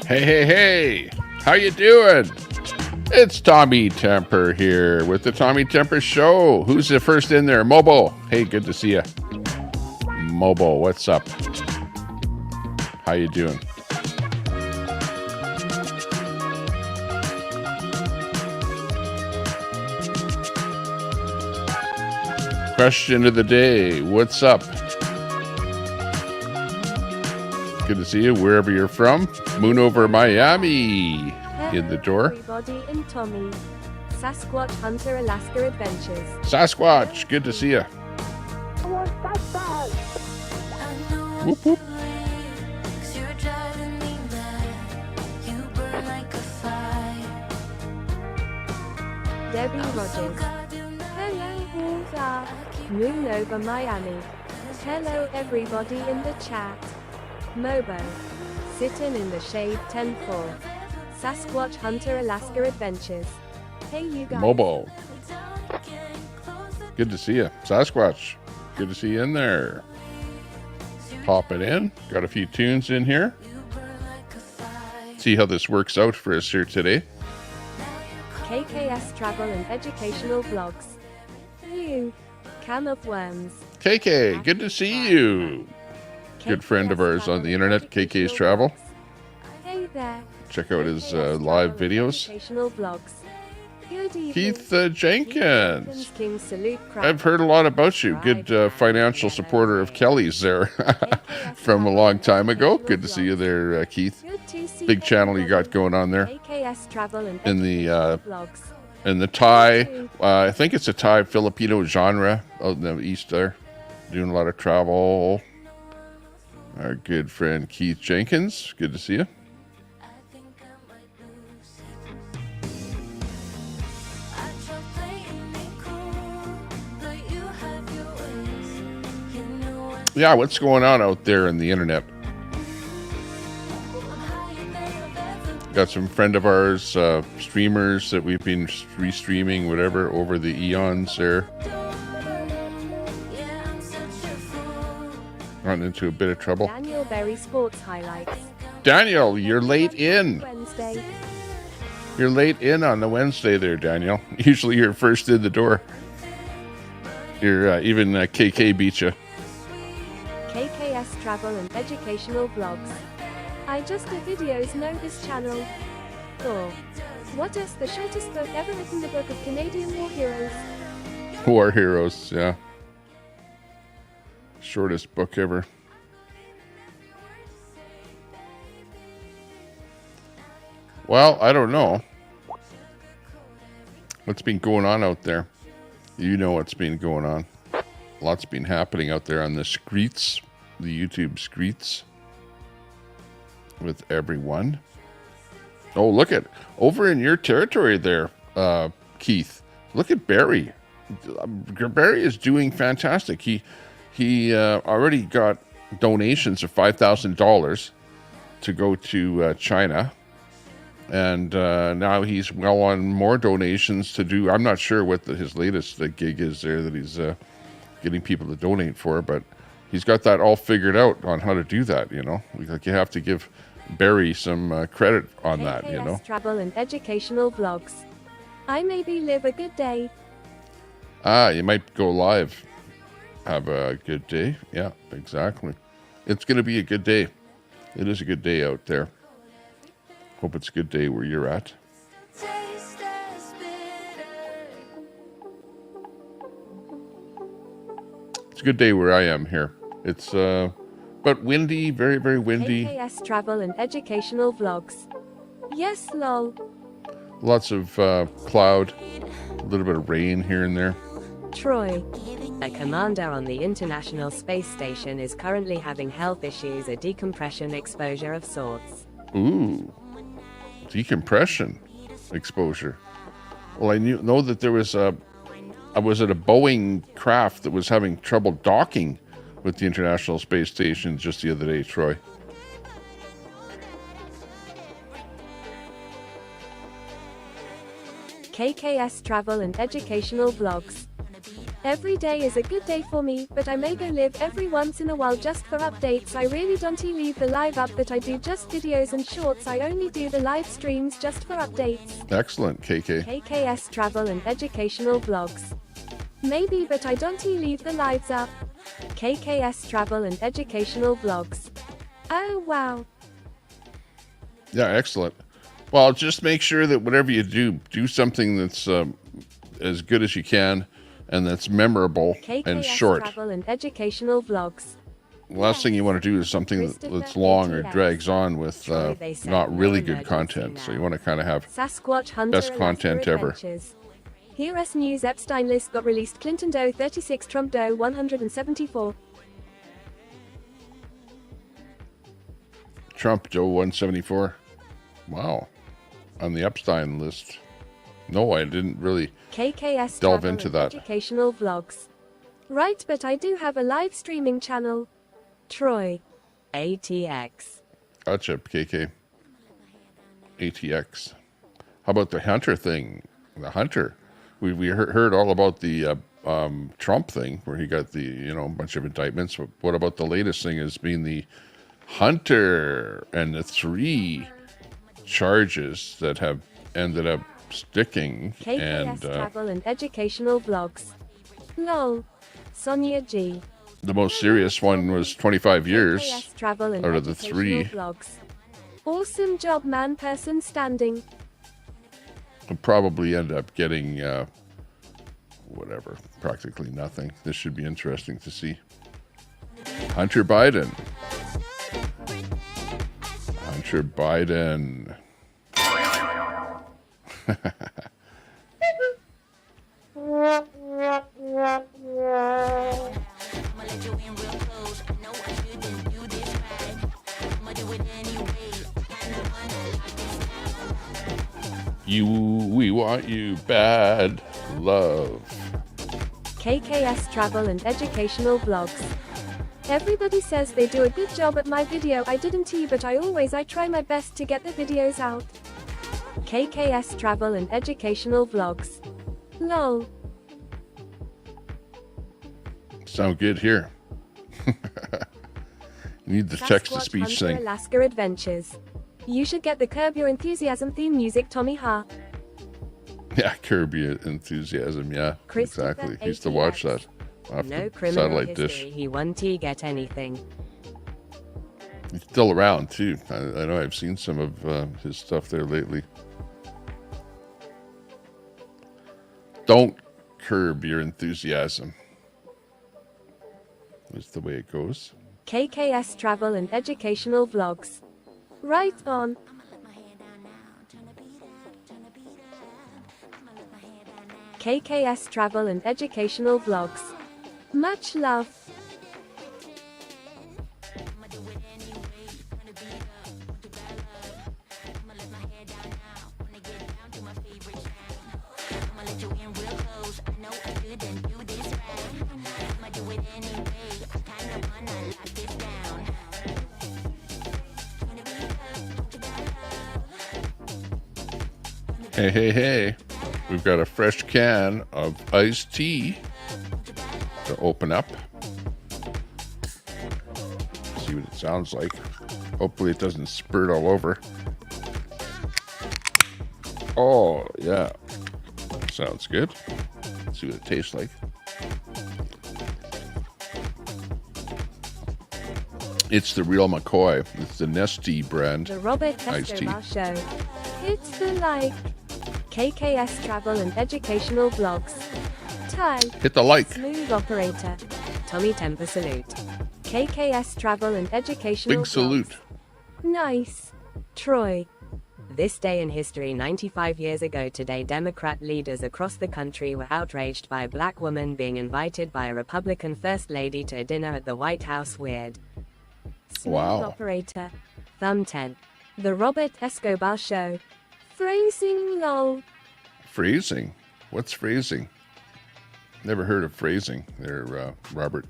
Hey, hey, hey, how you doing? It's Tommy Temper here with the Tommy Temper Show. Who's the first in there? Mobile. Hey, good to see you. Mobile, what's up? How you doing? Question of the day, what's up? Good to see you wherever you're from. Moon over Miami in the door. Everybody in Tommy. Sasquatch Hunter Alaska Adventures. Sasquatch, good to see you. Whoop, whoop. Debbie Rogers. Hello, Walter. Moon over Miami. Hello, everybody in the chat. Mobo. Sitting in the shade 10-4. Sasquatch Hunter Alaska Adventures. Hey, you guys. Mobo. Good to see you. Sasquatch, good to see you in there. Pop it in. Got a few tunes in here. See how this works out for us here today. KKS Travel and Educational Vlogs. You. Can of Worms. KK, good to see you. Good friend of ours on the internet, KK's Travel. Hey there. Check out his live videos. Educational vlogs. Good evening. Keith Jenkins. King Salute Crowd. I've heard a lot about you. Good financial supporter of Kelly's there from a long time ago. Good to see you there, Keith. Big channel you got going on there. KKS Travel and In the vlogs. in the Thai, I think it's a Thai Filipino genre out in the east there. Doing a lot of travel. Our good friend Keith Jenkins. Good to see you. Yeah, what's going on out there in the internet? Got some friend of ours, streamers that we've been restreaming, whatever, over the eons there. Run into a bit of trouble. Daniel Berry Sports Highlights. Daniel, you're late in. Wednesday. You're late in on the Wednesday there, Daniel. Usually you're first in the door. You're even KK beat you. KKS Travel and Educational Vlogs. I just the videos know this channel. Or, what is the shortest book ever written? The Book of Canadian War Heroes. War Heroes, yeah. Shortest book ever. Well, I don't know. What's been going on out there? You know what's been going on. Lots been happening out there on the streets, the YouTube streets, with everyone. Oh, look at over in your territory there. Keith. Look at Barry. Barry is doing fantastic. He already got donations of $5,000 to go to China, and now he's well on more donations to do. I'm not sure what his latest gig is there that he's getting people to donate for, but he's got that all figured out on how to do that. You know, like you have to give Barry some credit on that. You know, travel and educational vlogs. I maybe live a good day. You might go live. Have a good day. Yeah, exactly. It's going to be a good day. It is a good day out there. Hope it's a good day where you're at. It's a good day where I am here. It's but windy, very, very windy. KKS travel and educational vlogs. Yes, lol. Lots of cloud, a little bit of rain here and there. Troy. A commander on the International Space Station is currently having health issues, a decompression exposure of sorts. Ooh, decompression exposure. Well, I know that there was I was at a Boeing craft that was having trouble docking with the International Space Station just the other day, Troy. KKS travel and educational vlogs. Every day is a good day for me, but I may go live every once in a while just for updates. I really don't leave the live up, but I do just videos and shorts. I only do the live streams just for updates. Excellent, KK. KKS travel and educational vlogs. Maybe, but I don't leave the lives up. KKS travel and educational vlogs. Oh wow. Yeah, excellent. Well, just make sure that whatever you do something that's as good as you can and that's memorable KKS and short. Travel and educational vlogs. The last thing you want to do is something that's long or drags on with not really good content. So you want to kind of have Sasquatch Hunter best content ever. Here S News Epstein list got released. Clinton Doe 36, Trump Doe 174. Trump Doe 174. Wow. On the Epstein list. No, I didn't really KKS delve into that. Educational vlogs. Right, but I do have a live streaming channel. Troy. ATX. Gotcha, KK. ATX. How about the Hunter thing? The Hunter. We heard all about the Trump thing where he got the, a bunch of indictments. What about the latest thing as being the Hunter and the 3 charges that have ended up sticking? KKS and travel and educational vlogs. LOL. Sonia G. The most serious one was 25 years KKS travel and out of the 3. Vlogs. Awesome job, man. Person standing. Will probably end up getting whatever, practically nothing. This should be interesting to see. Hunter Biden. Hunter Biden. We want you bad, love. KKS travel and educational vlogs. Everybody says they do a good job at my video. I didn't but I try my best to get the videos out. KKS travel and educational vlogs. LOL. Sound good here. You need the text-to-speech thing. Alaska Adventures. You should get the Curb Your Enthusiasm theme music, Tommy Ha. Yeah, Curb Your Enthusiasm, yeah, exactly. He used to watch that off no the satellite dish. He won't get anything. He's still around, too. I know I've seen some of his stuff there lately. Don't curb your enthusiasm. That's the way it goes. KKS travel and educational vlogs. Right on. KKS travel and educational vlogs. Much love. Hey, hey, hey. We've got a fresh can of iced tea to open up. See what it sounds like. Hopefully it doesn't spurt all over. Oh, yeah. Sounds good. Let's see what it tastes like. It's the real McCoy. It's the Nestea brand. The Robert Escobar Show. Hit the like. KKS Travel and Educational Blogs. Tag. Hit the like. Smooth Operator. Tommy Temper Salute. KKS Travel and Educational Big salute. Blogs. Nice. Troy. This day in history 95 years ago today, Democrat leaders across the country were outraged by a black woman being invited by a Republican First Lady to a dinner at the White House. Weird. Smooth Wow. Operator. Thumb 10. The Robert Escobar Show. Phrasing lol. Phrasing? What's phrasing? Never heard of phrasing there, Robert.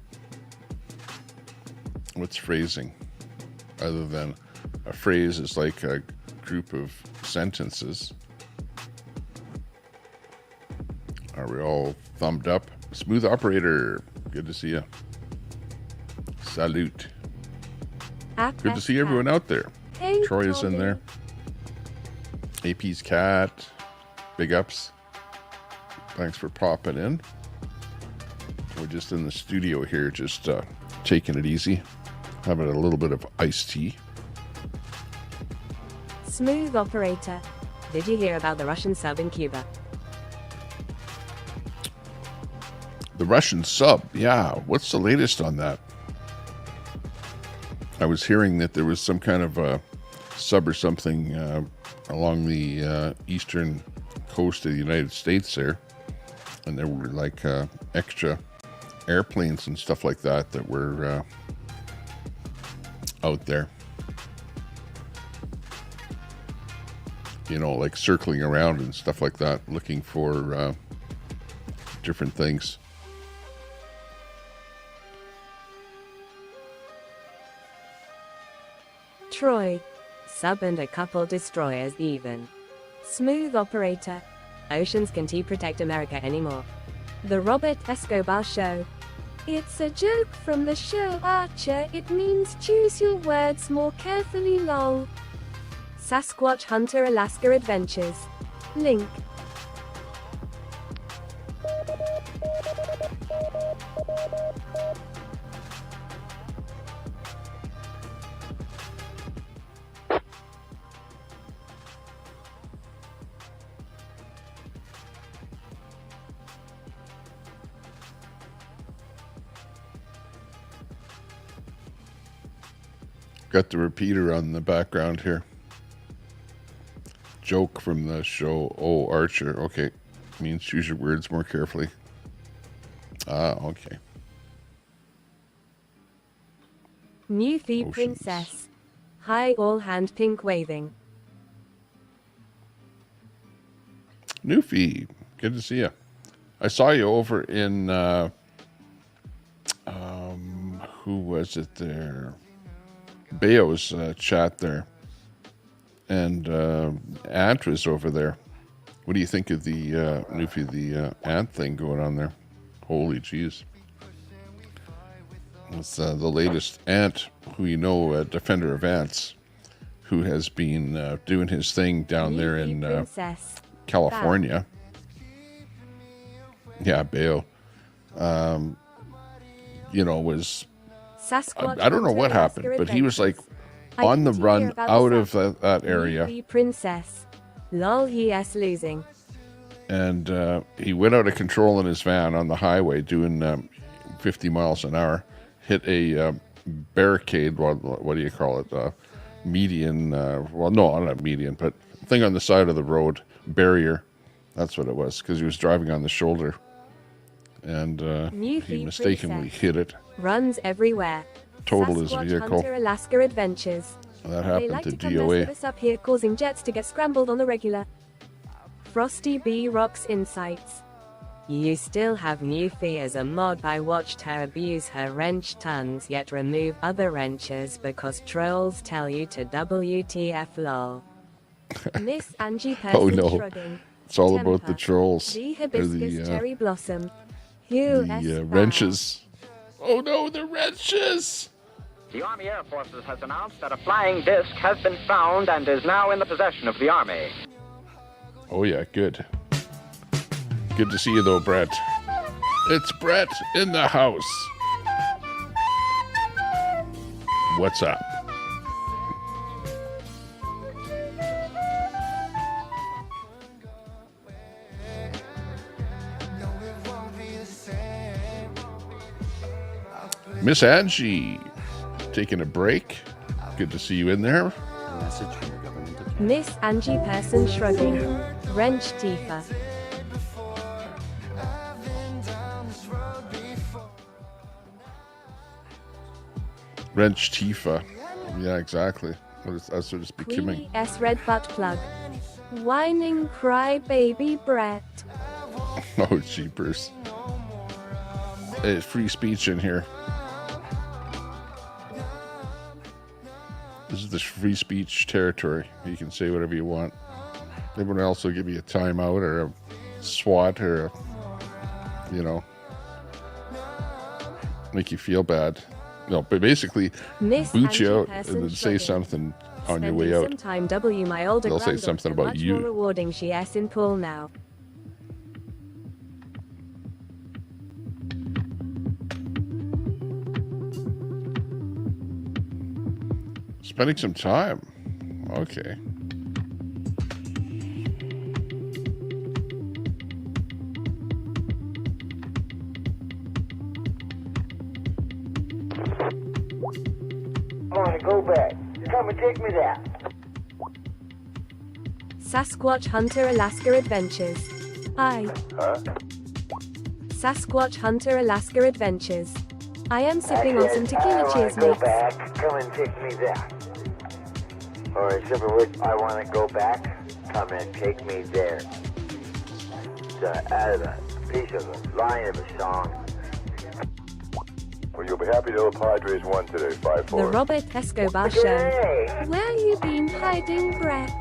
What's phrasing? Other than a phrase is like a group of sentences. Are we all thumbed up? Smooth Operator. Good to see you. Salute. Good to see everyone out there. Hey, Troy is in Tommy. there. AP's cat. Big ups. Thanks for popping in. We're just in the studio here, just taking it easy. Having a little bit of iced tea. Smooth Operator. Did you hear about the Russian sub in Cuba? The Russian sub, yeah. What's the latest on that? I was hearing that there was some kind of a sub or something along the eastern coast of the United States there. And there were like extra airplanes and stuff like that that were out there. You know, like circling around and stuff like that, looking for different things. Troy. Sub and a couple destroyers even. Smooth Operator. Oceans can't protect America anymore. The Robert Escobar Show. It's a joke from the show Archer. It means choose your words more carefully lol. Sasquatch Hunter Alaska Adventures. Link. Got the repeater on the background here. Joke from the show. Oh, Archer. Okay. Means choose your words more carefully. Ah, okay. Newfie Oceans. Princess. Hi all hand pink waving. Newfie, good to see you. I saw you over in, who was it there? Bayo's chat there. And Ant was over there. What do you think of the, Newfie, the Ant thing going on there? Holy jeez. It's the latest Ant, who you know, defender of ants, who has been doing his thing down there in Princess. California. Yeah, Bayo. You know, was Sasquatch I don't know Hunter what Alaska happened, but he was like Adventures. on the Did you hear run about out the of that area, Newfie Princess. Lol yes losing. and he went out of control in his van on the highway doing 50 miles an hour, hit a barricade, what do you call it, median, well no, not a median, but thing on the side of the road, barrier, that's what it was, because he was driving on the shoulder, and he Newfie mistakenly Princess. hit it, Runs everywhere. totaled his Sasquatch vehicle. Hunter Alaska Adventures. That They happened like to to come mess with DOA. us up here, causing jets to get scrambled on the regular. Frosty B Rocks Insights. You still have Newfie as a mod. I watched her abuse her wrench tons yet remove other wrenches because trolls tell you to WTF lol. Miss Angie Oh Person no, shrugging. it's all about the Temper. trolls. The Or hibiscus cherry blossom. the wrenches. Oh no, the wrenches! The Army Air Forces has announced that a flying disc has been found and is now in the possession of the Army. Oh yeah, good. Good to see you though, Brett. It's Brett in the house. What's up? Miss Angie, taking a break. Good to see you in there. Miss Angie Person shrugging. Wrench Tifa. Wrench Tifa. Yeah, exactly. That's what it's becoming. Queenie S red butt plug. Whining cry baby Brett. Oh, jeepers. Hey, free speech in here. This is the free speech territory. You can say whatever you want. Everyone else will give you a timeout or a SWAT or a, you know, make you feel bad. No, but basically Miss boot Angie you out Person and then say shrugging. something on your way Spending out. some time W my older They'll say granddaughter, something about much you. more rewarding she s in pool now. Spending some time. Okay. I want to go back. Come and take me there. Sasquatch Hunter Alaska Adventures. Hi. Huh? Sasquatch Hunter Alaska Adventures. I am sipping on some tequila. I want Cheers, to go mates. back. Come and take me there. Or in simple words, I want to go back. Come and take me there. It's out of a piece of a line of a song. Well, you'll be happy to know the Padres won today, 5-4. The Robert Escobar Show. Hey! Where you been hiding, Brett?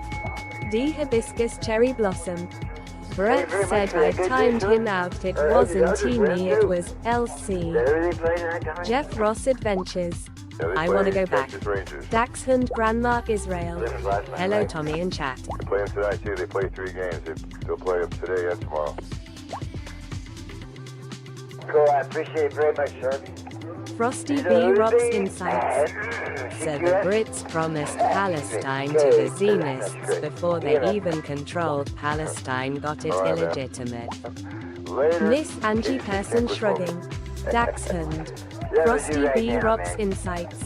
D hibiscus cherry blossom. Brett said I timed him out. It wasn't Teeny, it was LC. They're really playing that time? Jeff Ross Adventures. Yeah, they I play want to go back. Texas Rangers. Dax Hunt Grandma Israel. This was last night, Hello, right? Tommy in chat. They're playing tonight, too. They play 3 games. They'll play them today and tomorrow. Cool, I appreciate it very much, sir. Frosty B. Rob's Insights. So the Brits promised Palestine to the Zionists before they even controlled Palestine got it illegitimate. Later. Miss Angie Person shrugging. Dax Hunt. Frosty B. Rob's Insights.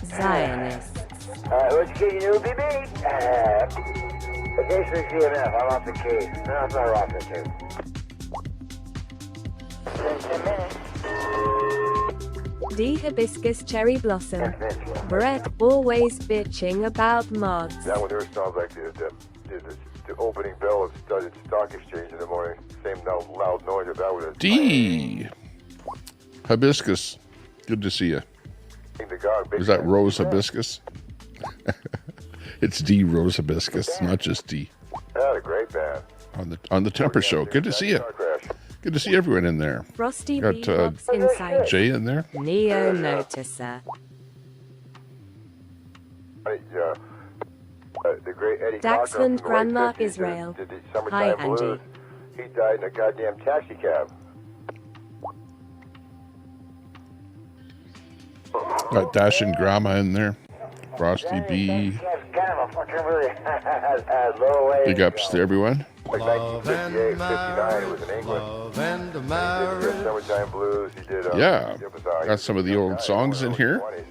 Zionists. What can you do, BB? Okay, so CMF, I'm off the case. No, it's not off the case. 10 minutes. D hibiscus cherry blossom. Brett always bitching about mods. That one there sounds like the opening bell of Studded Stock Exchange in the morning. Same loud noise that that would. D. Hibiscus. Good to see you. The God, big Is that fan. Rose Hibiscus? It's D Rose Hibiscus, not just D. Yeah, a great band. On the Temper Show. Good to see you. Car crash. Good to see everyone in there. Frosty Got, B. Rob's Insights. Jay in there. Neo Noticer. The great Eddie Dax Cochran Hunt from the late Grandma 50s Israel. did the Hi, Summertime Blues. Angie. He died in a goddamn taxi cab. Got Dash and Grandma in there. Frosty B. That's kind of a fucking really low way. Big ups to everyone. Like 1958, 59, it was in England. Love and He did marriage. Summertime Blues. He did. Yeah. it was, Got some of the old songs in here. 20s.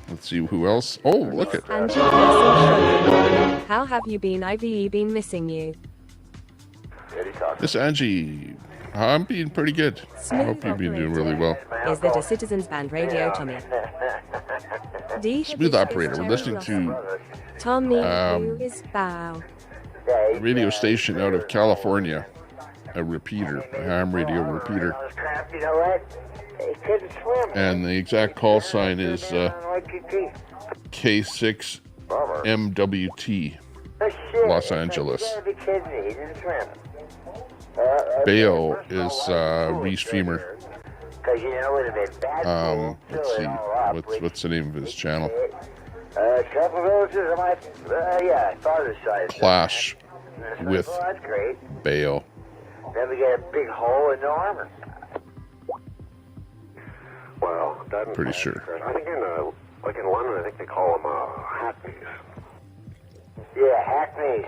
Let's see who else. Oh, look at Angie Person shrugging. How have you been? I've been missing you. Eddie Cochran. this Angie. I'm being pretty good. I hope you've been doing really well. Is that a Citizens Band radio, Tommy? D Smooth operator. We're listening to Tommy, who is Bow. a radio station out of California. A repeater, a ham radio repeater. Crap, you know what? He couldn't swim. And the exact call sign is YPP. K6MWT. shit. Los Angeles. You gotta be kidding me. He didn't swim. Bayo is restreamer. Because you know it would have been bad. Let's see. What's the name of his channel? Couple villages on my father's side. Clash with Oh, that's great. Bayo. Then we get a big hole and no armor. Well, that Pretty sure. I think in London, I think they call them hackneys. Yeah, hackneys.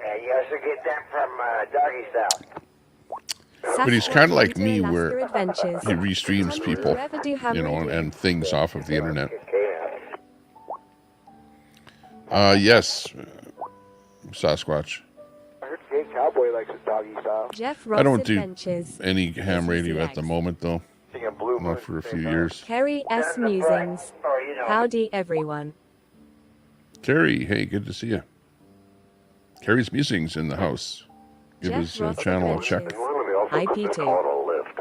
And you also get them from doggy style. But he's kind of like me, where Adventures. he restreams people, Whoever do have you know, radio. and things off of the internet. Okay. Yes, Sasquatch. I heard Jay Cowboy likes his doggy style. Jeff Ross I don't do Adventures. any ham radio at the moment, though. Singing Blue Moon Not for a few years. Kerry S. Musings. Or, you know, Howdy, everyone. Terry, hey, good to see you. Carrie's Musings in the house. Give Jeff his Ross channel a check. Adventures. In London, they also IP2. call it a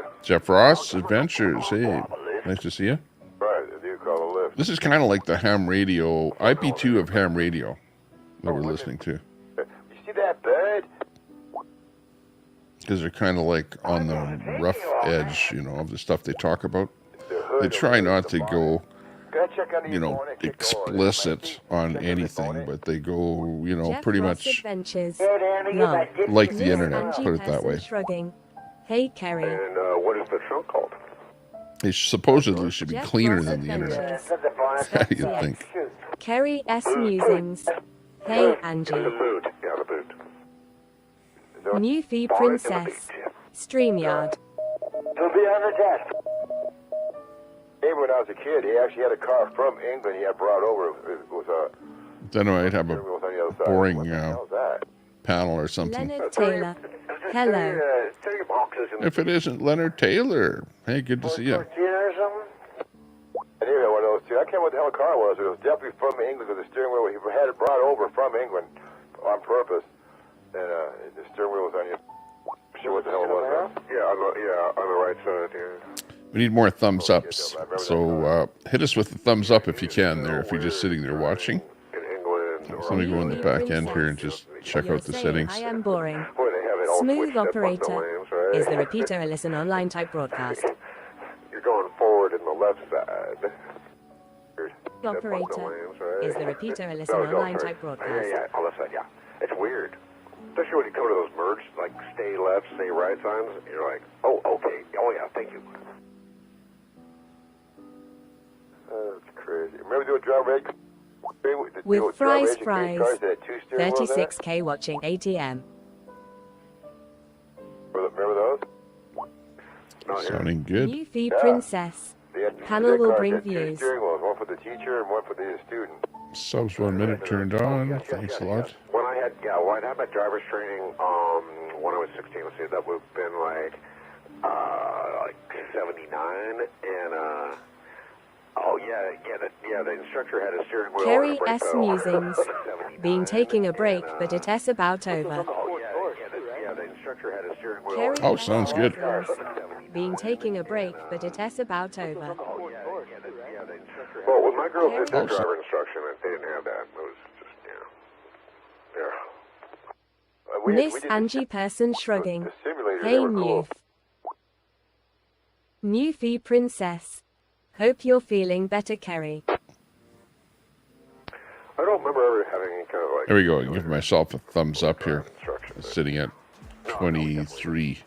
lift. Jeff Ross Adventures, hey, nice to see you. Right, they do call it a lift. This is kind of like the ham radio, IP2 of ham radio that we're listening to. You see that bird? Because they're kind of like on the rough edge, you know, of the stuff they talk about. The hood They of try the not to go, Gotta check under you your know, bonnet, kick the door. explicit on anything, but they go, you know, Jeff pretty Ross much Adventures. Hey, Dan, we get No. my dick like pic. the Miss internet, Angie put it that Person way. Shrugging. Hey, Kerry. And what is the trunk called? They supposedly should be Jeff cleaner Ross than the internet. Adventures. Set the bonnet. You'd think. Kerry S. Musings. Hey, The Angie. boot. Yeah, the boot. Is there a Newfie bonnet and a Princess. boot? StreamYard. You'll be on the desk. Hey, when I was a kid, he actually had a car from England he had brought over. It was Then I might have steering a wheel was on the other side. boring, What the hell is that? panel or something. Leonard Taylor. Hello. 30 boxes in If it isn't Leonard Taylor, hey, good to see you. Tortilla or something? Anyway, one of those two. I can't remember what the hell the car was. It was definitely from England because the steering wheel, he had it brought over from England on purpose. And the steering wheel was on you. Sure what the hell it was. Yeah, on the right side here. We need more thumbs ups. So hit us with the thumbs up if you can there, if you're just sitting there watching. In England. So let me go in the back end here and just check You're out the saying settings. I am boring. Boy, they have it all Smooth switched up on the operator. lanes, right? Is the repeater a listen online type broadcast? You're going forward in the left side. Step on the Operator. lanes, right? Is the repeater a listen No, online sorry. type broadcast? Yeah, on the side, yeah. It's weird. Especially when you come to those merge, like stay left, stay right signs, you're like, oh, okay. Oh, yeah, thank you. That's crazy. Remember doing drum rig? With fries, 36K watching ATM. Remember those? Not here. Sounding good. Newfie Yeah. Princess. They had Panel two will cars, bring they had two views. steering wheels, one for the teacher and one for the student. Subs 1 minute turned on. Thanks a lot. When I had my driver's training, when I was 16, let's see, that would have been like 79, and the instructor had a steering wheel. Kerry and a brake S. pedal. Musings. 79, Been taking a break, and, but it is about over. the instructor had a steering wheel. Kerry Oh, S. sounds good. Musings. Been taking a break, but it is about over. Well, when my girls did their Kerry- driver instruction, they didn't have that. It was just, we Miss did Angie Person Shrugging. the simulators, Hey, they were cool. Newfie Princess. Hope you're feeling better, Kerry. I don't remember ever having any kind of like. There we go. I give myself a thumbs up here. Instructions. Sitting at 23.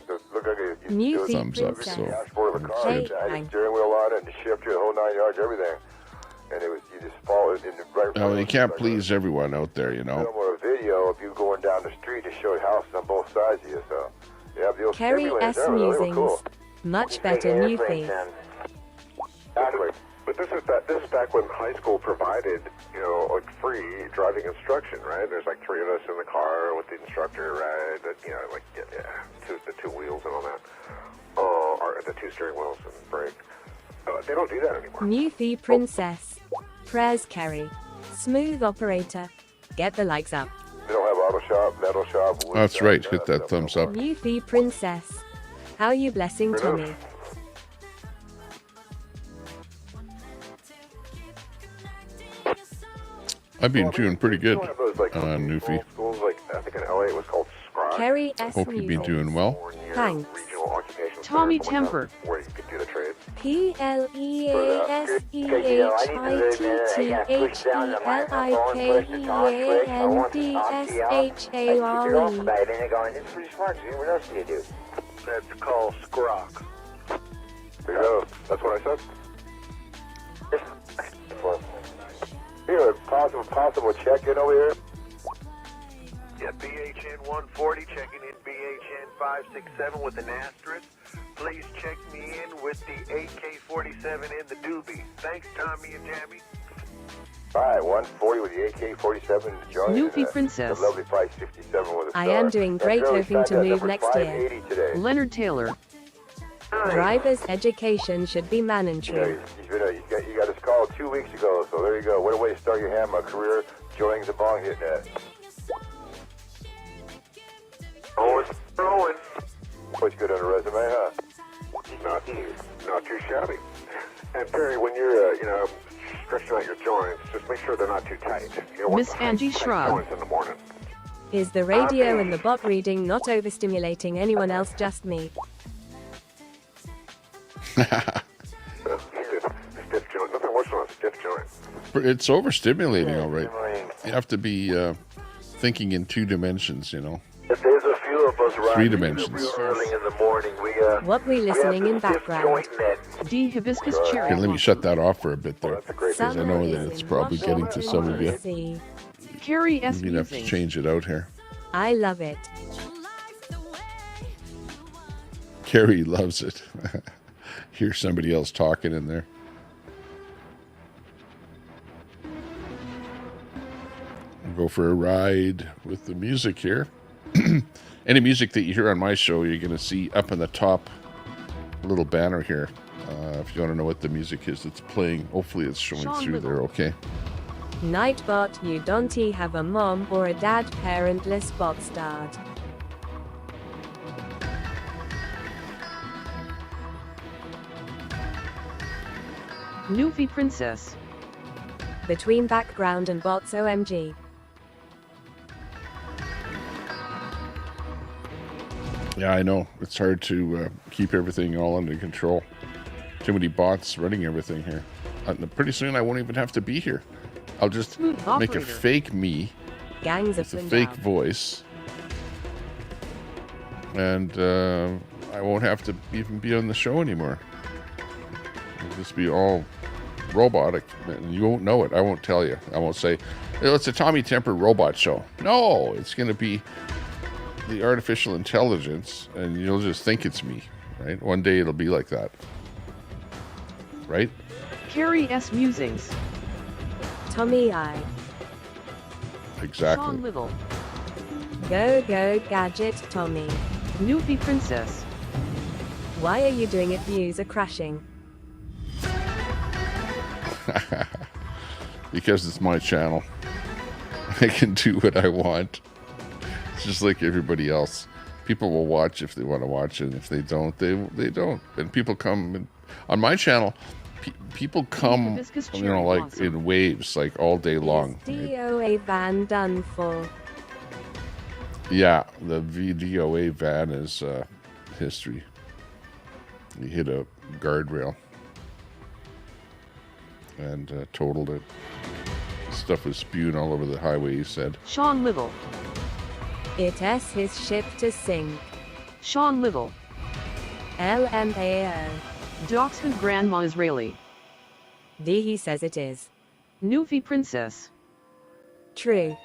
Look like New do feet thumbs up, princess. so dashboard of a car. Hey, I had bang. the steering wheel on it, and the shifter, the whole 9 yards, everything. And it was you just fall in the right. Well, you can't please everyone out there, you know. Film or a video of you going down the street to show houses on both sides of you. So yeah, the old Kerry simulators, S. they were Musings. cool. Much better, Newfie. Exactly. But this is back when high school provided, like free driving instruction, right? There's like 3 of us in the car with the instructor, right? That, the 2 wheels and all that, or the 2 steering wheels and brake. They don't do that anymore. Newfie Princess. Prez Kerry. Smooth operator. Get the likes up. They don't have auto shop, metal shop. wood That's shop, right. none Hit of that stuff thumbs no up. more. Newfie Princess. How you blessing Tommy? I've been doing pretty good, You have those, like, Newfie. schools, like, I think in LA it was called SCROC. Kerry S. Hope you've been Music. doing well. Or near Thanks. regional occupation Tommy center, something like Temper. that, where you could do the trade. PLEASEHITTANDSHARE. They're going, this is pretty smart. What else do you do? That's called SCROC. There you go. That's what I said. Here, possible check-in over here. Yeah, BHN 140 checking in BHN 567 with an asterisk. Please check me in with the AK-47 and the doobie. Thanks, Tommy and Jammy. All right, 140 with the AK-47 joint. Newfie Princess. The lovely 567 with a I star. am doing great, That's hoping to early move number next year. 580 today. Leonard Taylor. Driver's education should be You know, mandatory. you got this call 2 weeks ago, so there you go. What a way to start your hammer career, joining the bong hitting that. Oh, it's rolling. Looks good on the resume, huh? Not too shabby. And Perry, when you're, stretching out your joints, just make sure they're not too tight. You don't want Miss the Angie tight Shrub. joints in the morning. Is the radio and the bot reading not overstimulating anyone else, just me? Stiff joint. Nothing worse than a stiff joint. It's overstimulating, all right. You have to be thinking in 2 dimensions, you know. If there's a few of us 3 dimensions. real early in the morning, What we listening in background? D. Hibiscus Okay, Cherry. let me shut that off for a bit there. That's a great Because I know that it's probably getting to some of you. See, Carrie S. I'm going to have to Musing. change it out here. I love it. Carrie loves it. Hear somebody else talking in there. I'll go for a ride with the music here. Any music that you hear on my show, you're going to see up in the top little banner here. If you want to know what the music is that's playing, hopefully it's showing Sean through Little. there, okay? Nightbot, you don't have a mom or a dad, parentless bot start. Newfie Princess. Between background and bots, OMG. Yeah, I know. It's hard to keep everything all under control. Too many bots running everything here. Pretty soon I won't even have to be here. I'll just Smooth make a operator. fake me Gangs of with a fake Punjab. voice. And I won't have to even be on the show anymore. It'll just be all robotic. And you won't know it. I won't tell you. I won't say, it's a Tommy Temper robot show. No, it's going to be the artificial intelligence, and you'll just think it's me, right? One day it'll be like that. Right? Carrie S. Musings. Tommy I. Exactly. Sean Little. Go gadget Tommy. Newfie Princess. Why are you doing it? Views are crashing. Because it's my channel. I can do what I want. It's just like everybody else. People will watch if they want to watch it, and if they don't, they don't. And people come and, on my channel. People come, Hibiscus you know, cherry like blossom. in waves, like all day long. Is DOA van done for? Yeah, the VDOA van is history. He hit a guardrail and totaled it. Stuff was spewing all over the highway, he said. Sean Little. It is his ship to sink. Sean Little. LMAO. Dachshund Grandma Israeli. He says it is. Newfie Princess. True.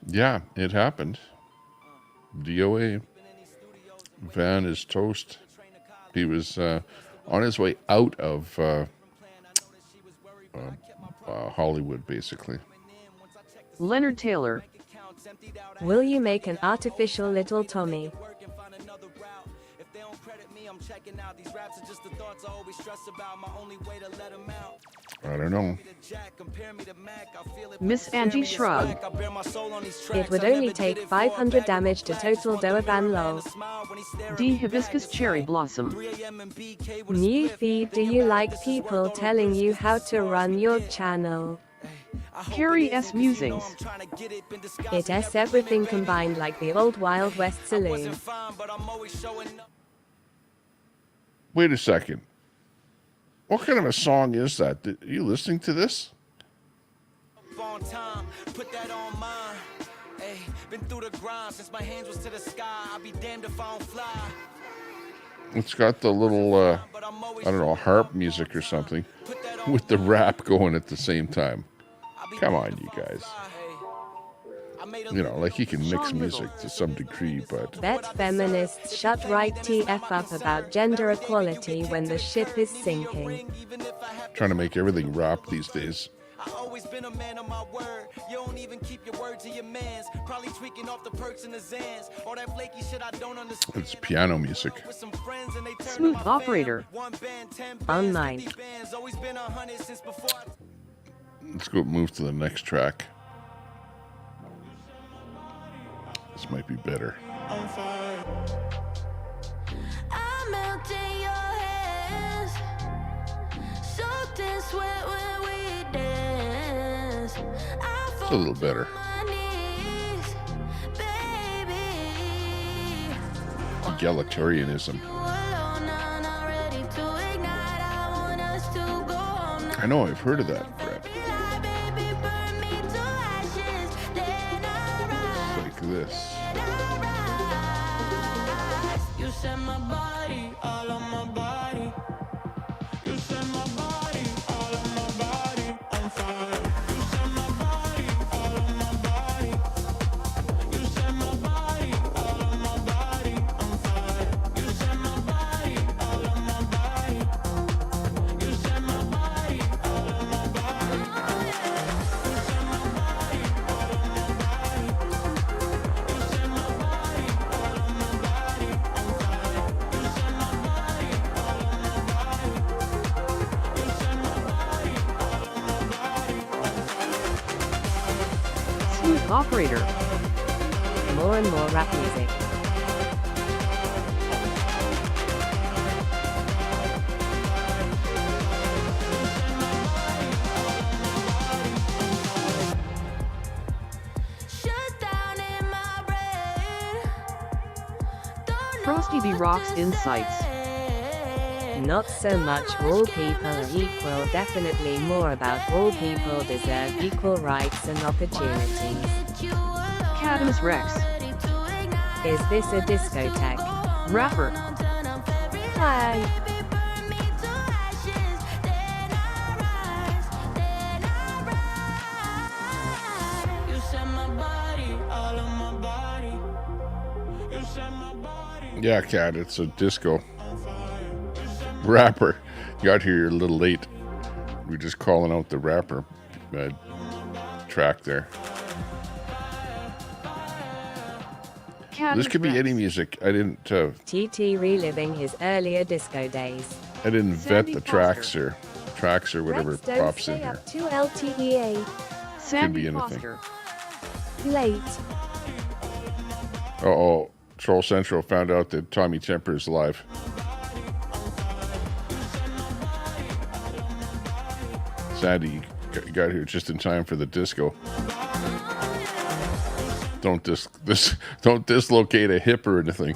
Yeah, it happened. DOA van is toast. He was on his way out of Hollywood, basically. Leonard Taylor. Will you make an artificial little Tommy? I don't know. Miss Angie Shrug. It would only take 500 damage to total Doavan lol. D. Hibiscus Cherry Blossom. New feed, do you like people telling you how to run your channel? Carrie S. Musings. It s everything combined like the old Wild West saloon. Wait a second. What kind of a song is that? Are you listening to this? Put that on mine. Hey, been through the grind since my hands was to the sky. I'll be damned if I don't fly. It's got the little, I don't know, harp music or something with the rap going at the same time. Come on, you guys. You know, like you can mix music to some degree, but... Bet feminists shut right TF up about gender equality when the ship is sinking. Trying to make everything rap these days. I always been a man of my word. You don't even keep your word to your mans. Probably tweaking off the perks and the Zans. All that flaky shit I don't understand. It's piano music. Smooth operator. On mine. Let's go move to the next track. This might be better. I melt in your hands, soaked in sweat when we dance. It's a little better. Egalitarianism. I know, I've heard of that, Brett. Like this. You set my body, all on my body. You set my body, all on my body on fire. You set my body, all on my body. You set my body, all on my body on fire. You set my body, all on my body. You set my body, all on my body. You set my body, all on my body. You set my body, all on my body on fire. You set my body, all on my body. You set my body, all on my body on fire. Smooth operator. More and more rap music. Shut down in my brain. Frosty B. Rocks Insights. Not so much all people are equal, definitely more about all people deserve equal rights and opportunities. Cadmus Rex. Is this a discotheque? Rapper. Hi. You set my body, all on my body. You set my body. Yeah, Cat, it's a disco. Rapper. Got here a little late. We're just calling out the rapper track there. Cadmus This could be Rex. any music. I didn't TT reliving his earlier disco days. vet Sandy the Foster. tracks or whatever Rex, don't pops in stay here. up too LTEA. Sandy anything. Foster. Late. Uh-oh. Troll Central found out that Tommy Temper is live. Sandy got here just in time for the disco. Don't dislocate a hip or anything.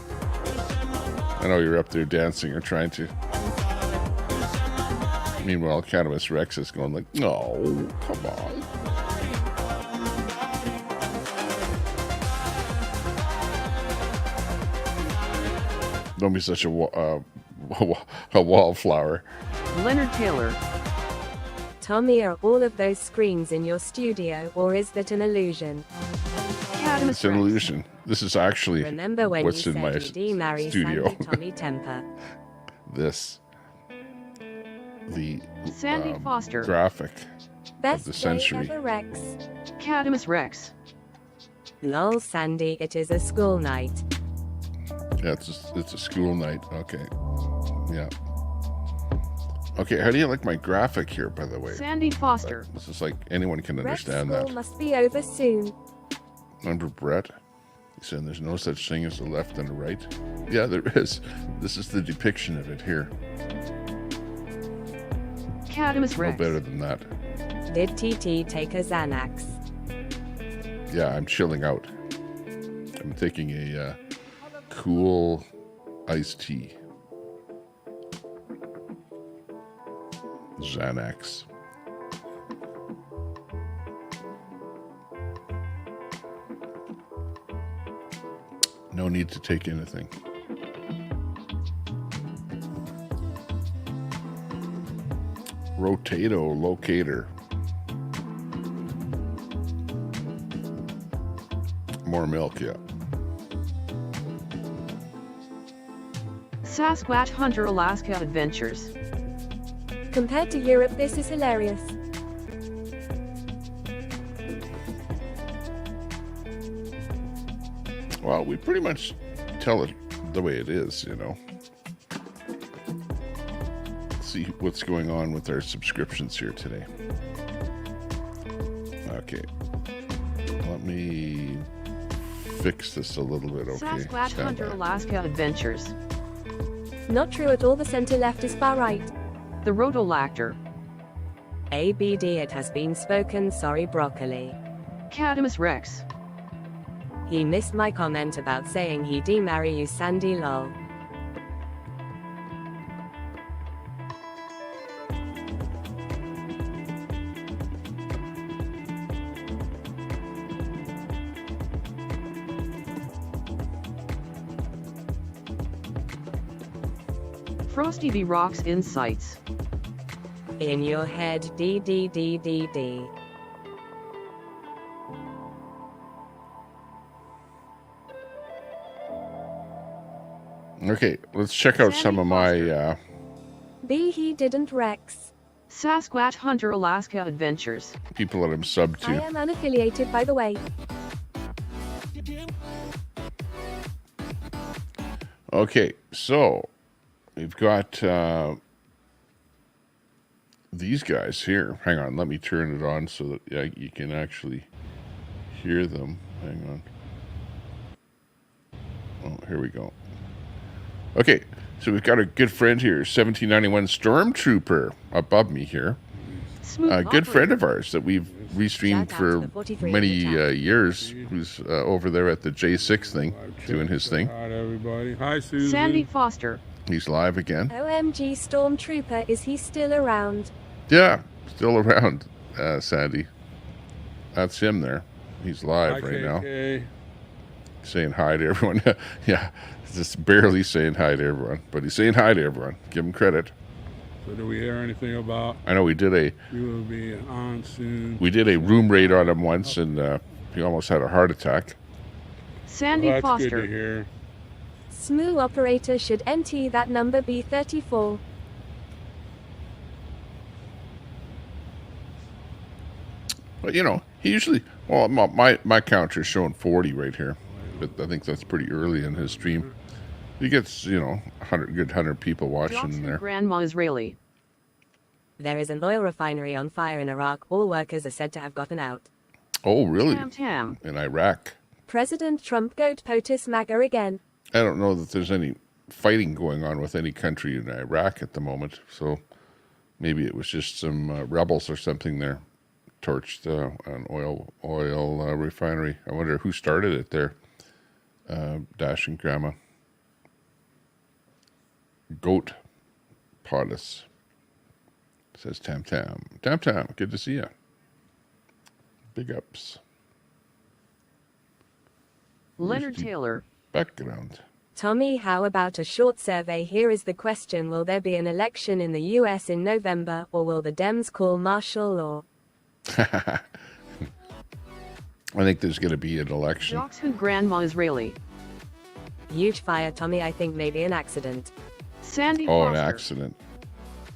I know you're up there dancing or trying to. Meanwhile, Cadmus Rex is going like, no, come on. Don't be such a wallflower. Leonard Taylor. Tommy, are all of those screens in your studio, or is that an illusion? Cadmus It's an Rex. illusion. This is actually Remember when what's you in my said you'd marry studio. Sandy Tommy Temper? This. The Sandy Foster. graphic Best the day century. ever, Rex. Cadmus Rex. Lol, Sandy, it is a school night. Yeah, it's a school night. Okay. Yeah. Okay, how do you like my graphic here, by the way? Sandy Foster. This is like anyone can Brett's understand school that. must be over soon. Remember Brett? He said there's no such thing as a left and a right. Yeah, there is. This is the depiction of it here. Cadamus No Rex. better than that. Did TT take a Xanax? Yeah, I'm chilling out. I'm taking a cool iced tea. Xanax. No need to take anything. Rotato locator. More milk, yeah. Sasquatch Hunter Alaska Adventures. Compared to Europe, this is hilarious. Well, we pretty much tell it the way it is, you know. See what's going on with our subscriptions here today. Okay. Let me fix this a little bit, okay? Sasquatch Stand Hunter by. Alaska Adventures. Not true at all, the center left is far right. The Rotolactor. ABD, it has been spoken, sorry broccoli. Cadamus Rex. He missed my comment about saying he demarry you, Sandy lol. Frosty V Rocks Insights. In your head, D. Okay, let's check out some of my B, he didn't Rex. Sasquatch Hunter Alaska Adventures. people that I'm subbed I to. am unaffiliated, by the way. Okay, so we've got these guys here. Hang on, let me turn it on so that you can actually hear them. Hang on. Oh, here we go. Okay, so we've got a good friend here, 1791 Stormtrooper, above me here. Smooth A good friend of ours that we've Shout restreamed out to for the 43 in many the chat. years, who's over there at the J6 thing, doing his thing. Hi, everybody. Hi, Susan. Sandy Foster. He's live again. OMG Stormtrooper, is he still around? Yeah, still around, Sandy. That's him there. He's live Hi, right now, KK. saying hi to everyone. Yeah, just barely saying hi to everyone, but he's saying hi to everyone. Give him credit. So, do we hear anything about I know we did you will be on soon? a room raid on him once, and he almost had a heart attack. Sandy Well, that's Foster. good to hear. Smooth operator should NT that number be 34. But you know, he usually my counter is showing 40 right here, but I think that's pretty early in his stream. He gets 100 people watching Johnson there. Grandma Israeli. There is an oil refinery on fire in Iraq. All workers are said to have gotten out. Oh, really? Tam Tam. In Iraq. President Trump goat POTUS MAGA again. I don't know that there's any fighting going on with any country in Iraq at the moment, so maybe it was just some rebels or something there torched an oil refinery. I wonder who started it there. Dash and Grandma. Goat POTUS. Says Tam Tam. Tam Tam, good to see you. Big ups. Leonard the- Taylor. Background. Tommy, how about a short survey? Here is the question. Will there be an election in the US in November, or will the Dems call martial law? I think there's going to be an election. Joxhood Grandma Israeli. Huge fire, Tommy. I think maybe an accident. Sandy Oh, an Foster. accident.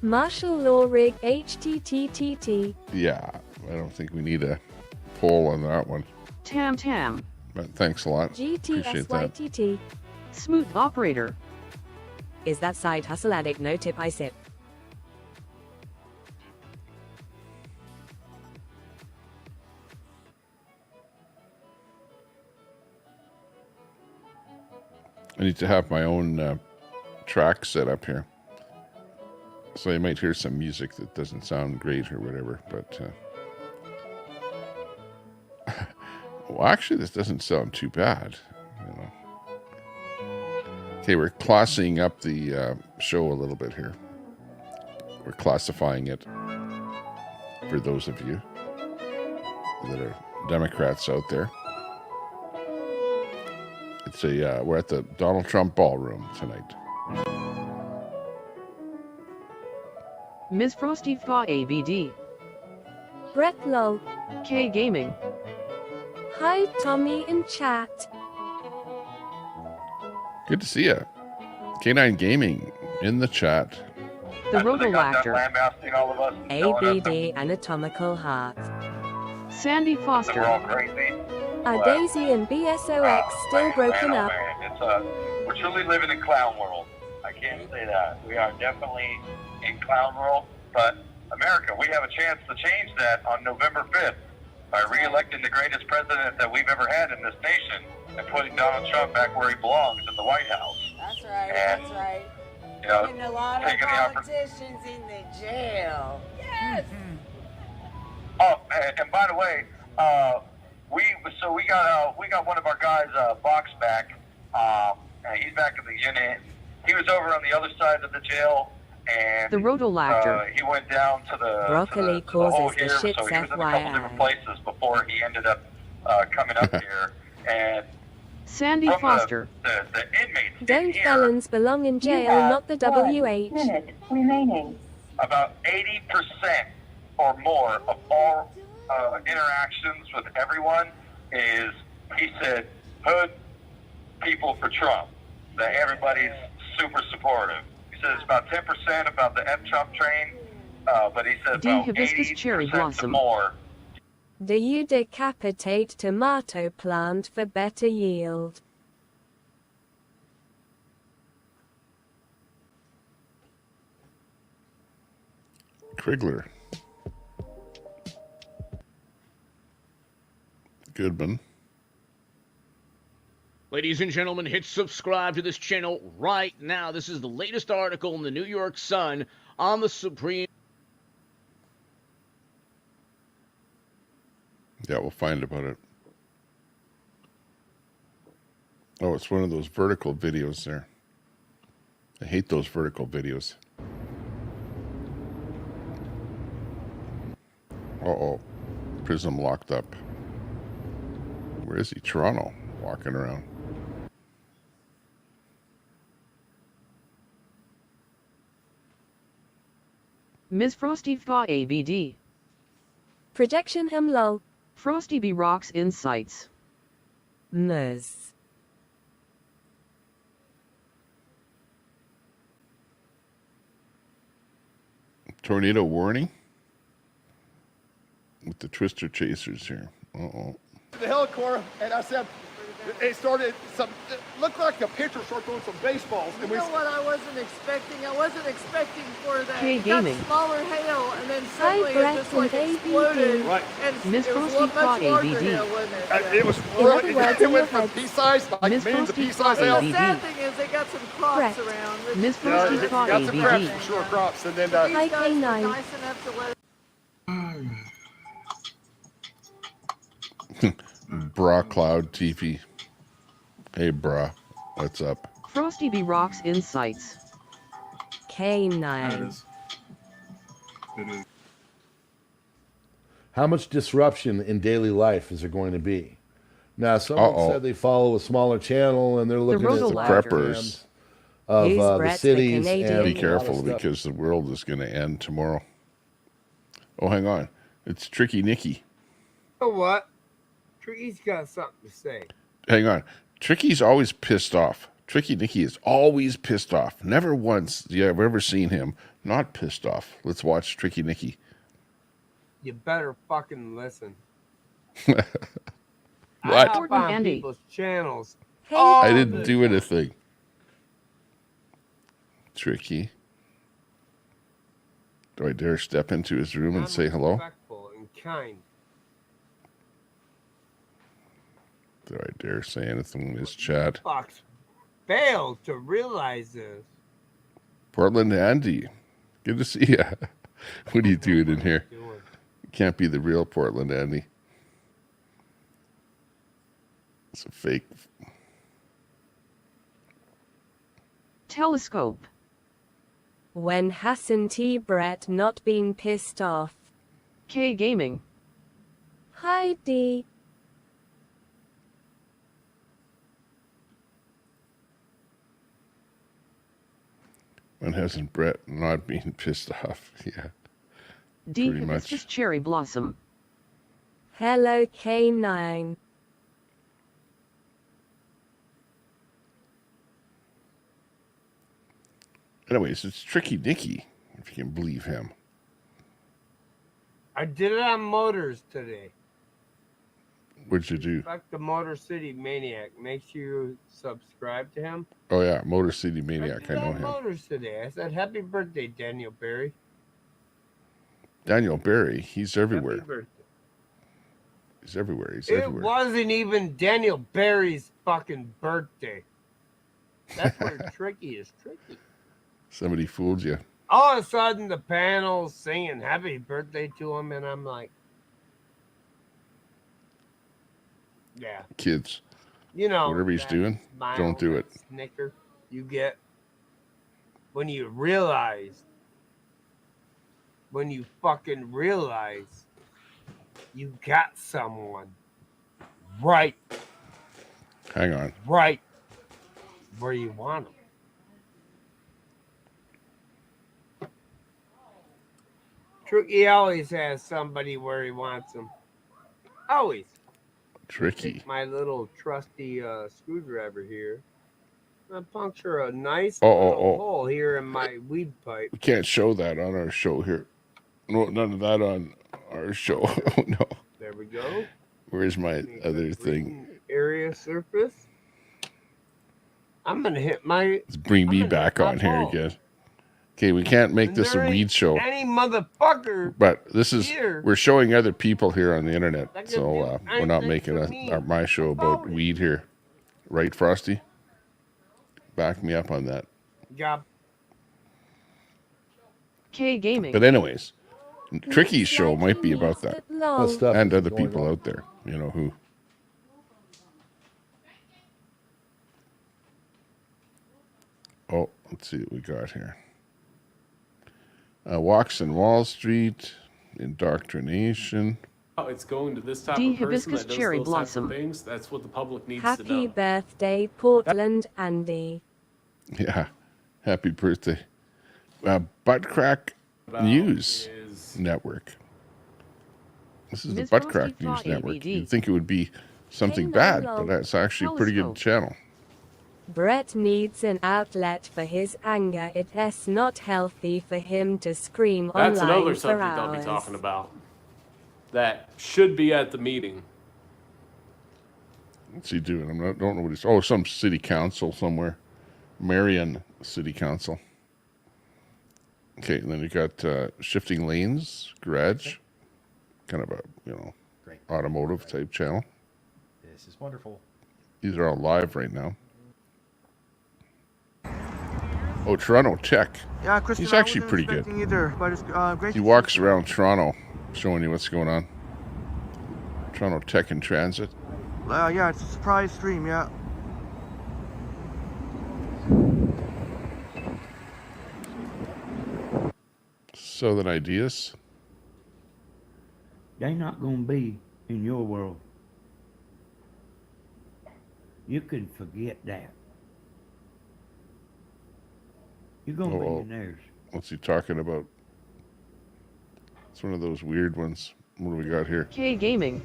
Martial law rig HTTTT. Yeah, I don't think we need a poll on that one. Tam Tam. But thanks a lot. Appreciate that. GTSYTT. Smooth operator. Is that side hustle addict? No tip I sip. I need to have my own track set up here. So you might hear some music that doesn't sound great or whatever, but well, actually, this doesn't sound too bad. You know. Okay, we're classing up the show a little bit here. We're classifying it for those of you that are Democrats out there. It's we're at the Donald Trump Ballroom tonight. Ms. Frosty Fa ABD. Brett Lol. K Gaming. Hi Tommy in chat. Good to see you. K9 Gaming in the chat. The Rotolactor. ABD Anatomical Heart. Sandy Foster. Are Daisy and BSOX still broken up? We're truly living in clown world. I can't say that. We are definitely in clown world, but America, we have a chance to change that on November 5th by re-electing the greatest president that we've ever had in this nation and putting Donald Trump back where he belongs in the White House. That's right, And, that's right. You know, Putting a lot of taking the politicians in the jail. Yes! Oh, and by the way, we got one of our guys, Box back. And he's back in the unit. He was over on the other side of the jail, and The Rotolactor. he went down to the Broccoli to the hole causes the here, shits so he was in a couple different FYI. places before he ended up coming up here. And Sandy from Foster. the inmates in Don't here, felons belong in jail, not the WH? remaining. about 80% or more of all interactions with everyone is, he said, hood people for Trump. That everybody's super supportive. He says about 10% about the F-Trump train, but he says D. about Hibiscus Cherry 80% Blossom. more. Do you decapitate tomato plant for better yield? Krigler. Goodman. Ladies and gentlemen, hit subscribe to this channel right now. This is the latest article in the New York Sun on the Supreme. Yeah, we'll find about it. Oh, it's one of those vertical videos there. I hate those vertical videos. Uh-oh. Prism locked up. Where is he? Toronto. Walking around. Ms. Frosty Fa ABD. Projection him lol. Frosty B Rocks Insights. Ms. Tornado warning? With the twister chasers here. Uh-oh. The helicore, and I said, it started, it looked like a pitcher started throwing some baseballs. And You know what I wasn't expecting? I wasn't expecting for that. K It got Gaming. smaller hail, and then Hi, suddenly it Brett just like and exploded. Right. And Miss it was Frosty much larger ABD. hail, wasn't it? It was, In other words, it went in from your pea-size, like Miss medium to Frosty pea-size Fa hail. The ABD. sad thing is they got some crops Brett. around. Which Miss You know, Frosty you Fa got some crops, ABD. sure crops, and then Hi, these guys were K9. nice enough to let Bra Cloud TV. Hey, bra. What's up? Frosty B Rocks Insights. K9. How much disruption in daily life is there going to be? Now, someone said they follow a smaller channel and they're looking at the preppers of Who's the Brett, the cities. Canadian? And Be a lot of careful stuff. because the world is going to end tomorrow. Oh, hang on. It's Tricky Nicky. You know what? Tricky's got something to say. Hang on. Tricky's always pissed off. Tricky Nicky is always pissed off. Never once have ever seen him not pissed off. Let's watch Tricky Nicky. You better fucking listen. What? I hop on people's channels. I didn't do anything. Tricky. Do I dare step into his room and say hello? Respectful and kind. Do I dare say anything in his chat? Fox. fail to realize this. Portland Andy, good to see you. What are you doing in here? You can't be the real Portland Andy. It's a fake. Telescope. When Hassan T. Brett not being pissed off. K Gaming. Hi D. When hasn't Brett not being pissed off? Yeah. D. Pretty much. Hibiscus Cherry Blossom. Hello K9. Anyways, it's Tricky Nicky, if you can believe him. I did it on Motors today. What'd you do? Fuck the Motor City Maniac. Make sure you subscribe to him. Oh yeah, Motor City Maniac. I know him. Motors today. I said, "Happy birthday, Daniel Barry." Daniel Barry. He's everywhere. Happy birthday. He's everywhere. He's It everywhere. wasn't even Daniel Barry's fucking birthday. That's where tricky is tricky. Somebody fooled you. All of a sudden, the panel's singing happy birthday to him, and I'm like, yeah. Kids. You know, whatever he's doing, smile, don't do it. Snicker you get when you fucking realize you got someone right. Hang on. Right where you want them. Tricky always has somebody where he wants them. Always. Tricky. Take my little trusty screwdriver here. I puncture a nice Oh. hole here in my weed pipe. We can't show that on our show here. No, none of that on our show. Oh no. There we go. Where's my other thing? Area surface. I'm gonna hit my. Let's bring me back on here hole. again. Okay, we can't make And this a there weed ain't show. Any motherfucker. But this is here we're showing other people here on the internet, that can so do we're not anything making for me my show about weed here, right, Frosty? Back me up on that. Job. K Gaming. But anyways, Tricky's show might be about that, Lol. and other people out there, you know who. Oh, let's see what we got here. Walks in Wall Street, indoctrination. Oh, it's going to this type D. of person Hibiscus that does Cherry those types Blossom. of things. That's what the public needs to Happy know. birthday, Portland Andy. Yeah, happy birthday. Butt Crack News Network. This is the Ms. Butt Frosty Crack News Thaw Network. ABD. You'd think it would be something Hey, bad, no, but that's actually a pretty good channel. Brett needs an outlet for his anger. It's not healthy for him to scream That's online another for subject I'll be hours. talking about. That should be at the meeting. What's he doing? Don't know what he's. Oh, some city council somewhere. Marion City Council. Okay, and then you got Shifting Lanes Garage, kind of a Great. automotive type channel. This is wonderful. These are all live right now. Oh, Toronto Tech. Yeah, Kristen, He's actually pretty good. Either, but it's, great He to walks see you. around Toronto, showing you what's going on. Toronto Tech in Transit. Yeah, it's a surprise stream. Yeah. Southern Ideas. They not gonna be in your world. You can forget that. You're gonna be in theirs. What's he talking about? It's one of those weird ones. What do we got here? K Gaming.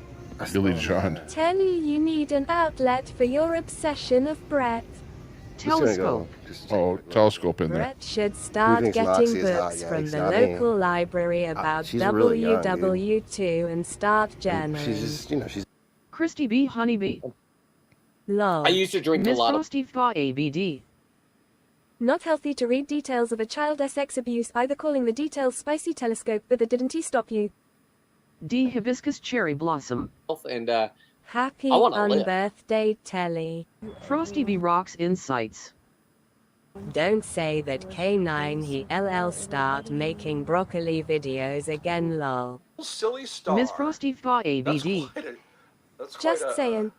Billy John. Tell you need an outlet for your obsession of Brett. Telescope. Oh, telescope in there. Brett should start thinks getting Moxie is hot? books Yeah, from he's the not me. local library about she's really young, dude. WW2 and start journaling. She's just, she's. Christy B. Honeybee. Lol. I used to drink Ms. a lot of. Frosty Thaw ABD. Not healthy to read details of a child's sex abuse, either calling the details spicy telescope, but that didn't he stop you? D. Hibiscus Cherry Blossom. And Happy I wanna live. unbirthday, Telly. Frosty B rocks insights. Don't say that K9 he LL start making broccoli videos again lol. Silly star. Miss Frosty Fa ABD. That's quite Just a, saying.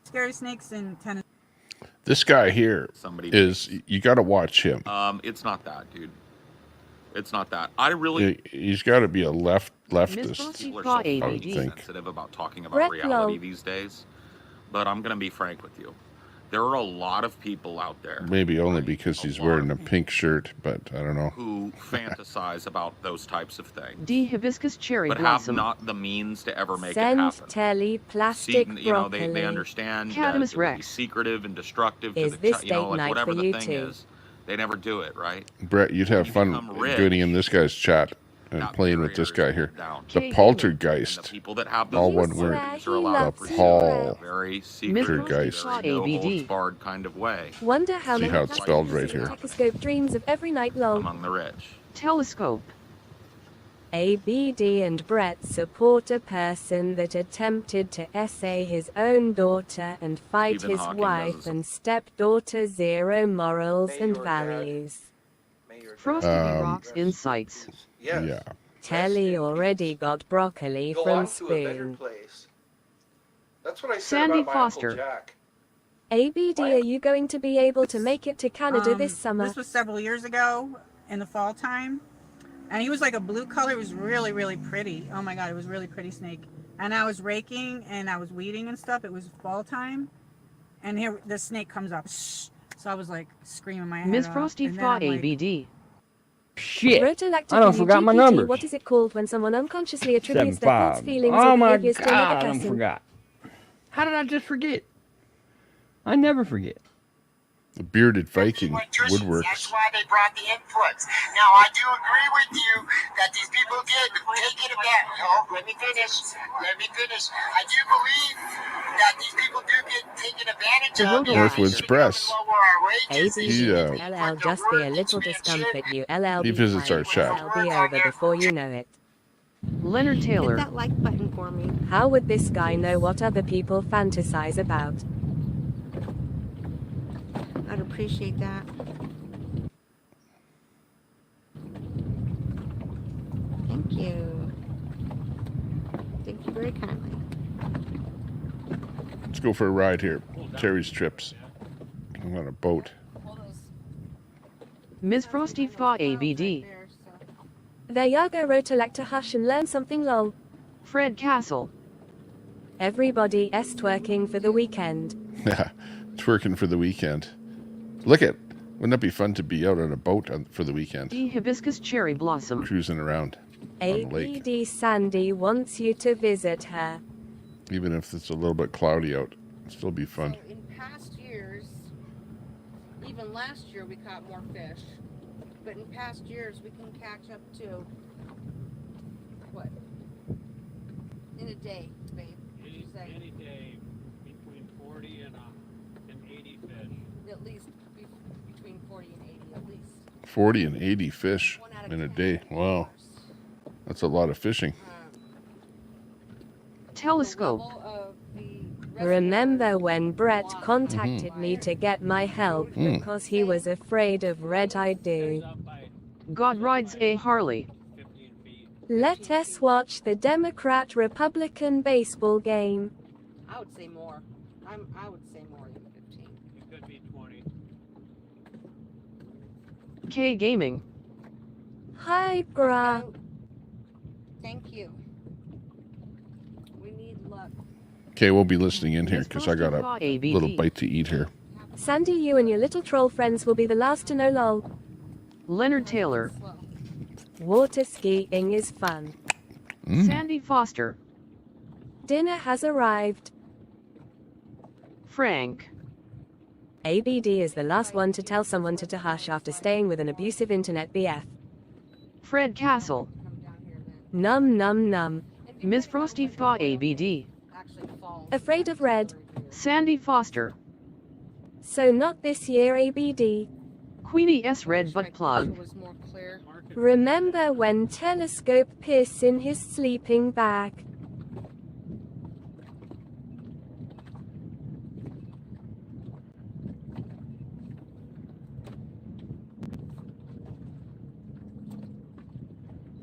Scary snakes in Tennessee. This guy here is, you got to watch him. It's not that, dude. It's not that. I really. He's got to be a leftist. People are so fucking sensitive about talking about Brett reality Lowe. these days. But I'm gonna be frank with you. There are a lot of people out there Maybe only because he's wearing a pink shirt, but I don't know. who fantasize about those types of things, D hibiscus cherry but blossom. have not the means to ever make it Send happen. Telly plastic You know, broccoli. they understand that Cadamus it would be Rex. secretive and destructive Is to the this you know, date like night whatever for the you thing too? is. They never do it, right? Brett, you'd have fun become rich, getting in this guy's chat and playing with this guy here. The poltergeist. People that have All those one word. things are allowed to The pursue Paul. in a very secret, Poltergeist. very no holds barred kind of way. Wonder how See many how it's spelled right here. Techoscope dreams of every night lol. Among the rich. Telescope. ABD and Brett support a person that attempted to essay his own daughter and fight Stephen his Hawking wife does. and stepdaughter. Zero morals and values. Frosty B rocks insights. Yeah. Telly already got broccoli from belong to a better Spoon. place. That's what I said Sandy about my Foster. Uncle Jack. ABD, are you going to be able to make it to Canada this summer? This was several years ago in the fall time. And he was like a blue color. It was really, really pretty. Oh my God, it was really pretty snake. And I was raking and I was weeding and stuff. It was fall time. And here the snake comes up. Shh. So I was like screaming my head Miss off. Frosty And then Fa I'm like, ABD. Shit. Rotolactic I don't forgot my GPT, numbers. What is it called when someone unconsciously attributes their 7-5. thoughts, feelings, Oh or my behaviors to God, another I person? forgot. How did I just forget? I never forget. The bearded Viking woodworks. That's why they brought the inputs. Now, I do agree with you that these people get taken advantage. Oh, let me finish. I do believe that these people do get taken advantage of. Northwoods Press. ABD LL just be a little discomfort you LL He visits our chat. I'll be over before you know it. Leonard Taylor. Hit that like button for me. How would this guy know what other people fantasize about? I'd appreciate that. Thank you. Thank you very kindly. Let's go for a ride here. Terry's Trips. I'm on a boat. Miss Frosty Fa ABD. There ya go, Rotolector, hush and learn something lol. Fred Castle. Everybody s twerking for the weekend. Yeah, twerking for the weekend. Look at, wouldn't that be fun to be out on a boat for the weekend? D hibiscus cherry blossom. Cruising around on the lake. ABD Sandy wants you to visit her. Even if it's a little bit cloudy out, it'll still be fun. So in past years, even last year we caught more fish. But in past years we can catch up to what? In a day, babe. Would you say? Any day between 40 and 80 fish. At least between 40 and 80 at least. 40 and 80 fish in a day. Wow. That's a lot of fishing. Telescope. Remember when Brett contacted me to get my help Mm. because he was afraid of red-eyed dude? God rides a Harley. Let us watch the Democrat-Republican baseball game. I would say more. I would say more than 15. It could be 20. K Gaming. Hi, brah. Thank you. We need luck. Okay, we'll be listening in here because I got a little bite to eat here. Sandy, you and your little troll friends will be the last to know lol. Leonard Taylor. Water skiing is fun. Sandy Foster. Dinner has arrived. Frank. ABD is the last one to tell someone to hush after staying with an abusive internet BF. Fred Castle. Num num num. Miss Frosty Fa ABD. Afraid of red. Sandy Foster. So not this year, ABD. Queenie S Red Butt Plug. Remember when Telescope piss in his sleeping bag?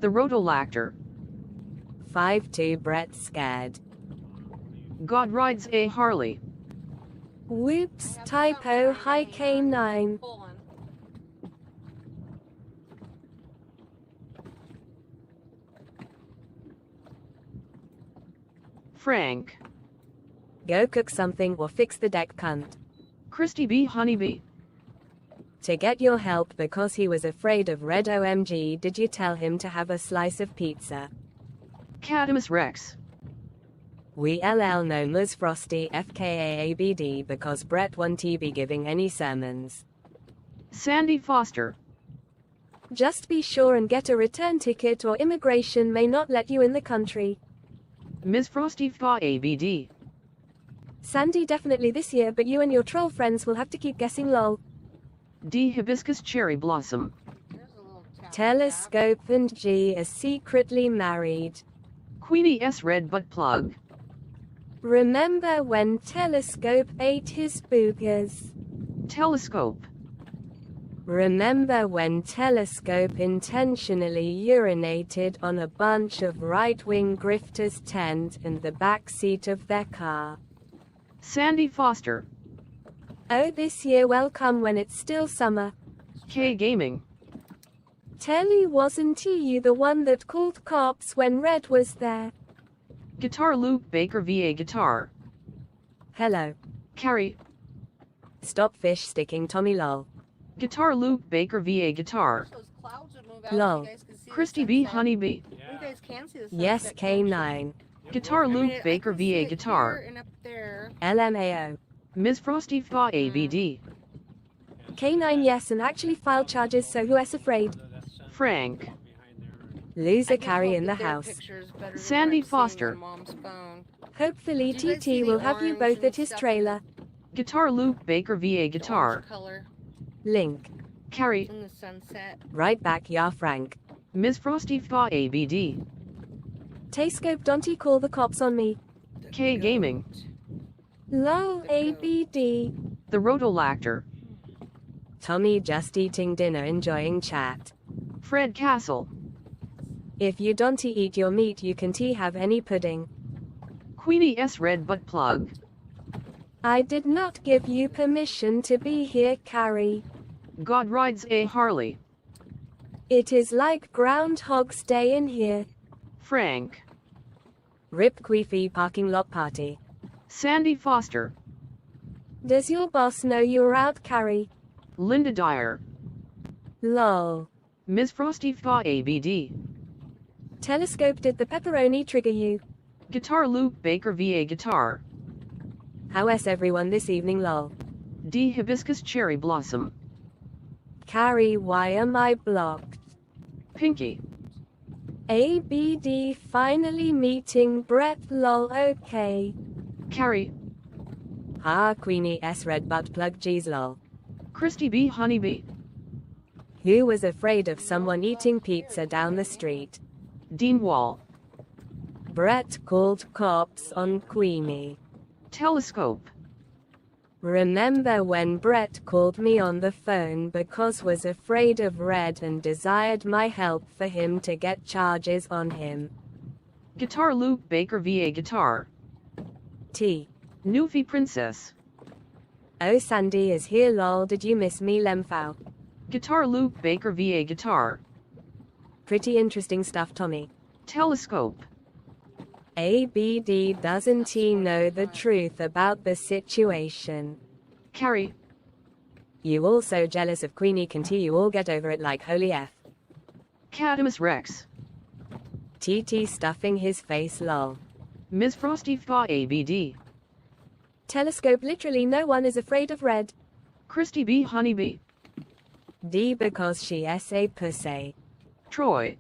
The Rotolactor. 5-2 Brett scared. God rides a Harley. Whoops, typo, hi K9. Frank. Go cook something or fix the deck, cunt. Christy B. Honeybee. To get your help because he was afraid of red. OMG, did you tell him to have a slice of pizza? Cadamus Rex. We LL known as Frosty FKAABD because Brett won't be giving any sermons. Sandy Foster. Just be sure and get a return ticket or immigration may not let you in the country. Ms. Frosty Fa ABD. Sandy definitely this year, but you and your troll friends will have to keep guessing lol. D. Hibiscus Cherry Blossom. Telescope and G are secretly married. Queenie S. Red Butt Plug. Remember when Telescope ate his boogers? Telescope. Remember when Telescope intentionally urinated on a bunch of right-wing grifters' tent in the back seat of their car? Sandy Foster. Oh, this year welcome when it's still summer. K Gaming. Telly, wasn't you the one that called cops when Red was there? Guitar Luke Baker VA Guitar. Hello. Carrie. Stop fish sticking Tommy lol. Guitar Luke Baker VA Guitar. Lol. Christy B. Honeybee. You guys can see the Yes, sunset, K9. Guitar Luke Baker VA Guitar. and up there. LMAO. Ms. Frosty Fa ABD. K9 yes, and actually filed charges, so who's afraid? Frank. Loser carry in the house. Sandy Foster. Hopefully TT will have you both at his trailer. Guitar Luke Baker VA Guitar. Color Link. Carrie. in the sunset. Right back, ya Frank. Ms. Frosty Fa ABD. Tayscope, don't you call the cops on me. K Gaming. Lol ABD. The Rotolactor. Tommy just eating dinner enjoying chat. Fred Castle. If you don't eat your meat you can't have any pudding. Queenie S. Red Butt Plug. I did not give you permission to be here, Carrie. God rides a Harley. It is like Groundhog's Day in here. Frank. Rip Queefy parking lot party. Sandy Foster. Does your boss know you're out, Carrie? Linda Dyer. Lol. Ms. Frosty Fa ABD. Telescope, did the pepperoni trigger you? Guitar Luke Baker VA Guitar. How's everyone this evening, lol? D. Hibiscus Cherry Blossom. Carrie, why am I blocked? Pinky. ABD finally meeting Brett, lol, okay. Carrie. Queenie S. Red Butt Plug G's lol. Christy B. Honeybee. Who was afraid of someone eating pizza down the street? Dean Wall. Brett called cops on Queenie. Telescope. Remember when Brett called me on the phone because was afraid of Red and desired my help for him to get charges on him? Guitar Luke Baker VA Guitar. T. Newfie Princess. Oh, Sandy is here, lol, did you miss me, Lemfow? Guitar Luke Baker VA Guitar. Pretty interesting stuff, Tommy. Telescope. ABD, doesn't he know the truth about the situation? Carrie. You all so jealous of Queenie, can't you all get over it like holy F? Cadamus Rex. TT stuffing his face, lol. Ms. Frosty Fa ABD. Telescope, literally no one is afraid of Red. Christy B. Honeybee. D because she a pussy. Troy.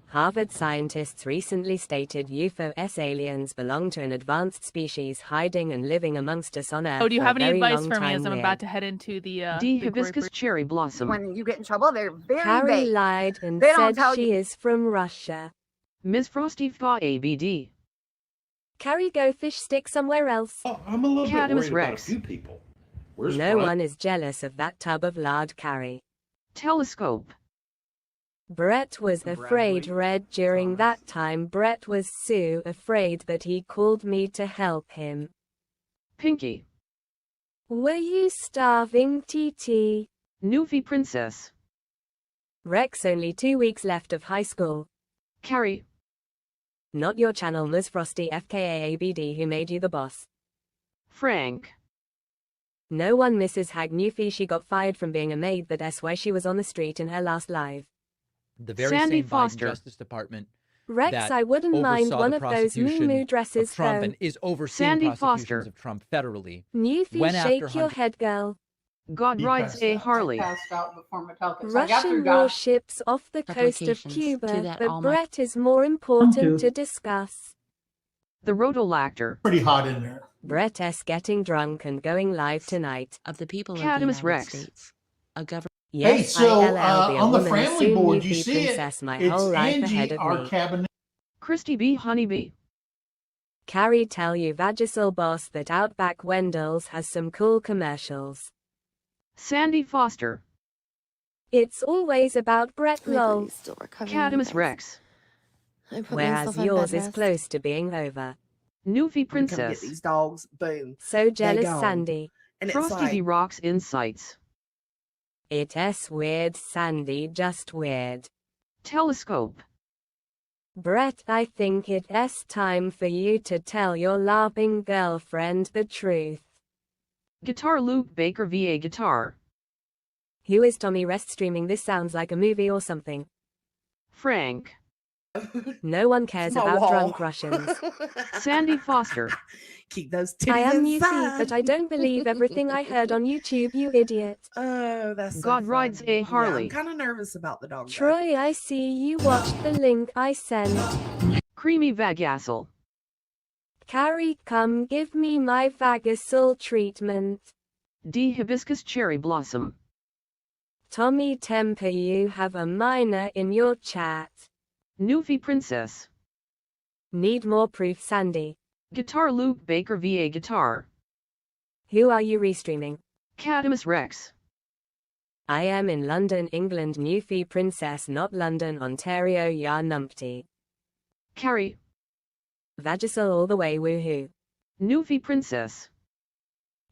Harvard scientists recently stated UFO aliens belong to an advanced species hiding and living amongst us on Earth. Oh, do you have any advice for me as I'm weird. about to head into the D. big Hibiscus roper? Cherry Blossom. When you get in trouble, they're very Carrie vague. lied and They don't said tell she you. is from Russia. Ms. Frosty Fa ABD. Carrie, go fish stick somewhere else. Oh, I'm a little bit Cadamus worried Rex. about a few people. Where's No Frank? one is jealous of that tub of lard, Carrie. Telescope. Brett was afraid Red during that time. Brett was so afraid that he called me to help him. Pinky. Were you starving, TT? Newfie Princess. Rex, only 2 weeks left of high school. Carrie. Not your channel, Ms. Frosty FKA ABD, who made you the boss. Frank. No one misses Hag Newfie. She got fired from being a maid. That's why she was on the street in her last live. The very Sandy same Biden Foster. Justice Department Rex, that I wouldn't mind oversaw one the of those prosecution moo dresses of Trump though. and is overseeing Sandy prosecutions Foster. of Trump federally. Newfie, went after shake your hundreds- head, girl. God rides a Harley. Passed out before Metallica. So I got through Russian God. warships off the coast of Replications to Cuba, that but all Brett is more important to discuss. The Rotolactor. Pretty hot in there. Brett S. getting drunk and going live tonight. of the people of the Cadmus United Rex. States. A government. Yes, Hey, so ILL, be a on the woman, family soon board, Newfie you see princess, it. my It's whole life ahead Angie, of our me. cabinet. Christy B. Honeybee. Carrie, tell you Vagisil boss that Outback Wendell's has some cool commercials. Sandy Foster. It's always about Brett lol. Cadmus Rex. Whereas yours is close to being over. Newfie Come get Princess. these dogs. Boom. So jealous, gone. Sandy. And it's Frosty like, V. Rocks Insights. It's weird, Sandy, just weird. Telescope. Brett, I think it's time for you to tell your LARPing girlfriend the truth. Guitar Luke Baker VA Guitar. Who is Tommy Rest streaming? This sounds like a movie or something. Frank. No one cares My about wall. drunk Russians. Sandy Foster. Keep those titties I am inside. Newfie, but I don't believe everything I heard on YouTube, you idiot. Oh, that's so God rides funny. a Yeah, Harley. I'm kind of nervous about the dog. Troy, I see you watched the link I sent. Creamy Vagasol. Carrie, come give me my Vagisil treatment. D. Hibiscus Cherry Blossom. Tommy Temper, you have a minor in your chat. Newfie Princess. Need more proof, Sandy. Guitar Luke Baker VA Guitar. Who are you restreaming? Cadmus Rex. I am in London, England. Newfie Princess, not London, Ontario. Ya numpty. Carrie. Vagisil all the way, woohoo. Newfie Princess.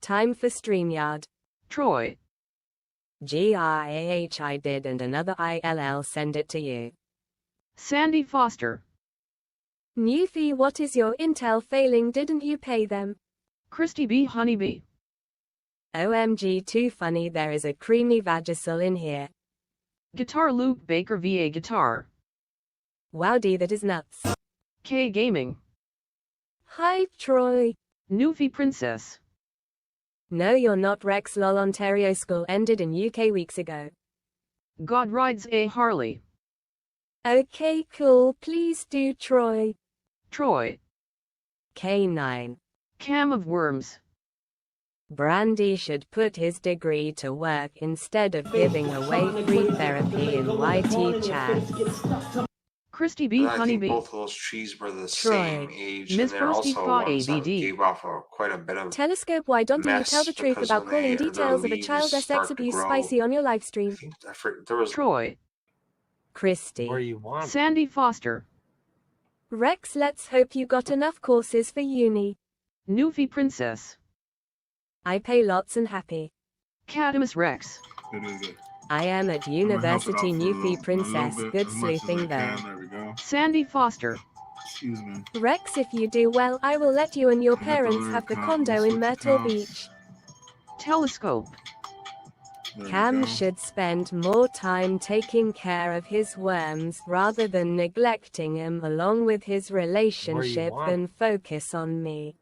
Time for StreamYard. Troy. GRAH, I did, and another ILL send it to you. Sandy Foster. Newfie, what is your intel failing? Didn't you pay them? Christy B. Honeybee. OMG, too funny. There is a creamy Vagisil in here. Guitar Luke Baker VA Guitar. Wowdy, that is nuts. K Gaming. Hi, Troy. Newfie Princess. No, you're not. Rex lol. Ontario school ended in UK weeks ago. God rides a Harley. Okay, cool. Please do, Troy. Troy. K9. Cam of Worms. Brandy should put his degree to work instead of giving away free therapy in YT chat. Christy B. I think Honeybee. both of those trees were the Troy. same age, Miss and they're Frosty also Thaw ones that ABD. gave off quite a bit of Telescope, why don't you mess tell the truth because about when calling their details of a leaves child's sex start to abuse grow, spicy on your live stream? there was Troy. Christy. Where you want? Sandy Foster. Rex, let's hope you got enough courses for uni. Newfie Princess. I pay lots and happy. Cadmus Rex. I am at university, Newfie Princess. Good sleeping though. Sandy Foster. Excuse me. Rex, if you do well, I will let you and your parents have the condo in Myrtle Beach. Telescope. Cam should spend more time taking care of his worms rather than neglecting him along with his relationship than focus on me.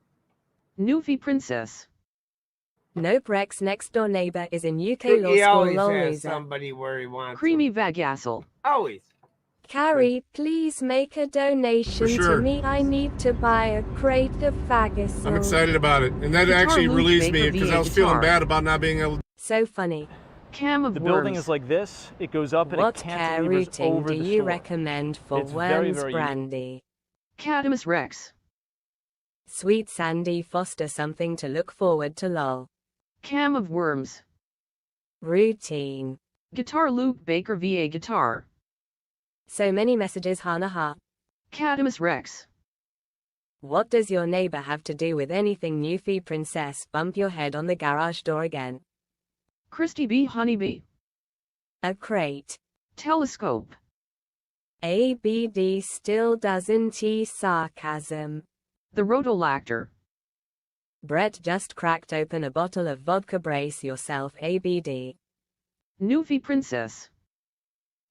Newfie Princess. Nope, Rex next door neighbor is in UK law He school, always lol has loser. somebody where he wants. Creamy Vagasol. Always. Carrie, please make a donation For sure. to me. I need to buy a crate of Vagisil. I'm excited about it. And that Guitar actually Luke relieves me Baker because VA I was feeling guitar. bad about not being able to. So funny. Cam of The Worms. building is like this. It goes up and What it care cantilevers routing over do the you store. recommend for It's very, worms, very Brandy? Cadmus Rex. Sweet Sandy Foster, something to look forward to, lol. Cam of Worms. Routine. Guitar Luke Baker VA Guitar. So many messages, Hanaha. Catamus Rex. What does your neighbor have to do with anything, Newfie Princess? Bump your head on the garage door again. Christy B. Honeybee. A crate. Telescope. ABD still doesn't sarcasm. The Rotolactor. Brett just cracked open a bottle of vodka. Brace yourself, ABD. Newfie Princess.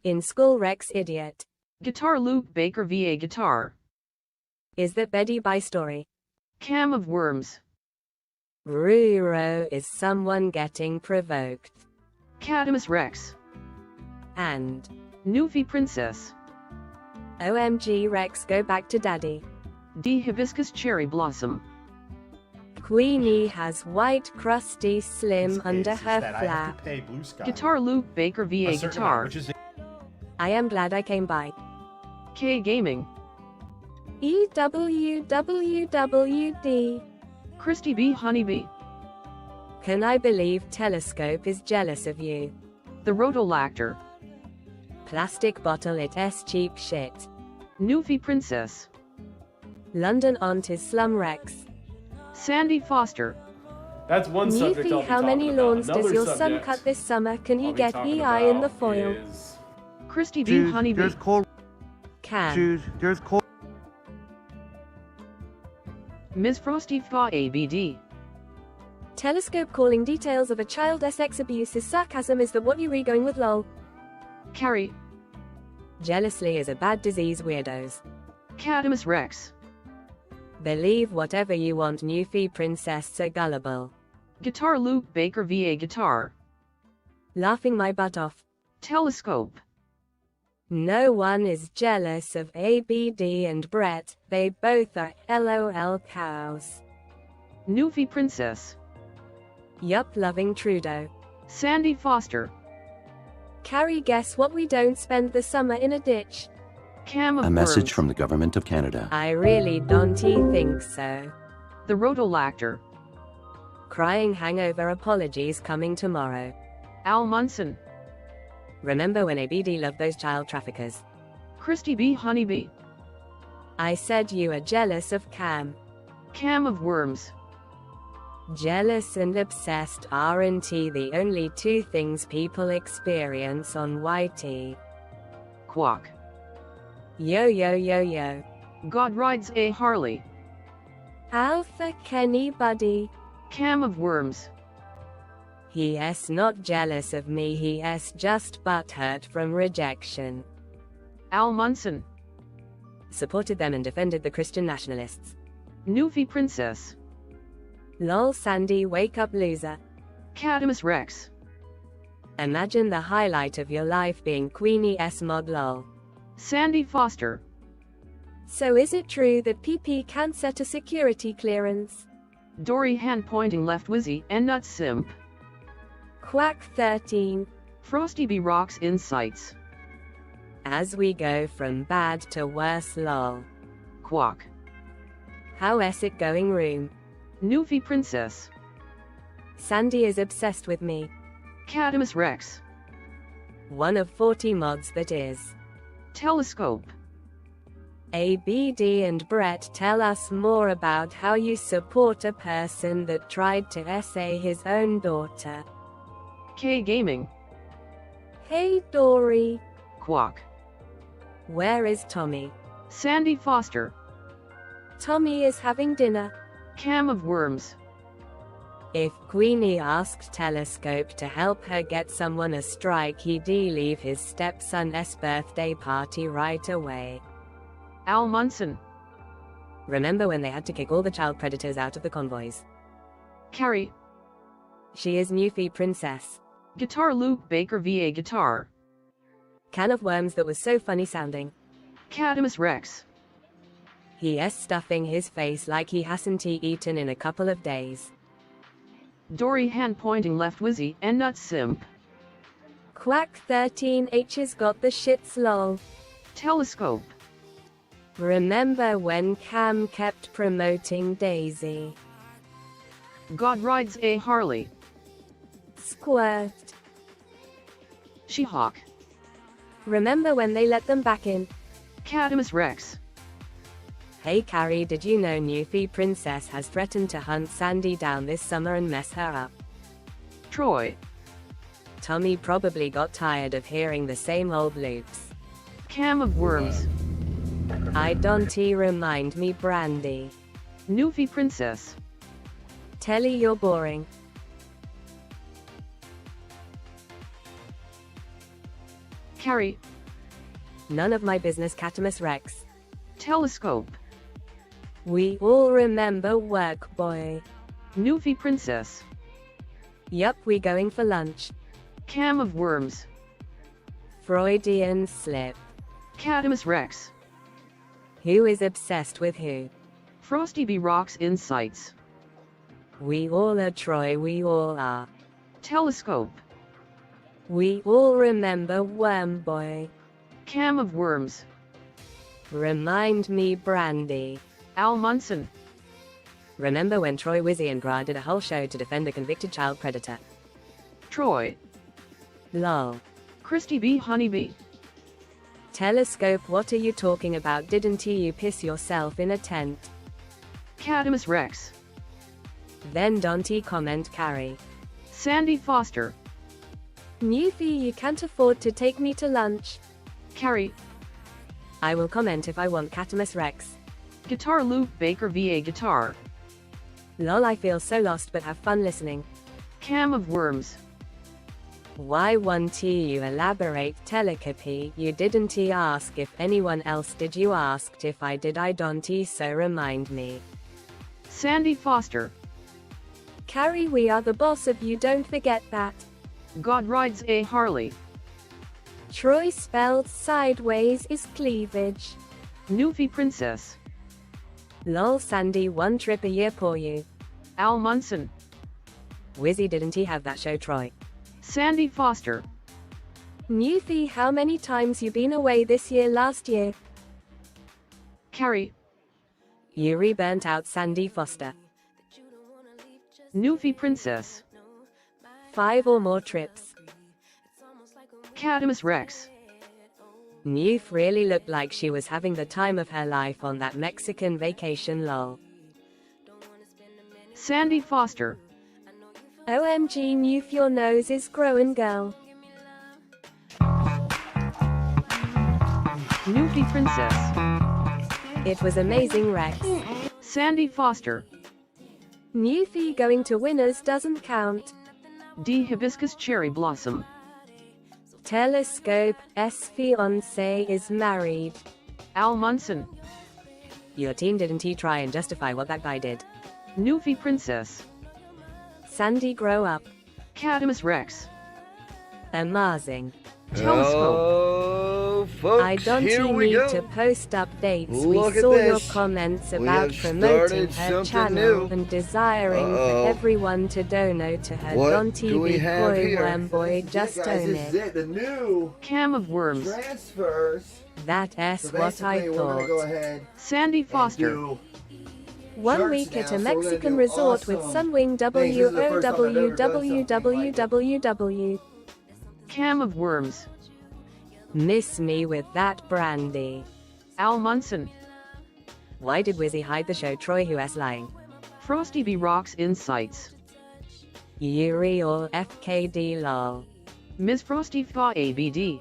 In school, Rex idiot. Guitar Luke Baker VA Guitar. Is that Betty by story? Cam of Worms. Ruro, is someone getting provoked? Catamus Rex. And Newfie Princess. OMG Rex, go back to daddy. D. Hibiscus Cherry Blossom. Queenie has white crusty slim under her flap. Guitar Luke Baker VA Guitar. I am glad I came by. K Gaming. EWWWD. Christy B. Honeybee. Can I believe Telescope is jealous of you? The Rotolactor. Plastic bottle, it's cheap shit. Newfie Princess. London aunt is slum Rex. Sandy Foster. That's one subject I'll Newfie, be how many talking about. lawns does Another your son subject cut this summer? Can he I'll be get talking EI in the about foil? is- Christy B. Honeybee. There's cold. Can. There's cold. Ms. Frosty Fa ABD. Telescope calling details of a child's sex abuse is sarcasm. Is that what you re going with, lol? Carrie. Jealously is a bad disease, weirdos. Catamus Rex. Believe whatever you want, Newfie Princess, so gullible. Guitar Luke Baker VA Guitar. Laughing my butt off. Telescope. No one is jealous of ABD and Brett, they both are LOL cows. Newfie Princess. Yup, loving Trudeau. Sandy Foster. Carrie, guess what? We don't spend the summer in a ditch. Cam of A message Worms. from the government of Canada. I really don't think so. The Rotolactor. Crying hangover apologies coming tomorrow. Al Munson. Remember when ABD loved those child traffickers? Christy B. Honeybee. I said you are jealous of Cam. Cam of Worms. Jealous and obsessed aren't the only two things people experience on YT. Quack. Yo yo yo yo. God rides a Harley. Alpha Kenny buddy. Cam of Worms. He*s not jealous of me, he*s just butthurt from rejection. Al Munson. Supported them and defended the Christian nationalists. Newfie Princess. Lol Sandy, wake up loser. Catamus Rex. Imagine the highlight of your life being Queenie*s mod lol. Sandy Foster. So is it true that PP can set a security clearance? Dory hand pointing left Wizzy and Nut Simp. Quack 13. Frosty B. Rocks Insights. As we go from bad to worse lol. Quack. How's it going, room? Newfie Princess. Sandy is obsessed with me. Catamus Rex. One of 40 mods that is. Telescope. ABD and Brett, tell us more about how you support a person that tried to essay his own daughter. K Gaming. Hey Dory. Quack. Where is Tommy? Sandy Foster. Tommy is having dinner. Cam of Worms. If Queenie asked Telescope to help her get someone a strike, he'd leave his stepson's birthday party right away. Al Munson. Remember when they had to kick all the child predators out of the convoys? Carrie. She is Newfie Princess. Guitar Luke Baker VA Guitar. Can of worms that was so funny sounding. Catamus Rex. He*s stuffing his face like he hasn't eaten in a couple of days. Dory hand pointing left Wizzy and Nut Simp. Quack 13H's got the shits lol. Telescope. Remember when Cam kept promoting Daisy? God rides a Harley. Squirt. She-Hawk. Remember when they let them back in? Catamus Rex. Hey Carrie, did you know Newfie Princess has threatened to hunt Sandy down this summer and mess her up? Troy. Tommy probably got tired of hearing the same old loops. Cam of Worms. I don't remind me Brandy. Newfie Princess. Telly, you're boring. Carrie. None of my business, Catamus Rex. Telescope. We all remember Work Boy. Newfie Princess. Yup, we going for lunch. Cam of Worms. Freudian slip. Catamus Rex. Who is obsessed with who? Frosty B. Rocks Insights. We all are Troy, we all are. Telescope. We all remember Worm Boy. Cam of Worms. Remind me Brandy. Al Munson. Remember when Troy, Wizzy and Gra did a whole show to defend a convicted child predator? Troy. Lol. Christy B. Honeybee. Telescope, what are you talking about? Didn't you piss yourself in a tent? Catamus Rex. Then Dante comment Carrie. Sandy Foster. Newfie, you can't afford to take me to lunch. Carrie. I will comment if I want Catamus Rex. Guitar Loop Baker VA Guitar. Lol, I feel so lost but have fun listening. Cam of Worms. Why won't you elaborate? Telecopy, you didn't ask if anyone else did, you asked if I did. I don't, so remind me. Sandy Foster. Carrie, we are the boss of you, don't forget that. God rides a Harley. Troy spelled sideways is cleavage. Newfie Princess. Lol, Sandy, one trip a year for you. Al Munson. Wizzy, didn't he have that show Troy? Sandy Foster. Newfie, how many times you been away this year? Last year? Carrie. Yuri burnt out Sandy Foster. Newfie Princess. 5 or more trips. Catamus Rex. Newf really looked like she was having the time of her life on that Mexican vacation, lol. Sandy Foster. OMG, Newf, your nose is growing, girl. Newfie Princess. It was amazing, Rex. Sandy Foster. Newfie going to winners doesn't count. D. Hibiscus Cherry Blossom. Telescope, S. fiancé is married. Al Munson. Your team didn't try and justify what that guy did. Newfie Princess. Sandy, grow up. Catamus Rex. Amazing. Telescope. Oh, folks, I don't here we need go. to post updates. Look We at saw your this. comments We about have promoting started her something channel new. and desiring for everyone to donate to her. What Don't do we big have boy, here? worm boy, just guys, own this is it. it. The new Cam of Worms. transfers. That S So what I basically, we're gonna go thought. ahead Sandy and Foster. do 1 shirts week now, at so a we're gonna Mexican do resort with awesome Sunwing things. This is the first time I've ever done something like www. Cam of Worms. Miss me with that Brandy. Al Munson. Why did Wizzy hide the show Troy who is lying? Frosty B. Rocks Insights. Yuri or FKD lol. Ms. Frosty Fa ABD.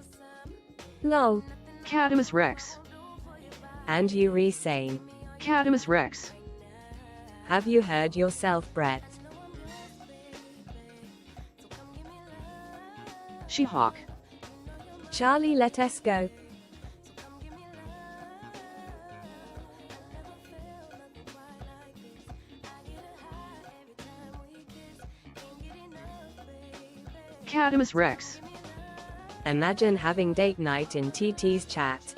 Lol. Catamus Rex. And Yuri sane. Catamus Rex. Have you heard yourself, Brett? She-Hawk. Charlie, let us go. Catamus Rex. Imagine having date night in TT's chat.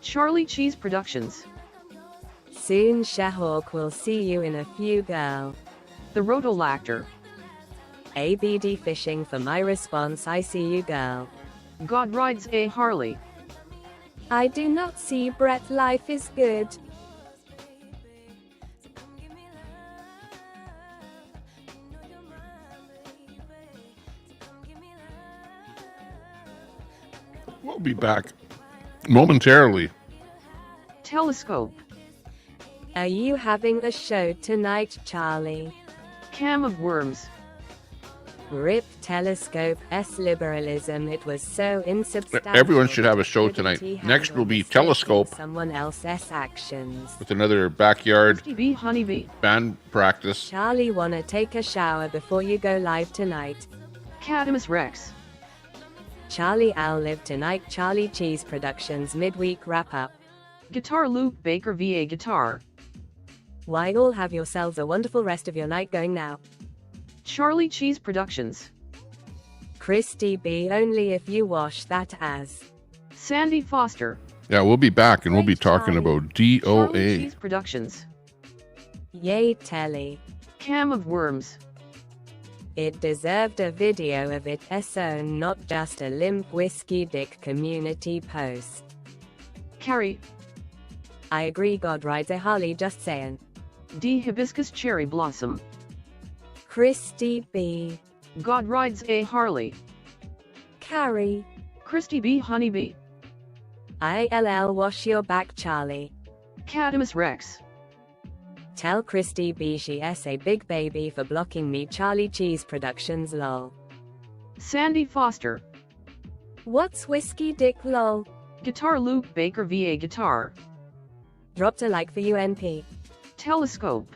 Charlie Cheese Productions. Soon Shahawk will see you in a few, girl. The Rotolactor. ABD fishing for my response, I see you, girl. God rides a Harley. I do not see Brett, life is good. We'll be back momentarily. Telescope. Are you having a show tonight, Charlie? Cam of worms. Rip telescope liberalism. It was so insubstantial. Everyone should have a show Couldn't tonight. he Next handle will be mistaking Telescope someone else's actions. with another backyard Christy B. Honeybee. band practice. Charlie, wanna take a shower before you go live tonight? Catamus Rex. Charlie, I'll live tonight. Charlie Cheese Productions midweek wrap up. Guitar Loop Baker VA Guitar. Why, all have yourselves a wonderful rest of your night going now. Charlie Cheese Productions. Christy B. Only if you wash that as. Sandy Foster. Yeah, we'll be back and we'll be Great, talking Charlie. about Charlie DOA. Cheese Productions. Yay, Telly. Cam of worms. It deserved a video of it, so not just a limp whiskey dick community post. Carrie. I agree, God rides a Harley, just saying. D. Hibiscus Cherry Blossom. Christy B. God rides a Harley. Carrie. Christy B. Honeybee. ILL wash your back, Charlie. Catamus Rex. Tell Christy B she's a big baby for blocking me. Charlie Cheese Productions lol. Sandy Foster. What's whiskey dick lol? Guitar Loop Baker VA Guitar. Dropped a like for UNP. Telescope.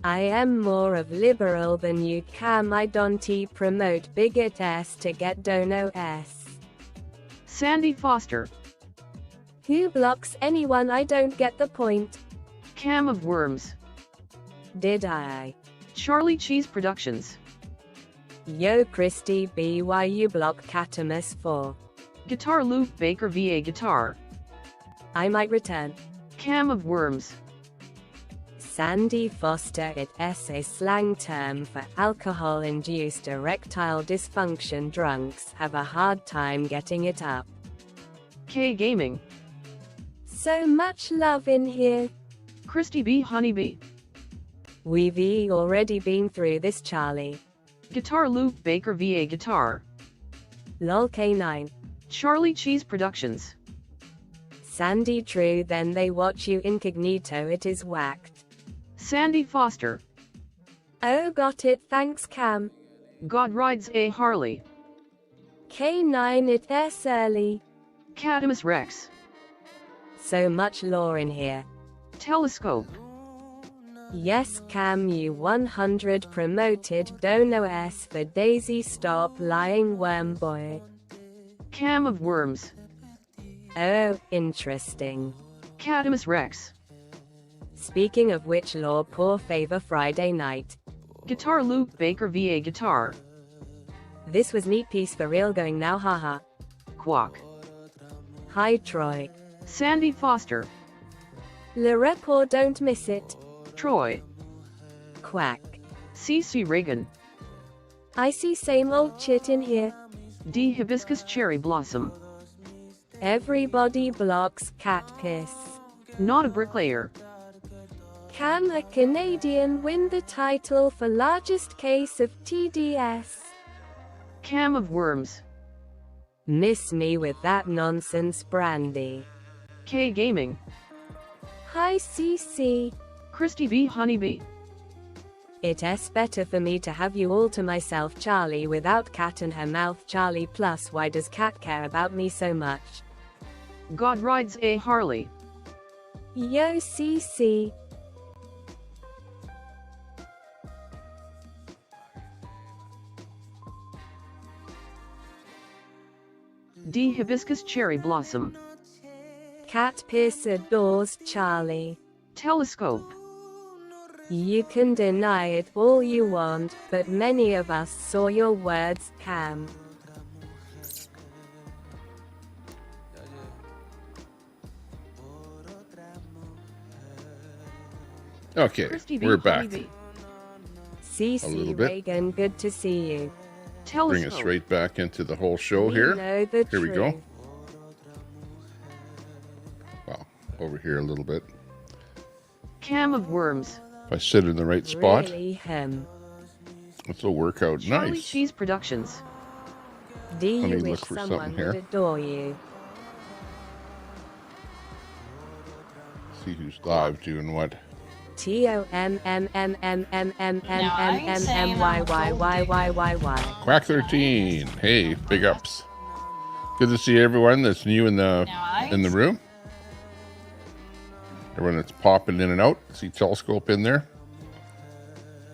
I am more of liberal than you, Cam. I don't promote bigot s to get dono s. Sandy Foster. Who blocks anyone? I don't get the point. Cam of worms. Did I? Charlie Cheese Productions. Yo, Christy B, why you block Catamus for? Guitar Loop Baker VA Guitar. I might return. Cam of worms. Sandy Foster. It's a slang term for alcohol-induced erectile dysfunction. Drunks have a hard time getting it up. K Gaming. So much love in here. Christy B Honeybee. We've already been through this, Charlie. Guitar Loop Baker VA Guitar. Lol K9. Charlie Cheese Productions. Sandy true, then they watch you incognito. It is whacked. Sandy Foster. Oh, got it, thanks Cam. God rides a Harley. K9 it's early. Catamus Rex. So much lore in here. Telescope. Yes, Cam, you 100 promoted Dono S for Daisy. Stop lying, worm boy. Cam of worms. Oh, interesting. Catamus Rex. Speaking of which, lore, poor favor Friday night. Guitar Loop Baker VA Guitar. This was neat piece for real going now, haha. Quack. Hi Troy. Sandy Foster. Le Report, don't miss it. Troy. Quack. CC Reagan. I see same old shit in here. D Hibiscus Cherry Blossom. Everybody blocks cat piss. Not a bricklayer. Can a Canadian win the title for largest case of TDS? Cam of worms. Miss me with that nonsense, Brandy. K Gaming. Hi CC. Christy B Honeybee. It's better for me to have you all to myself, Charlie, without Cat in her mouth. Charlie, plus why does Cat care about me so much? God rides a Harley. Yo CC. D Hibiscus Cherry Blossom. Cat piss adores Charlie. Telescope. You can deny it all you want, but many of us saw your words, Cam. Okay, Christy B we're back. Honeybee. A little CC bit. Reagan, good to see you. Telescope. Bring us right back into the whole show We here. know the Here we go. truth. Well, over here a little bit. Cam of worms. If I sit in the right spot, Really him. this will work out Charlie nice. Cheese Productions. Do Let me you wish look for someone something would here. adore you? See who's live doing what. TOMMMMMMMMMYYYYYY. Quack 13. Hey, big ups. Good to see everyone that's new in the room. Everyone that's popping in and out. See Telescope in there.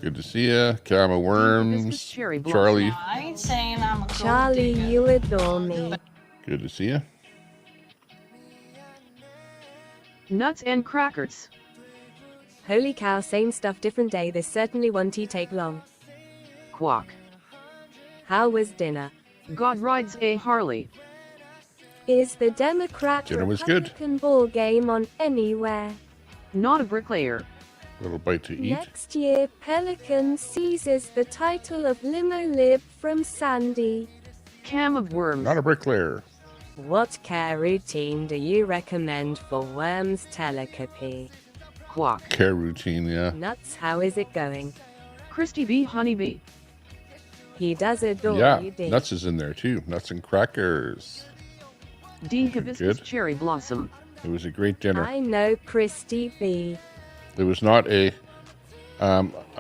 Good to see you. Gamma Worms. Charlie. I ain't saying I'm a gold Charlie, digger. you adore me. Good to see you. Nuts and crackers. Holy cow, same stuff, different day. This certainly won't take long. Quack. How was dinner? God rides a Harley. Is the Democrat Dinner was good. Republican ball game on anywhere? Not a bricklayer. Little bite to eat. Next year, Pelican seizes the title of Limo Lib from Sandy. Cam of worms. Not a bricklayer. What care routine do you recommend for Worms telecopy? Quack. Care routine, yeah. Nuts, how is it going? Christy B. Honeybee. He does adore Yeah, you, D. Nuts is in there too. Nuts and crackers. D. Hibiscus Good. cherry blossom. It was a great dinner. I know Christy B. It was not a...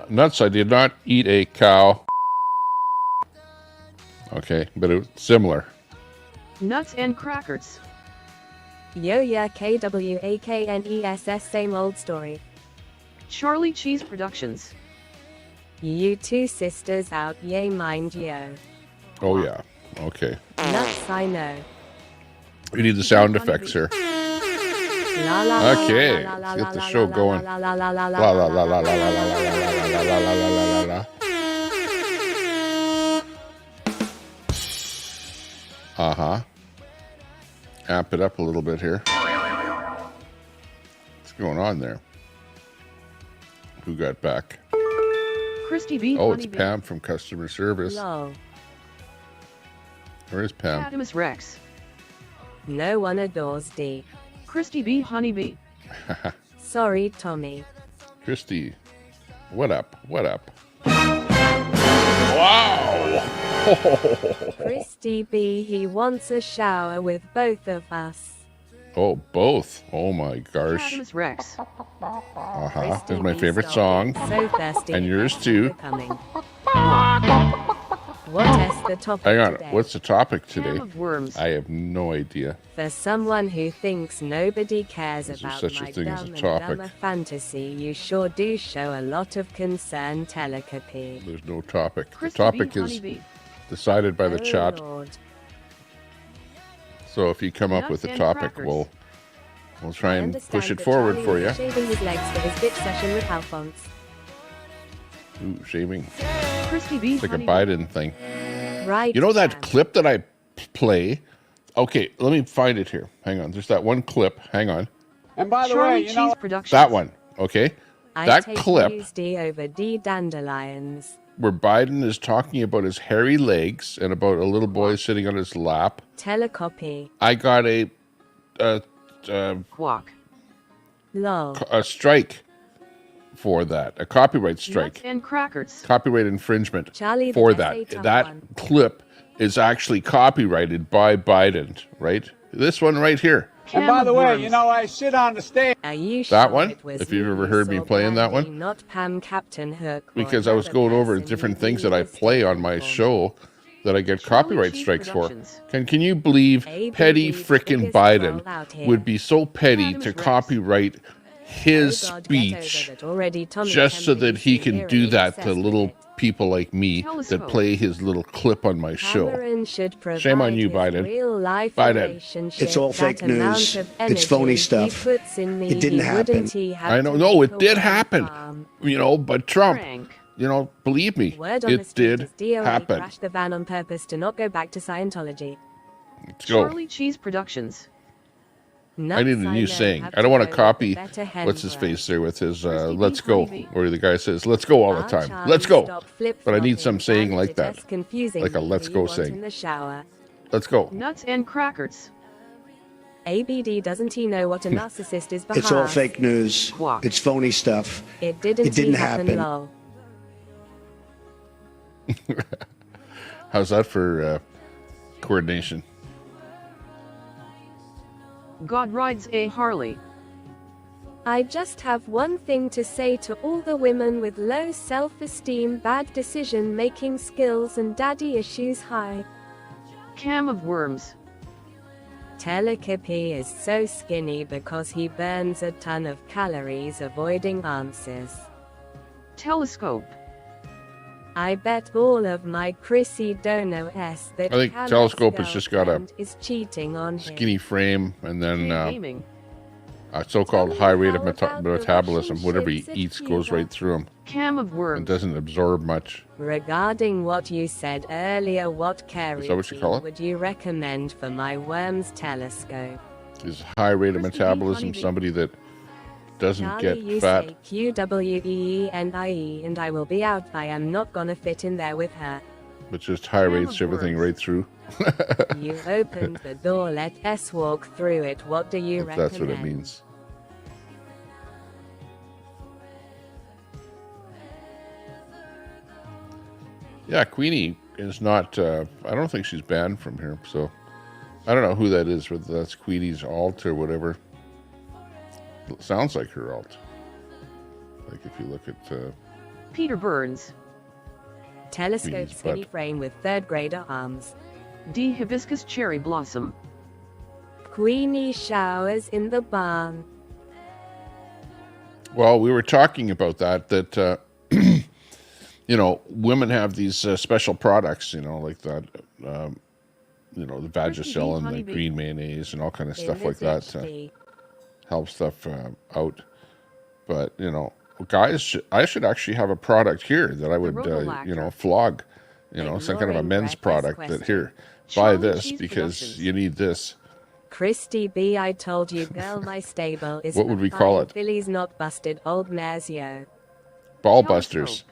Nuts, I did not eat a cow. Okay, but it was similar. Nuts and crackers. Yo yeah, KWAKNESS, same old story. Charlie Cheese Productions. You two sisters out, yay mind yo. Oh, yeah. Okay. Nuts, I know. We need the sound effects here. La la la Okay, la la let's la get the la show la going. la la la la la La la la la la la la la la la la la la la la. Uh-huh. Amp it up a little bit here. What's going on there? Who got back? Christy B. Oh, it's Honeybee. Pam from customer service. Lol. Where is Pam? Adamus Rex. No one adores D. Christy B. Honeybee. Sorry, Tommy. Christy, what up? What up? Wow! Christy B, he wants a shower with both of us. Oh, both. Oh my gosh. Adamus Rex. Uh-huh. This is my favorite song. So thirsty. And yours too. Coming. What is the topic Hang on. today? What's the topic Cam today? of worms. I have no idea. For someone who thinks nobody cares Is there about such a my thing as a dumb and topic? dumber fantasy, you sure do show a lot of concern, telecopy. There's no topic. The Christy topic B. is Honeybee. decided by the Oh, chat. Lord. So if you come up with a Nuts and topic, crackers. we'll try I and understand push it that forward Charlie for was you. shaving his legs for his bit session with Alphonse. Ooh, shaving. Christy B. It's like a Honeybee. Biden thing. Right. You know that Pam. clip that I play? Okay, let me find it here. Hang on. There's that one clip. Hang on. And by the Charlie way, you Cheese know, Productions. That one. Okay. I That take clip News D over D dandelions. where Biden is talking about his hairy legs and about a little boy sitting on his lap. Telecopy. I got a Quack. Lol. strike for that. A copyright Nuts strike. and crackers. Copyright infringement Charlie, for the essay that. tough That one. clip is actually copyrighted by Biden, right? This one right here. and by the way, you know, I sit on the stage. Are you That sure one? it was If you've you ever who heard me saw playing that Brandy, one? Not Pam Captain Hook. or Because I was another going over person different you things that I mistaken play on my for. show that I get Charlie copyright Cheese strikes for. Productions. Can you believe ABB, petty the frickin' biggest Biden troll out here. would be so petty Adamus to Rex. copyright his Oh God, get over speech that. Already Tommy just so Kemp that he is can do severely that to obsessed with little it. people like me that Telescope. play his little clip on my show? Cameron should Shame on provide you, his Biden. real-life Biden. relationship. It's all That fake amount news. of It's phony energy stuff. He puts in me, It didn't he happen. wouldn't he have I know. to No, make it a did one happen. farm? You know, but Trump, Frank. you know, believe me, Word on the it street did is DOA happen. crashed the van on purpose to not go back to Scientology. Let's go. Charlie Cheese Productions. I need a Nuts, new know, saying. have I don't want to go with copy the better hen what's his bro. face there with his Christy B. let's go, Honeybee. where the guy says let's go all the Ah, time. Charlie, Let's go. stop But I need some flip-flopping. saying Found like it that. as confusing Like a me let's who go you want saying. in the shower. Let's go. Nuts and crackers. ABD, doesn't he know what a narcissist is? It's all Behalf? fake news. Quack. It's phony stuff. It didn't, It didn't happen. happen. Lol. How's that for coordination. God rides a Harley. I just have one thing to say to all the women with low self-esteem, bad decision-making skills and daddy issues. Hi. Cam of Worms. Telekippy is so skinny because he burns a ton of calories avoiding answers. Telescope. I bet all of my Chrissy don't know that I think Cam's Telescope has just got a girlfriend is cheating on him. skinny frame and then Gaming. a so-called high rate of how about the metabolism. Russian Whatever he ships at eats goes Cuba? right through him Cam of and Worms. doesn't absorb much. Regarding what you said earlier, what care Is that what you call it? would you recommend for my worms telescope? His high rate of Crispy metabolism, honeybee. somebody that doesn't Charlie, get you fat. say QWEENIE and I will be out. I am not gonna fit in there with her. But just high Cam rates of everything worms. right through. You opened the door, let us walk through it. What do you If recommend? that's what it means. Yeah, Queenie is not, I don't think she's banned from here, so I don't know who that is, whether that's Queenie's alt or whatever. It sounds like her alt. Like if you look at, Peter Burns. Telescope Queenie's skinny butt. frame with third grader arms. D. Hibiscus Cherry Blossom. Queenie showers in the barn. well, we were talking about that, you know, women have these special products, you know, like that, you know, the Vagisil and the honeybee. green mayonnaise and all kind of In stuff like this that to HD. help stuff out. But, you know, guys, I should actually have a product here that I would, you know, flog, you know, some kind of a Ignoring men's breakfast product that question. here, buy Charlie this Cheese because Productions. you need this. Christy B, I told you, girl, my stable is What would we call fine. it? Philly's not busted, old mares, yo. Ball Telescope. busters.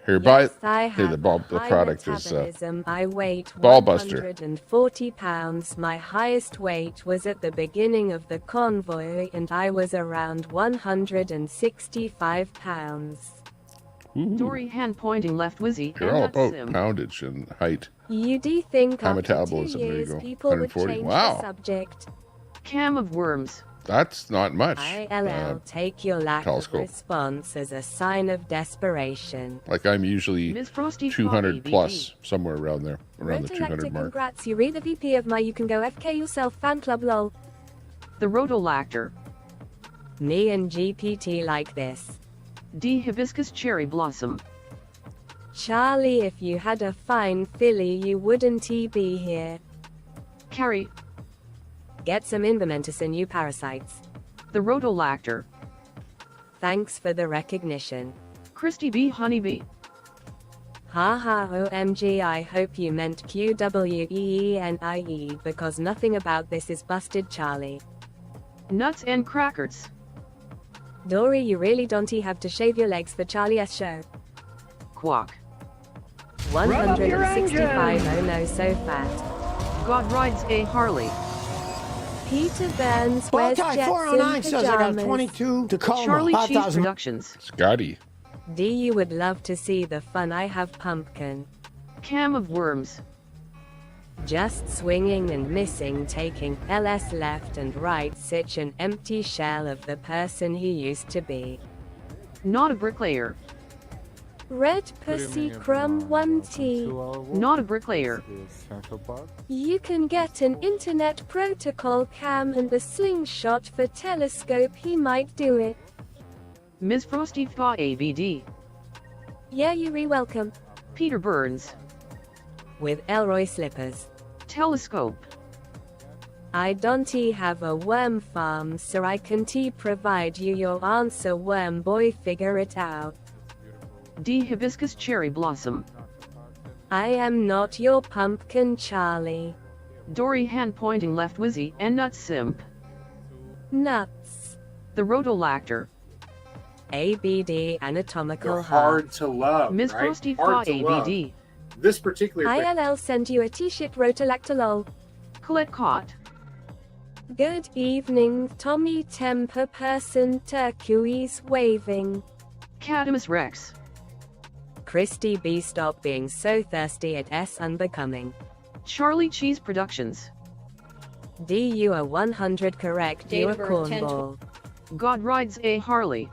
Here, buy Yes, I Hey, have the high product is metabolism. I weigh Ball Buster. 140 pounds. My highest weight was at the beginning of the convoy, and I was around 165 pounds. Dory hand pointing left Wizzy. you're and all not about Sim. poundage and height. You do think High after 2 metabolism, there you years go. people would 140. change Wow. the subject? Cam of Worms. That's not much. ILL, take your lack telescope. of response as a sign of desperation. Like I'm usually Miss Frosty 200 ABD. plus, somewhere around there, around the 200 Rotolactic, mark. congrats, you read the VP of my You Can Go FK Yourself fan club lol. The Rotolactor. Me and GPT like this. D. Hibiscus Cherry Blossom. Charlie, if you had a fine filly you wouldn't be here. Carrie. Get some Invermenticin, you parasites. The Rotolactor. Thanks for the recognition. Christy B. Honeybee. Haha OMG, I hope you meant QWEENIE because nothing about this is busted, Charlie. Nuts and Crackers. Dory, you really don't have to shave your legs for Charlie's show. Quack. 165, oh no, so fat. God rides a Harley. Peter Burns wears jets in pajamas. Charlie Cheese Productions. Scotty. D, you would love to see the fun I have, pumpkin. Cam of Worms. Just swinging and missing, taking LS left and right, such an empty shell of the person he used to be. Not a bricklayer. Red Pussy Crumb 1T. Not a bricklayer. You can get an internet protocol cam and the slingshot for telescope, he might do it. Ms. Frosty Fa ABD. Yeah, you re-welcome. Peter Burns. With Elroy slippers. Telescope. I don't have a worm farm, so I can provide you your answer, worm boy, figure it out. D. Hibiscus Cherry Blossom. I am not your pumpkin, Charlie. Dory hand pointing left Wizzy and Nuts Simp. Nuts. The Rotolactor. ABD anatomical Hard to love. Ms. right? Frosty Fa Hard to love. ABD. This particular ILL send you a t-shirt rotolactolol. Colette Cott. Good evening, Tommy Temper person turquoise waving. Cadamus Rex. Christy B, stop being so thirsty at S unbecoming. Charlie Cheese Productions. D, you are 100 correct. Date You are of birth, 10 cornball. God rides a Harley.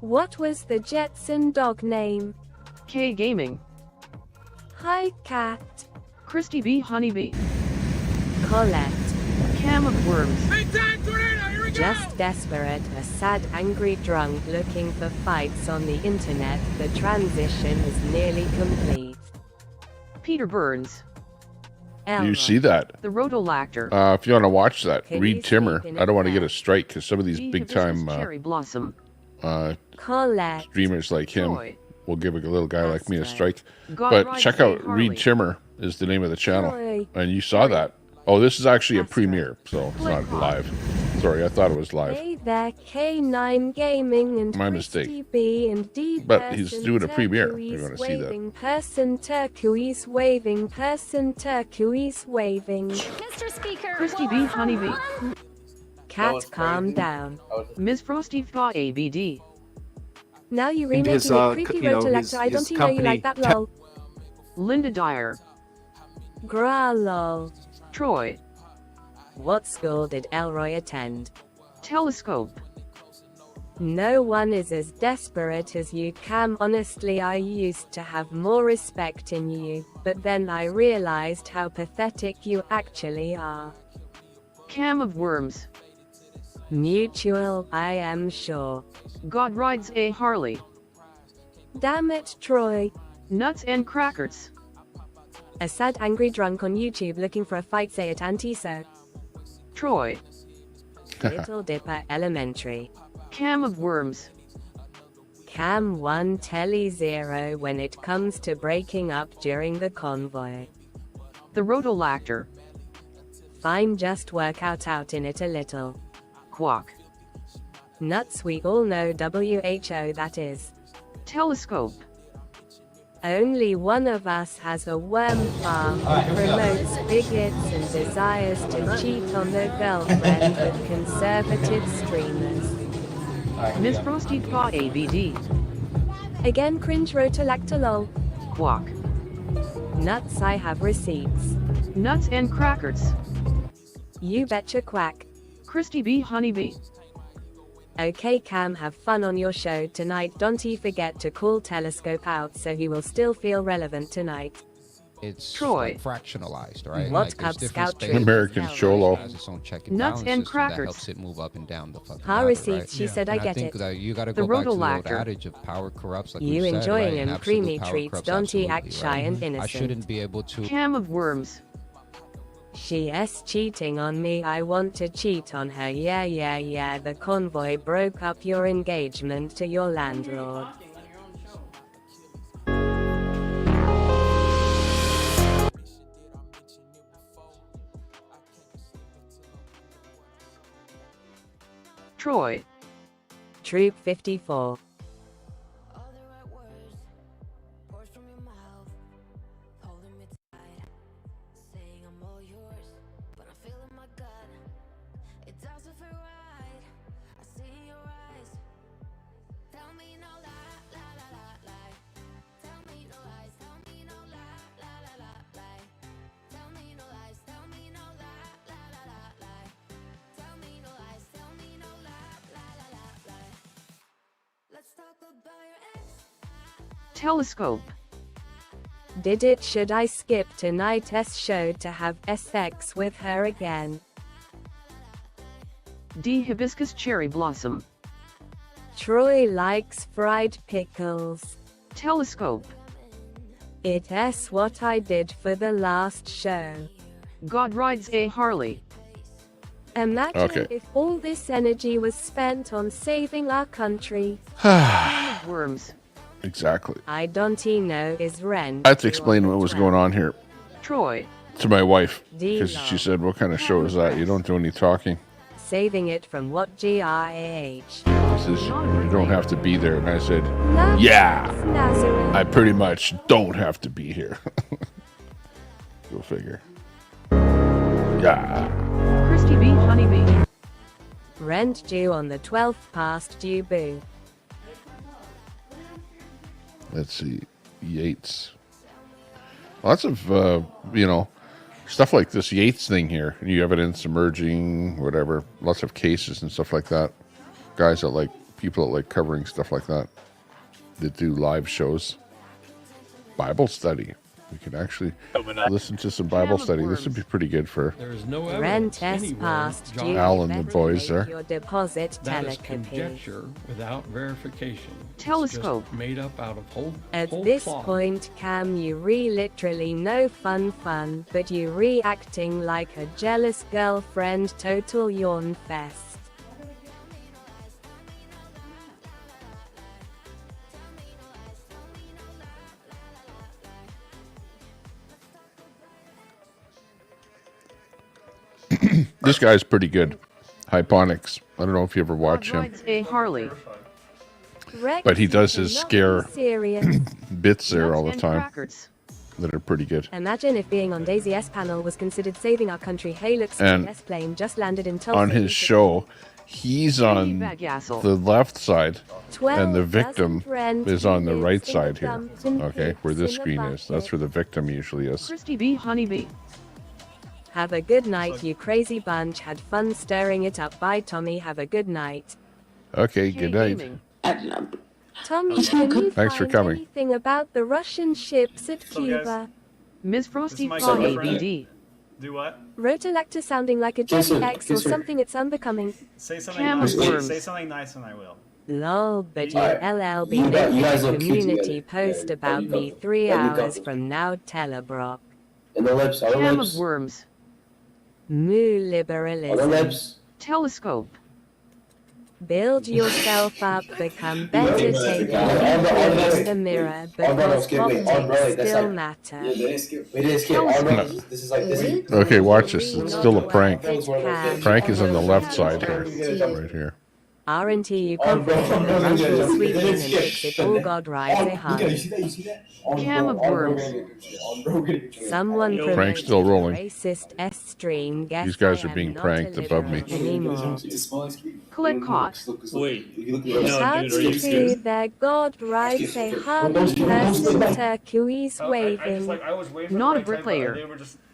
What was the Jetson dog name? K Gaming. Hi, cat. Christy B Honeybee. Colette. Cam of Worms. Just desperate, a sad, angry drunk looking for fights on the internet. The transition is nearly complete. Peter Burns. You see that? The Rotolactor. If you want to watch that, Can read you Timmer. sleep in I don't a want to get bed? a strike because some of these The big Hibiscus time Cherry Blossom. Colette. streamers like him Troy. will give a little guy like me a Astro. strike. God But rides check a out Harley. Reed Timmer is the name of the channel. Troy. And you saw that. Oh, this is actually a Astro. premiere, so it's not live. Sorry, I thought it was live. Hey there, K9 Gaming and My Christy mistake. B and D. But he's person doing a premiere. turquoise You're gonna see that. waving person turquoise waving person turquoise waving. Mr. Speaker. Christy B Honeybee. Cat, it's calm crazy. down. Ms. Frosty Fa ABD. Now you And remaking his, it creepy you know, rotolector. I don't his even know you like that company- lol. Linda Dyer. Gra lol. Troy. What school did Elroy attend? Telescope. No one is as desperate as you, Cam. Honestly, I used to have more respect in you, but then I realized how pathetic you actually are. Cam of Worms. Mutual, I am sure. God rides a Harley. Damn it, Troy. Nuts and crackers. A sad angry drunk on YouTube looking for a fight, say it Antiso. Troy. Little Dipper Elementary. Cam of Worms. Cam 1 Telly 0 when it comes to breaking up during the convoy. The Rotolactor. Fine, just work out in it a little. Quack. Nuts, we all know WHO, that is. Telescope. Only one of us has a worm farm who promotes bigots and desires to cheat on their girlfriend with conservative streamers. Miss Frosty Fa ABD. Again, cringe rotolactor lol. Quack. Nuts, I have receipts. Nuts and crackers. You betcha quack. Christy B Honeybee. Okay, Cam, have fun on your show tonight. Don't forget to call Telescope out so he will still feel relevant tonight. It's Troy. like fractionalized, right? What like Cub there's different Scout spaces. trip? American Cholo. Has its own check and Nuts balance and system that crackers. helps it move up and down the fucking Ha ladder, receipts, right? she said I And get think it. that you got to The go back to the old Rotolactor. adage of power corrupts, like You we said, enjoying right? them Absolute creamy power treats, corrupts don't absolutely, act shy right? and innocent. I shouldn't be able to. Cam of Worms. She's cheating on me, I want to cheat on her. Yeah, the convoy broke up your engagement to your landlord. Troy. Troop 54. Telescope. Did it? Should I skip tonight's show to have sex with her again? D. Hibiscus Cherry Blossom. Troy likes fried pickles. Telescope. It's what I did for the last show. God rides a Harley. Imagine Okay. if all this energy was spent on saving our country. Worms. Exactly. I don't know is rent. I had to explain what was going on here Troy. to my wife because D-Lo. she said, "What kind of show is that? You don't do any talking." Saving it from what GRAH. She says, "You don't have to be there," and I said, Nazareth, "Yeah, Nazareth. I pretty much don't have to be here." Go figure. Yeah. Christy B Honeybee. Rent due on the 12th past due boo. Let's see, Yates. Lots of stuff like this Yates thing here, new evidence emerging, whatever, lots of cases and stuff like that. Guys that like, people that like covering stuff like that, that do live shows. Bible study. We can actually listen to some Bible study. This would be pretty good for There is no Rent evidence S past due. Al and the boys there. Your deposit That is telecopy. conjecture without verification. It's Telescope. just made up out of whole At whole this cloth. point, Cam, you literally no fun, but you reacting like a jealous girlfriend. Total yawn fest. This guy's pretty good. Hyponics. I don't know if you ever watch him, Rides a Harley. but he does his scare Serious. bits there all the And time crackers. that are pretty good. Imagine if being on Daisy S panel was considered saving our country. Hey, look, And S plane just landed in Tulsa. On his show, he's on Bagassel. the left side, 12 and the victim dozen friends is on the who right lives in side the here. dumps and Okay, where this pits in a screen is. That's bucket. where the victim usually is. Christy B. Honeybee. Have a good night, you crazy bunch. Had fun stirring it up. Bye, Tommy. Have a good night. Okay, good night. Gaming. Tommy, can you Thanks for find coming. anything about the Russian ships at Cuba? Ms. Frosty my Paw girlfriend. ABD. Do what? Rotolector sounding like a Jeffy X or something. It's unbecoming. Say something Cam nice. of worms. Say something nice and I will. Lol, but you Alright. LLB You making guys a look cute community together. post Yeah, about let me me go. 3 Let me hours go. from now. Telebrock. And the lips, all the Cam lips. of worms. Moo liberalism. Telescope. Build yourself up, become better, take a look in the mirror, because optics still matter. Okay, watch this. It's still a prank. Prank is on the left side here, right here. Aren't you confident in the Russian sweeping and makes it all God rides a hard? Cam of worms. Someone Prank's promoted still rolling. racist S stream. Guess These guys I are being am not pranked a above me. liberal anymore. Collect caught. How to do their God rides a Harley person turquoise waving. Not a bricklayer.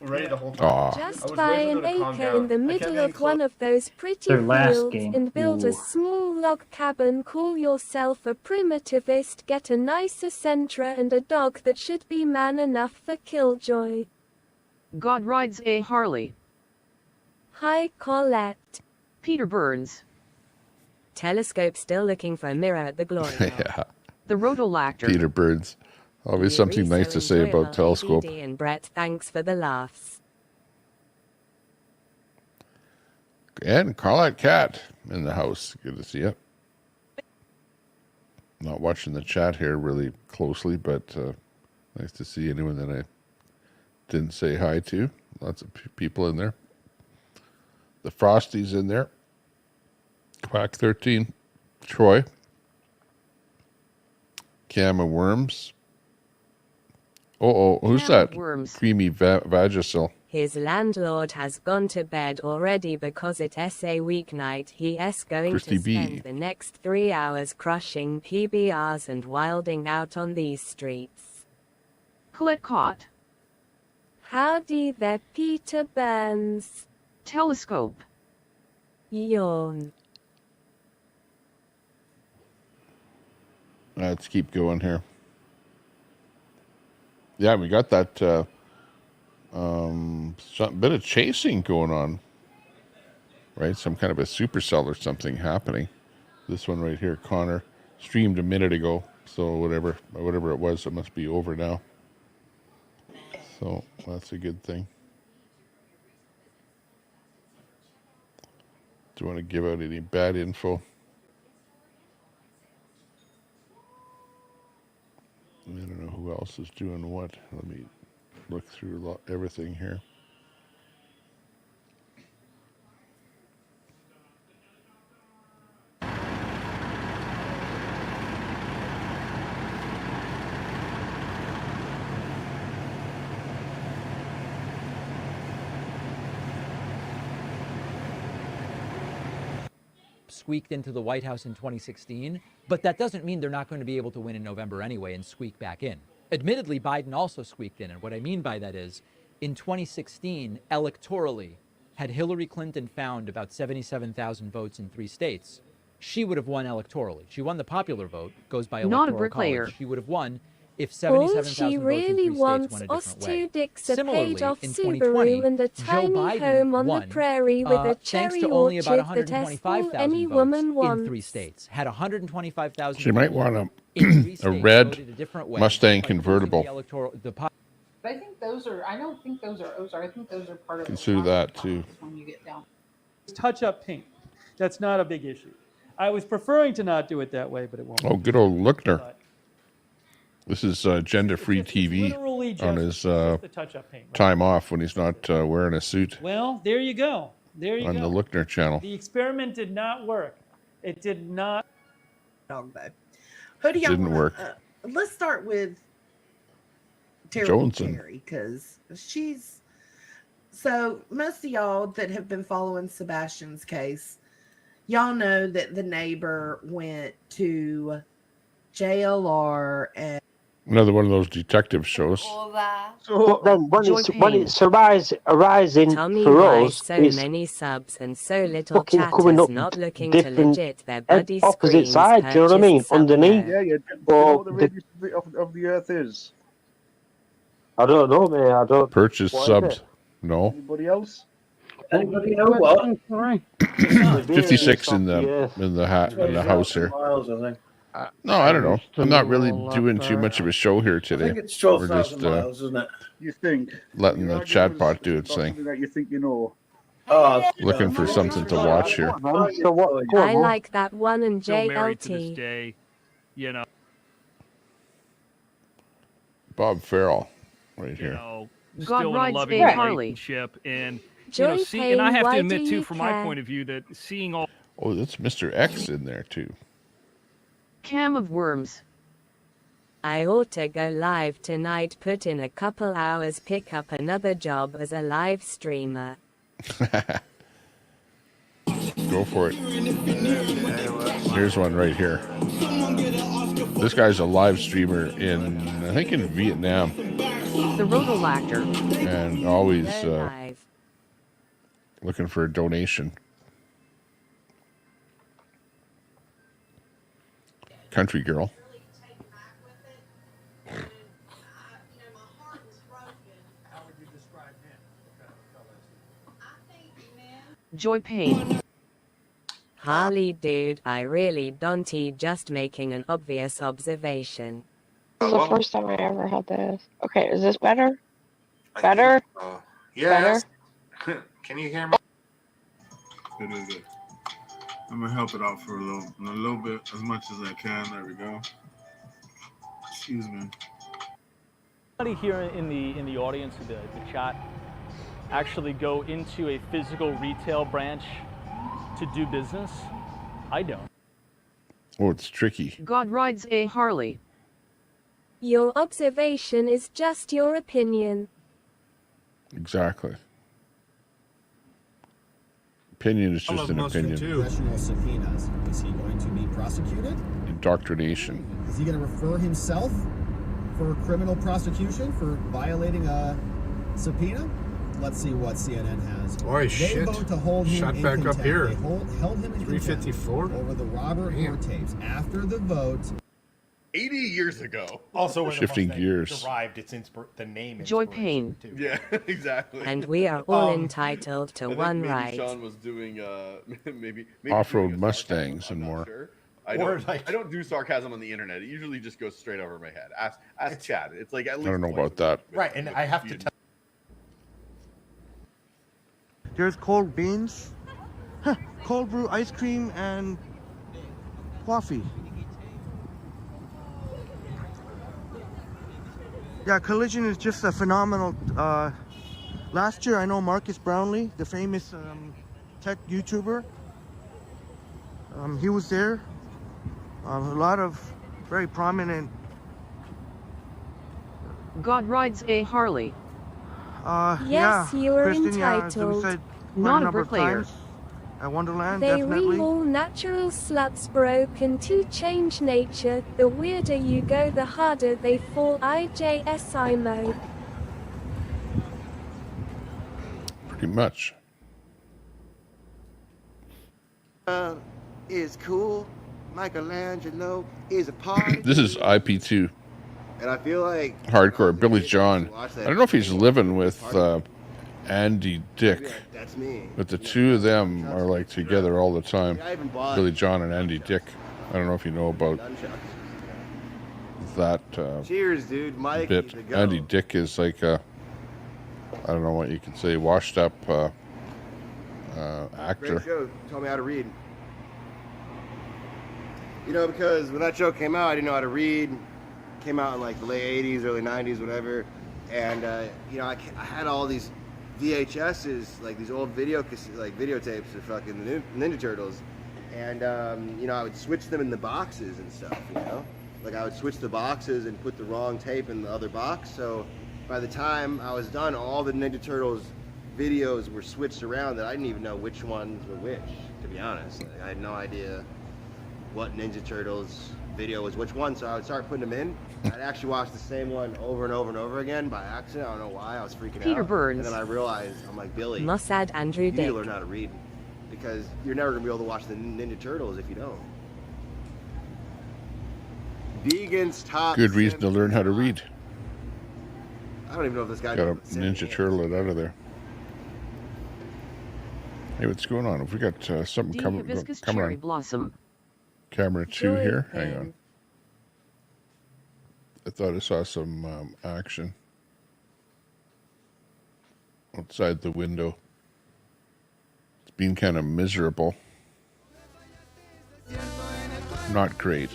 Aw. Just buy an acre in the middle of one of those pretty Their last fields game. and build a Ooh. small log cabin. Call yourself a primitivist. Get a nicer Sentra and a dog that should be man enough for Killjoy. God rides a Harley. Hi, Colette. Peter Burns. Telescope still looking for a mirror at the glory hole. Yeah. The Rotolactor. Peter Burns. Always something nice to say about Telescope. ADD and Brett, thanks for the laughs. And Carlette Cat in the house. Good to see you. Not watching the chat here really closely, but nice to see anyone that I didn't say hi to. Lots of people in there. The Frosties in there. Quack 13. Troy. Cam of Worms. Who's Cam that? of Worms. Creamy Vagisil. His landlord has gone to bed already because it's a weeknight. He is going Christy to B. spend the next 3 hours crushing PBRs and wilding out on these streets. Collect caught. Howdy there, Peter Burns. Telescope. Yawn. Let's keep going here. Yeah, we got that some bit of chasing going on, right? Some kind of a supercell or something happening. This one right here, Connor, streamed a minute ago. So whatever it was, it must be over now. So that's a good thing. Do you want to give out any bad info? I don't know who else is doing what. Let me look through everything here. Squeaked into the White House in 2016, but that doesn't mean they're not going to be able to win in November anyway and squeak back in. Admittedly, Biden also squeaked in, and what I mean by that is in 2016, electorally, had Hillary Clinton found about 77,000 votes in 3 states, she would have won electorally. She won the popular vote, goes by Not a electoral bricklayer. college. She would have won if All 77,000 she votes in really 3 states wants went a us different way. two dicks, a Similarly, paid-off in 2020, Subaru and a Joe tiny Biden home on the won, prairie with a thanks cherry to only about orchard that has all 125,000 any votes woman in 3 wants. states. Had 125,000 She might people want in 3 a states red voted a different way Mustang by losing convertible. the electoral, But I think those are. I don't think those are Ozark. I think those are part of Consider that too. when you get down. Touch-up paint. That's not a big issue. I was preferring to not do it that way, but it won't. Oh, good old Lookner. This is gender-free TV on his the touch-up paint. Right? time off when he's not wearing a suit Well, there you go. There you on go. the Lookner channel. The experiment did not work. It did not. Dog though. Who do y'all Didn't wanna, work. Let's start with Johnson. Terry, because she's so most of y'all that have been following Sebastian's case, y'all know that the neighbor went to JLR and Another one of those detective shows. So then when it's arising Tommy for buys us, so it's many subs and so little fucking coming chatters up not looking to different legit their buddy opposite screams side, do you know what I mean? purchased sub Underneath. now. Yeah, you know Or what the the, radius of the Earth is? I don't know, man. I don't. Purchase What is subs. it? No. Anybody else? Anybody know what? Sorry. 56 in the house here. Miles, I think. No, I don't know. I'm not really doing too much of a show here I today. think it's We're 12,000 just miles, isn't it? You think? letting the chatbot do its thing. Something that you think you know. Oh, Looking for something to watch here. So what? I like that one and Still married to this JLT. day. You know. Bob Farrell, right You here. know. God Still in a rides loving a Harley. relationship, and Joy and I Payne, have why to do admit too, you from my care? point of view, that seeing all Oh, that's Mr. X in there too. Cam of worms. I ought to go live tonight, put in a couple hours, pick up another job as a live streamer. Go for it. Here's one right here. This guy's a live streamer I think in Vietnam, The Rotolactor. and always Go live. looking for a donation. Country girl. Joy Payne. Harley dude, I really don't just making an obvious observation. This is the first time I ever had this. Okay, is this better? Better? Yes. Can you hear me? Good, good, good. I'm gonna help it out for a little bit, as much as I can. There we go. Excuse me. Anybody here in the audience, in the chat, actually go into a physical retail branch to do business? I don't. Oh, it's tricky. God rides a Harley. Your observation is just your opinion. Exactly. Opinion is just an opinion. Congressional subpoenas. Is he going to be prosecuted? Indoctrination. Is he going to refer himself for criminal prosecution for violating a subpoena? Let's see what CNN has. Boy, They shit. vote to hold him Shot in back contempt. up here. They held him in 354? contempt over the Robert Hore tapes. After the vote, 80 years ago. Also, when Shifting the Mustang gears. derived its the name. Joy Payne. Too. Yeah, exactly. And we are all entitled to I think one maybe right. Sean was doing maybe Off-road doing a Mustangs sarcasm, and I'm not more. sure. I don't do sarcasm on the internet. It usually just goes straight over my head. Ask Chad. It's like at I least don't know twice about that. Right, and I have to tell. There's cold beans, cold brew ice cream, and coffee. Yeah, Collision is just a phenomenal. Last year, I know Marcus Brownlee, the famous tech YouTuber. He was there. A lot of very prominent. God rides a Harley. Yes, yeah, you are Kristen, yeah, as we entitled. said quite Not a number of bricklayer. times. At Wonderland, They definitely. all natural sluts broken to change nature. The weirder you go, the harder they fall. IJSI mode. Pretty much. Is cool. Michelangelo is a party. This is IP2. And I feel like Hardcore Billy John. I don't know if he's living with Andy Dick, that's me. but the two of them are like together all the time. I even bought Billy John and Andy Dick. I don't know if you know about that Cheers, dude. Mike, bit. Andy Dick is like a, I don't know what you could say, washed up actor. Great show. Taught me how to read. You know, because when that show came out, I didn't know how to read. Came out in like the late 80s, early 90s, whatever. And, you know, I had all these VHSs, like these old videotapes of fucking the Ninja Turtles. And, you know, I would switch them in the boxes and stuff, you know? Like I would switch the boxes and put the wrong tape in the other box. So by the time I was done, all the Ninja Turtles videos were switched around that I didn't even know which ones were which, to be honest. Like, I had no idea what Ninja Turtles video was which one, so I would start putting them in. I'd actually watch the same one over and over and over again by accident. I don't know why. I was freaking Peter out. Burns. And then I realized, I'm like, Billy, Mossad Andrew you need Dick. to learn how to read, because you're never going to be able to watch the Ninja Turtles if you don't. Vegan's top. Good reason to learn how to read. I don't even know if this guy Got a Ninja Turtle it out of there. Hey, what's going on? Have we got something coming cherry on? blossom. Camera 2 here? Hang on. I thought I saw some action outside the window. It's been kind of miserable. Not great.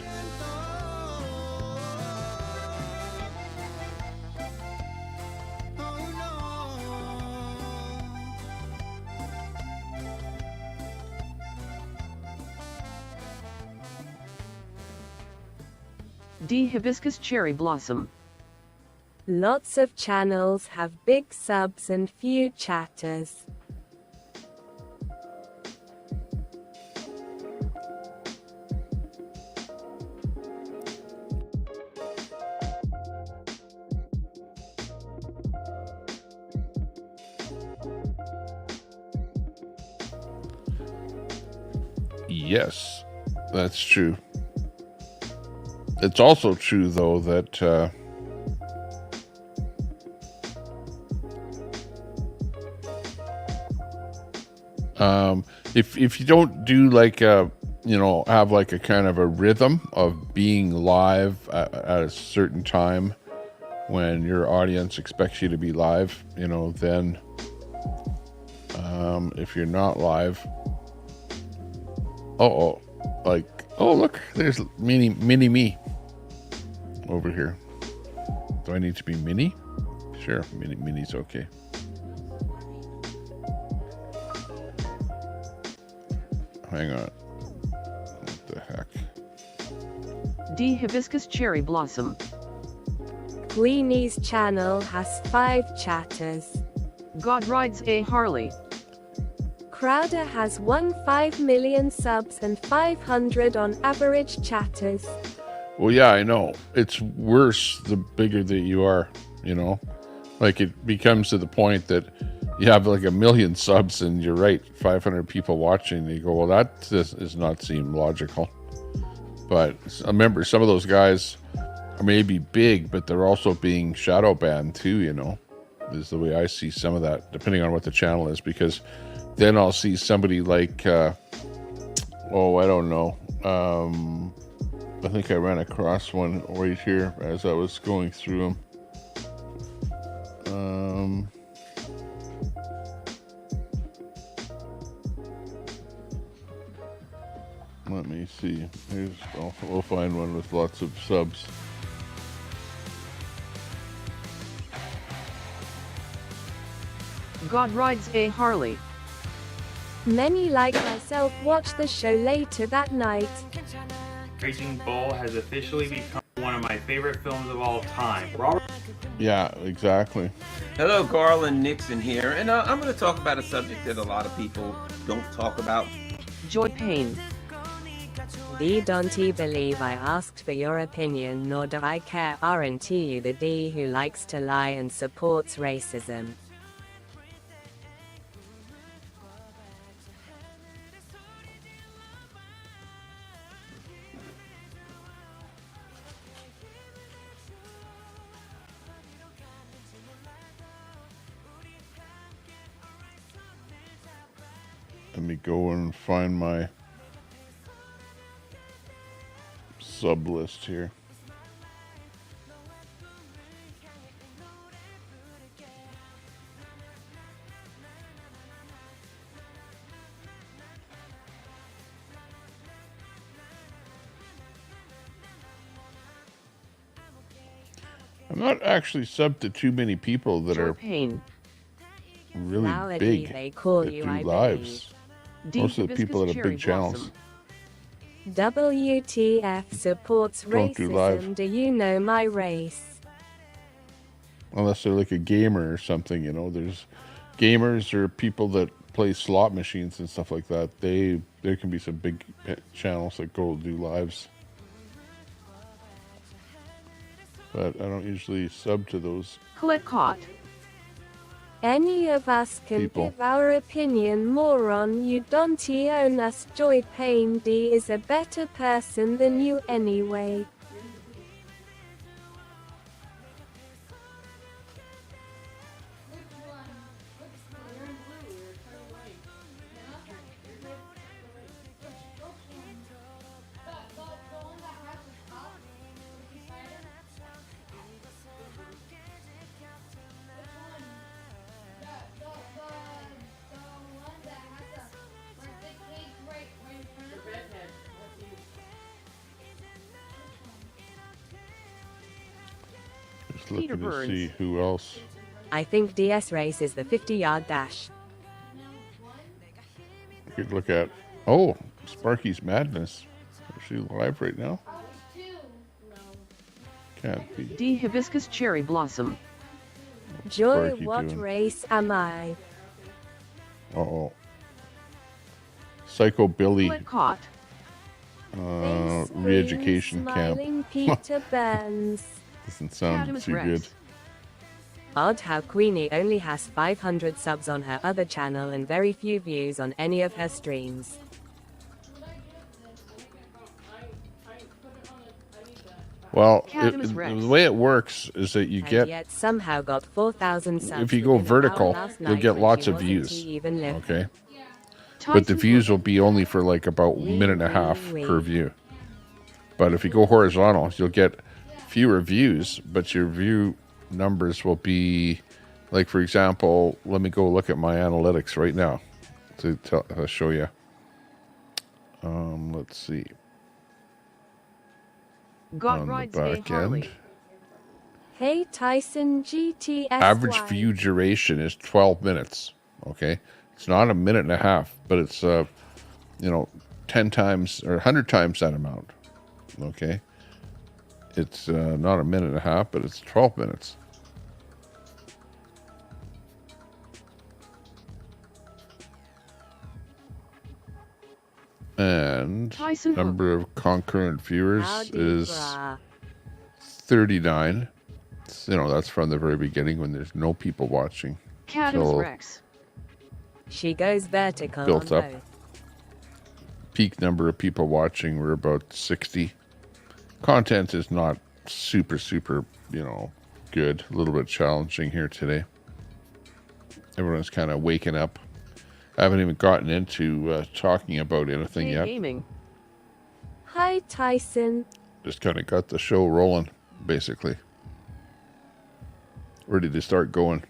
D. Hibiscus cherry blossom. Lots of channels have big subs and few chatters. Yes, that's true. It's also true, though, that if you don't do like a, you know, have like a kind of a rhythm of being live at a certain time when your audience expects you to be live, you know, then if you're not live, like, oh look, there's mini me over here. Do I need to be mini? Sure, mini's okay. Hang on. What the heck? D. Hibiscus cherry blossom. Queenie's channel has 5 chatters. God rides a Harley. Crowder has 5 million subs and 500 on average chatters. Well, yeah, I know. It's worse the bigger that you are, you know? Like, it becomes to the point that you have like 1 million subs and you're right, 500 people watching. You go, well, that does not seem logical. But remember, some of those guys are maybe big, but they're also being shadow banned too, you know? Is the way I see some of that, depending on what the channel is, because then I'll see somebody like, I don't know. I think I ran across one right here as I was going through them. Let me see. We'll find one with lots of subs. God rides a Harley. Many like myself watch the show later that night. Raging Bull has officially become one of my favorite films of all time. Robert. Yeah, exactly. Hello, Garland Nixon here, and I'm going to talk about a subject that a lot of people don't talk about. Joy Payne. D. Don't you believe I asked for your opinion, nor do I care. Aren't you the D who likes to lie and supports racism? Let me go and find my sub list here. I'm not actually subbed to too many people that are really Melody, big they call that you, do I lives. Most of the people that have big channels WTF supports don't do live. racism. Do you know my race? Unless they're like a gamer or something, you know. There's gamers or people that play slot machines and stuff like that. There can be some big channels that go do lives. But I don't usually sub to those. Click caught. Any of us can People. give our opinion, moron. You don't own us. Joy Payne D is a better person than you anyway. Just looking to see who else. I think DS Race is the 50-yard dash. I could look at. Oh, Sparky's Madness. Is she live right now? Can't be. D hibiscus cherry blossom. Joy, Sparky what doing? race am I? Uh-oh. Psycho Billy. Click caught. Re-education camp. Smiling Peter Burns. Doesn't sound Cadmus too Rex. good. Odd how Queenie only has 500 subs on her other channel and very few views on any of her streams. Well, Cadmus the Rex. way it works is that you And get, yet somehow got 4,000 subs. if you go within an vertical, hour last you'll night get when lots she of wasn't views. even living. Okay? But the views will be only for like about a minute and a half per view. But if you go horizontal, you'll get fewer views, but your view numbers will be, like, for example, let me go look at my analytics right now to show you. Let's see. God On the rides a back Harley. end, Hey Tyson GTS. average view duration is 12 minutes. Okay, it's not a minute and a half, but it's 10 times or 100 times that amount. Okay, it's not a minute and a half, but it's 12 minutes. And Tyson number of concurrent viewers Howdy, is brah. 39. That's from the very beginning when there's no people watching. Cadmus till Rex. She goes vertical built on up. both. Peak number of people watching were about 60. Content is not super, good. A little bit challenging here today. Everyone's kind of waking up. I haven't even gotten into talking about anything Hey yet. gaming. Hi Tyson. Just kind of got the show rolling, basically. Ready to start going.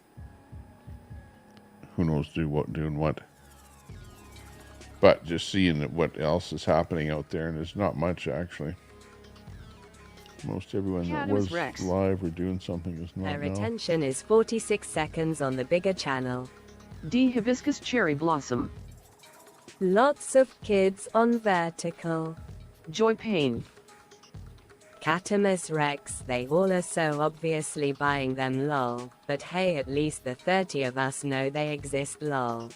Who knows doing what. But just seeing what else is happening out there, and there's not much actually. Most everyone that Cadmus was Rex. live or doing something is not Her now. retention is 46 seconds on the bigger channel. D hibiscus cherry blossom. Lots of kids on vertical. Joy Payne. Catamus Rex, they all are so obviously buying them lol. But hey, at least the 30 of us know they exist lol.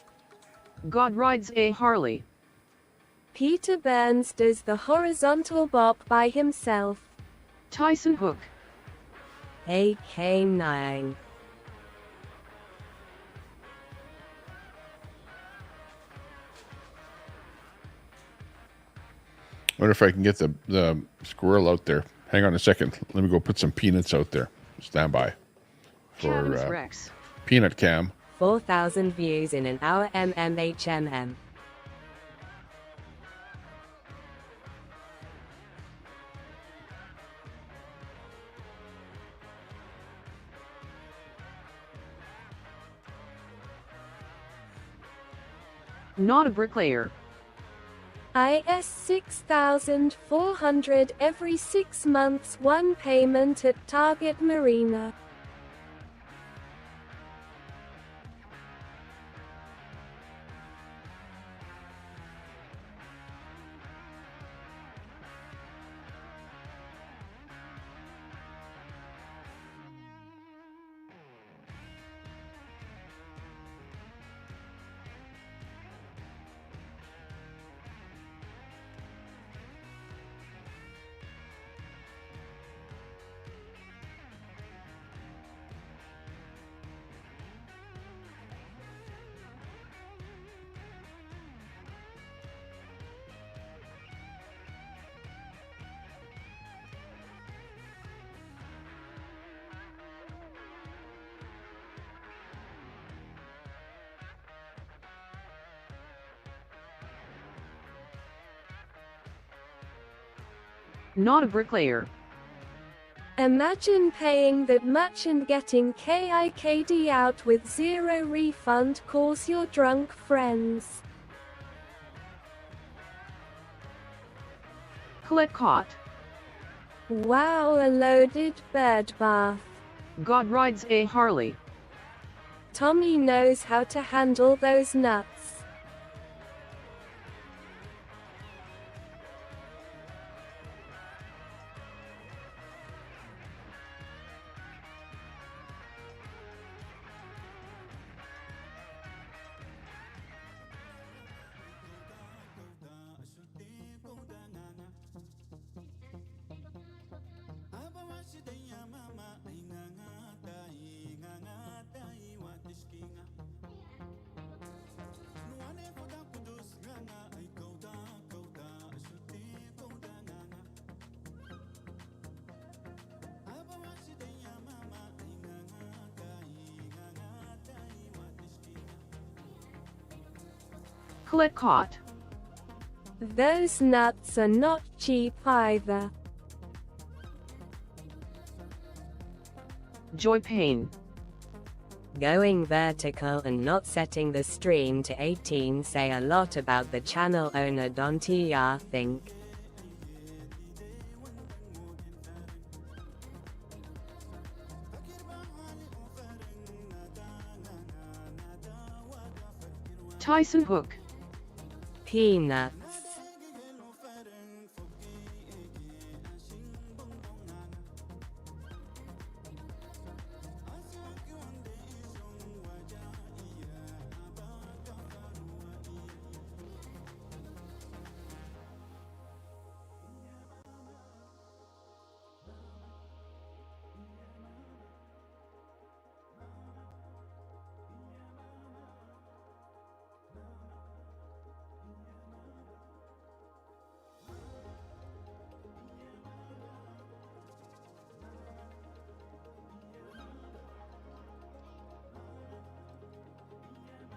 God rides a Harley. Peter Burns does the horizontal bop by himself. Tyson Hook. AK9. I wonder if I can get the squirrel out there. Hang on a second. Let me go put some peanuts out there. Stand by Cadmus for Rex. peanut cam. 4,000 views in an hour. MMHMM. Not a bricklayer. IS 6,400 every 6 months, one payment at Target Marina. Not a bricklayer. Imagine paying that much and getting KIKD out with zero refund. Calls your drunk friends. Colette caught. Wow, a loaded bird bath. God rides a Harley. Tommy knows how to handle those nuts. Colette caught. Those nuts are not cheap either. Joy Payne. Going vertical and not setting the stream to 18 say a lot about the channel owner. Don't ya think? Tyson Hook. Peanuts.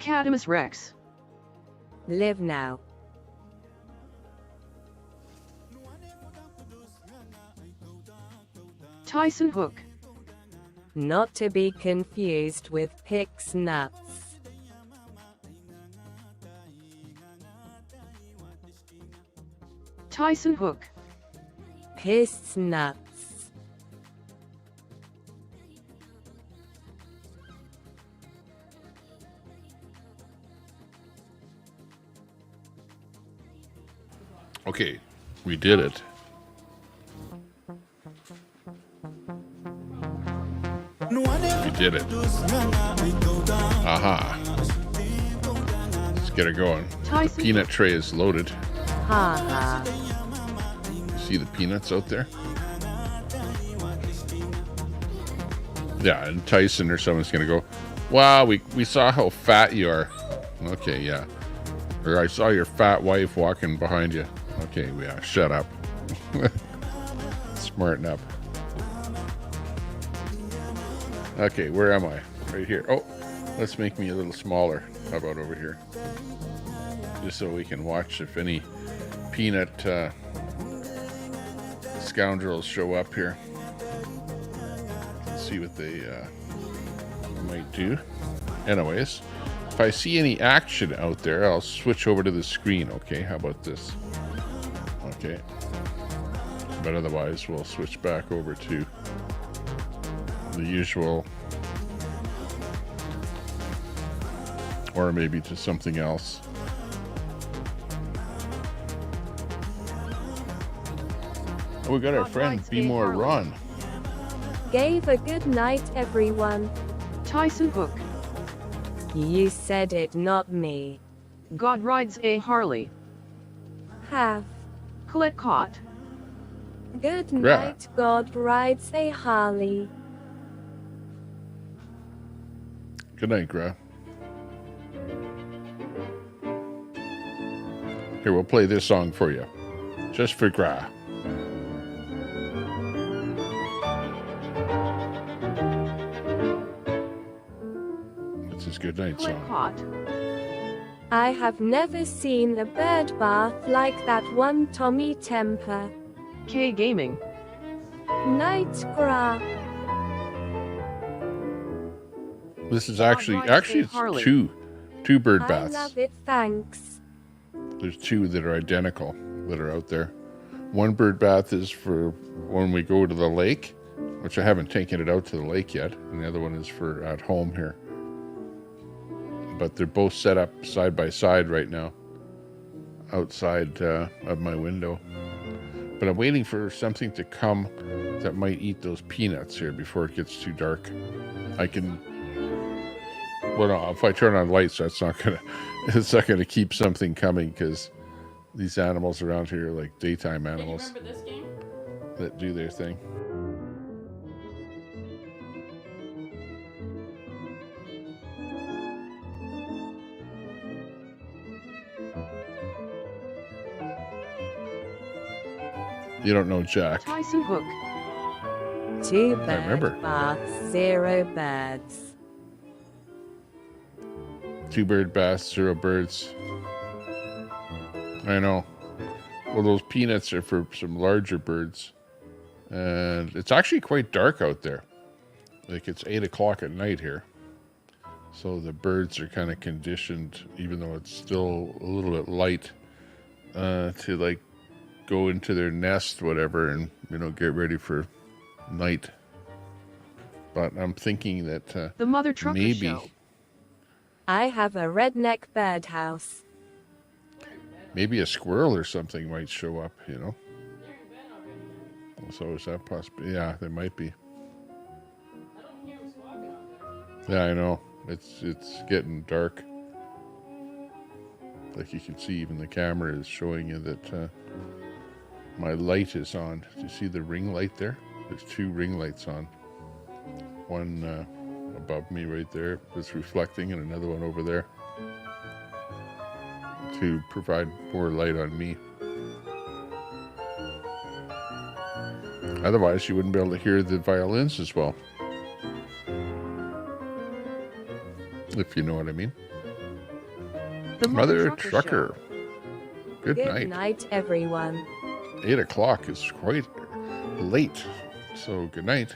Cadamus Rex. Live now. Tyson Hook. Not to be confused with Pix Nuts. Tyson Hook. Piss Nuts. Okay, we did it. We did it. Aha. Let's get her going. The peanut tray is loaded. Ha ha. See the peanuts out there? Yeah, and Tyson or someone's gonna go, wow, we saw how fat you are. Okay, yeah. Or I saw your fat wife walking behind you. Okay, yeah, shut up. Smarten up. Okay, where am I? Right here. Oh, let's make me a little smaller. How about over here? Just so we can watch if any peanut scoundrels show up here. Let's see what they might do. Anyways, if I see any action out there, I'll switch over to the screen. Okay, how about this? Okay. But otherwise, we'll switch back over to the usual, or maybe to something else. Oh, we got our friend Be More Ron. Gave a good night, everyone. Tyson Hook. You said it, not me. God rides a Harley. Have. Colette Caught. Good night, God rides a Harley. Good night, Gra. Here, we'll play this song for you. Just for Gra. It's his good night song. I have never seen a bird bath like that one, Tommy Temper. K Gaming. Night, Gra. This is actually it's two bird I baths. love it, thanks. There's two that are identical that are out there. One bird bath is for when we go to the lake, which I haven't taken it out to the lake yet, and the other one is for at home here. But they're both set up side by side right now outside of my window. But I'm waiting for something to come that might eat those peanuts here before it gets too dark. I can, well, no, if I turn on lights, that's not gonna, it's not gonna keep something coming, because these animals around here are like daytime animals that do their thing. You don't know Jack. Tyson Hook. 2 I remember. bird baths, 0 birds. 2 bird baths, 0 birds. I know. Well, those peanuts are for some larger birds. And it's actually quite dark out there. Like, it's 8 o'clock at night here. So the birds are kind of conditioned, even though it's still a little bit light, to like go into their nest, whatever, and, you know, get ready for night. But I'm thinking that The Mother Trucker maybe Show. I have a redneck birdhouse. maybe a squirrel or something might show up, you know. So is that possible? Yeah, there might be. Yeah, I know. It's getting dark. Like you can see, even the camera is showing you that my light is on. Do you see the ring light there? There's 2 ring lights on. One above me right there that's reflecting, and another one over there to provide more light on me. Otherwise, you wouldn't be able to hear the violins as well. If you know what I mean. The Mother Trucker. Good Good night. night, everyone. 8 o'clock is quite late. So good night.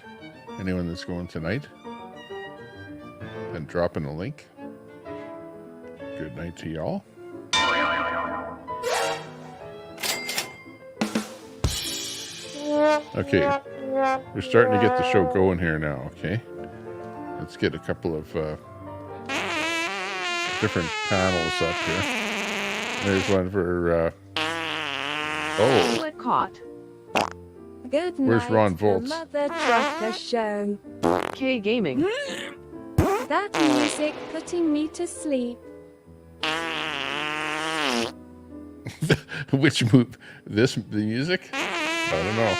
Anyone that's going tonight, and dropping a link. Good night to y'all. Okay, we're starting to get the show going here now, okay? Let's get a couple of different panels up here. There's one for, oh. Colette Caught. Good Where's night, Ron the Volts? Mother Trucker Show. K Gaming. That music putting me to sleep. Which move? The music? I don't know.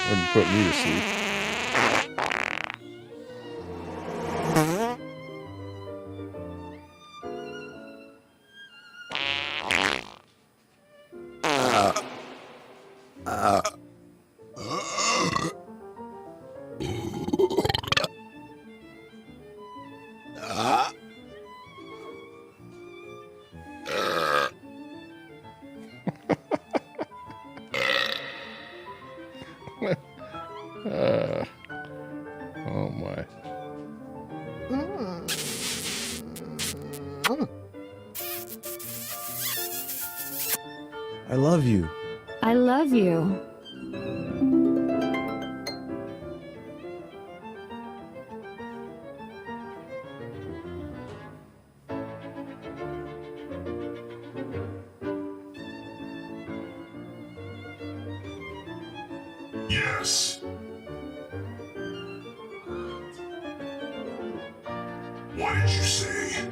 Wouldn't put me to sleep. Oh my. love you. I love you. Yes. What did you say?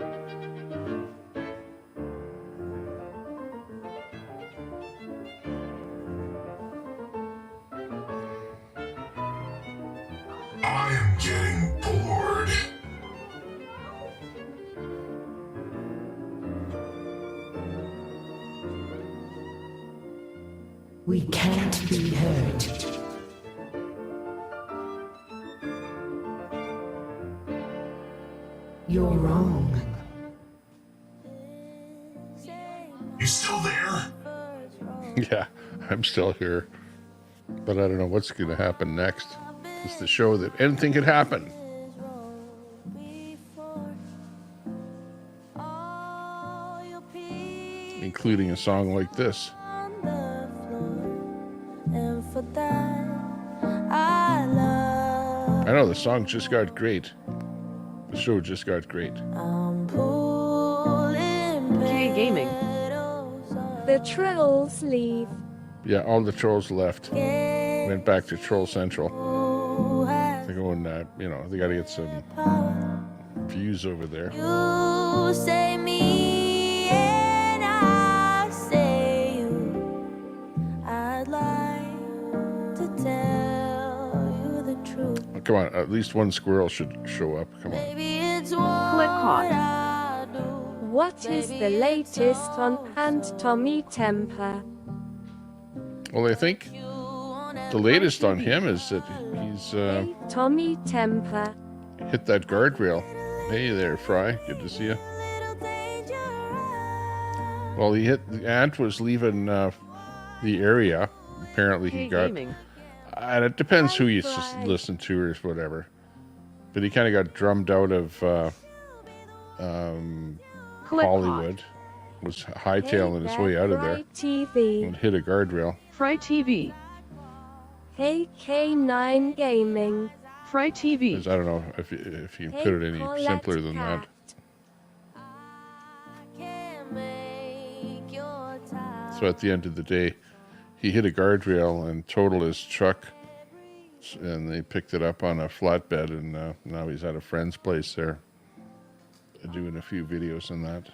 I am getting bored. We can't be hurt. You're wrong. You still there? Yeah, I'm still here. But I don't know what's going to happen next. It's the show that anything could happen. Including a song like this. I know the song just got great. The show just got great. K Gaming. The trolls leave. Yeah, all the trolls left. Went back to Troll Central. They're going, you know, they got to get some views over there. You say me and I say you. I'd like to tell you the truth. Oh, come on, at least one squirrel should show up. Come on. Maybe it's what I do. What is the latest on and Tommy Temper? Well, I think the latest on him is that he's Tommy Temper hit that guardrail. Hey there, Fry. Good to see you. Well, he hit. The ant was leaving the area. Apparently, he got. And it depends who you listen to or whatever. But he kind of got drummed out of Hollywood. Was hightailing his way out of there. TV. And hit a guardrail. Fry TV. Hey K9 Gaming. Fry TV. I don't know if you can put it any simpler than that. So at the end of the day, he hit a guardrail and totaled his truck, and they picked it up on a flatbed, and now he's at a friend's place there, doing a few videos on that.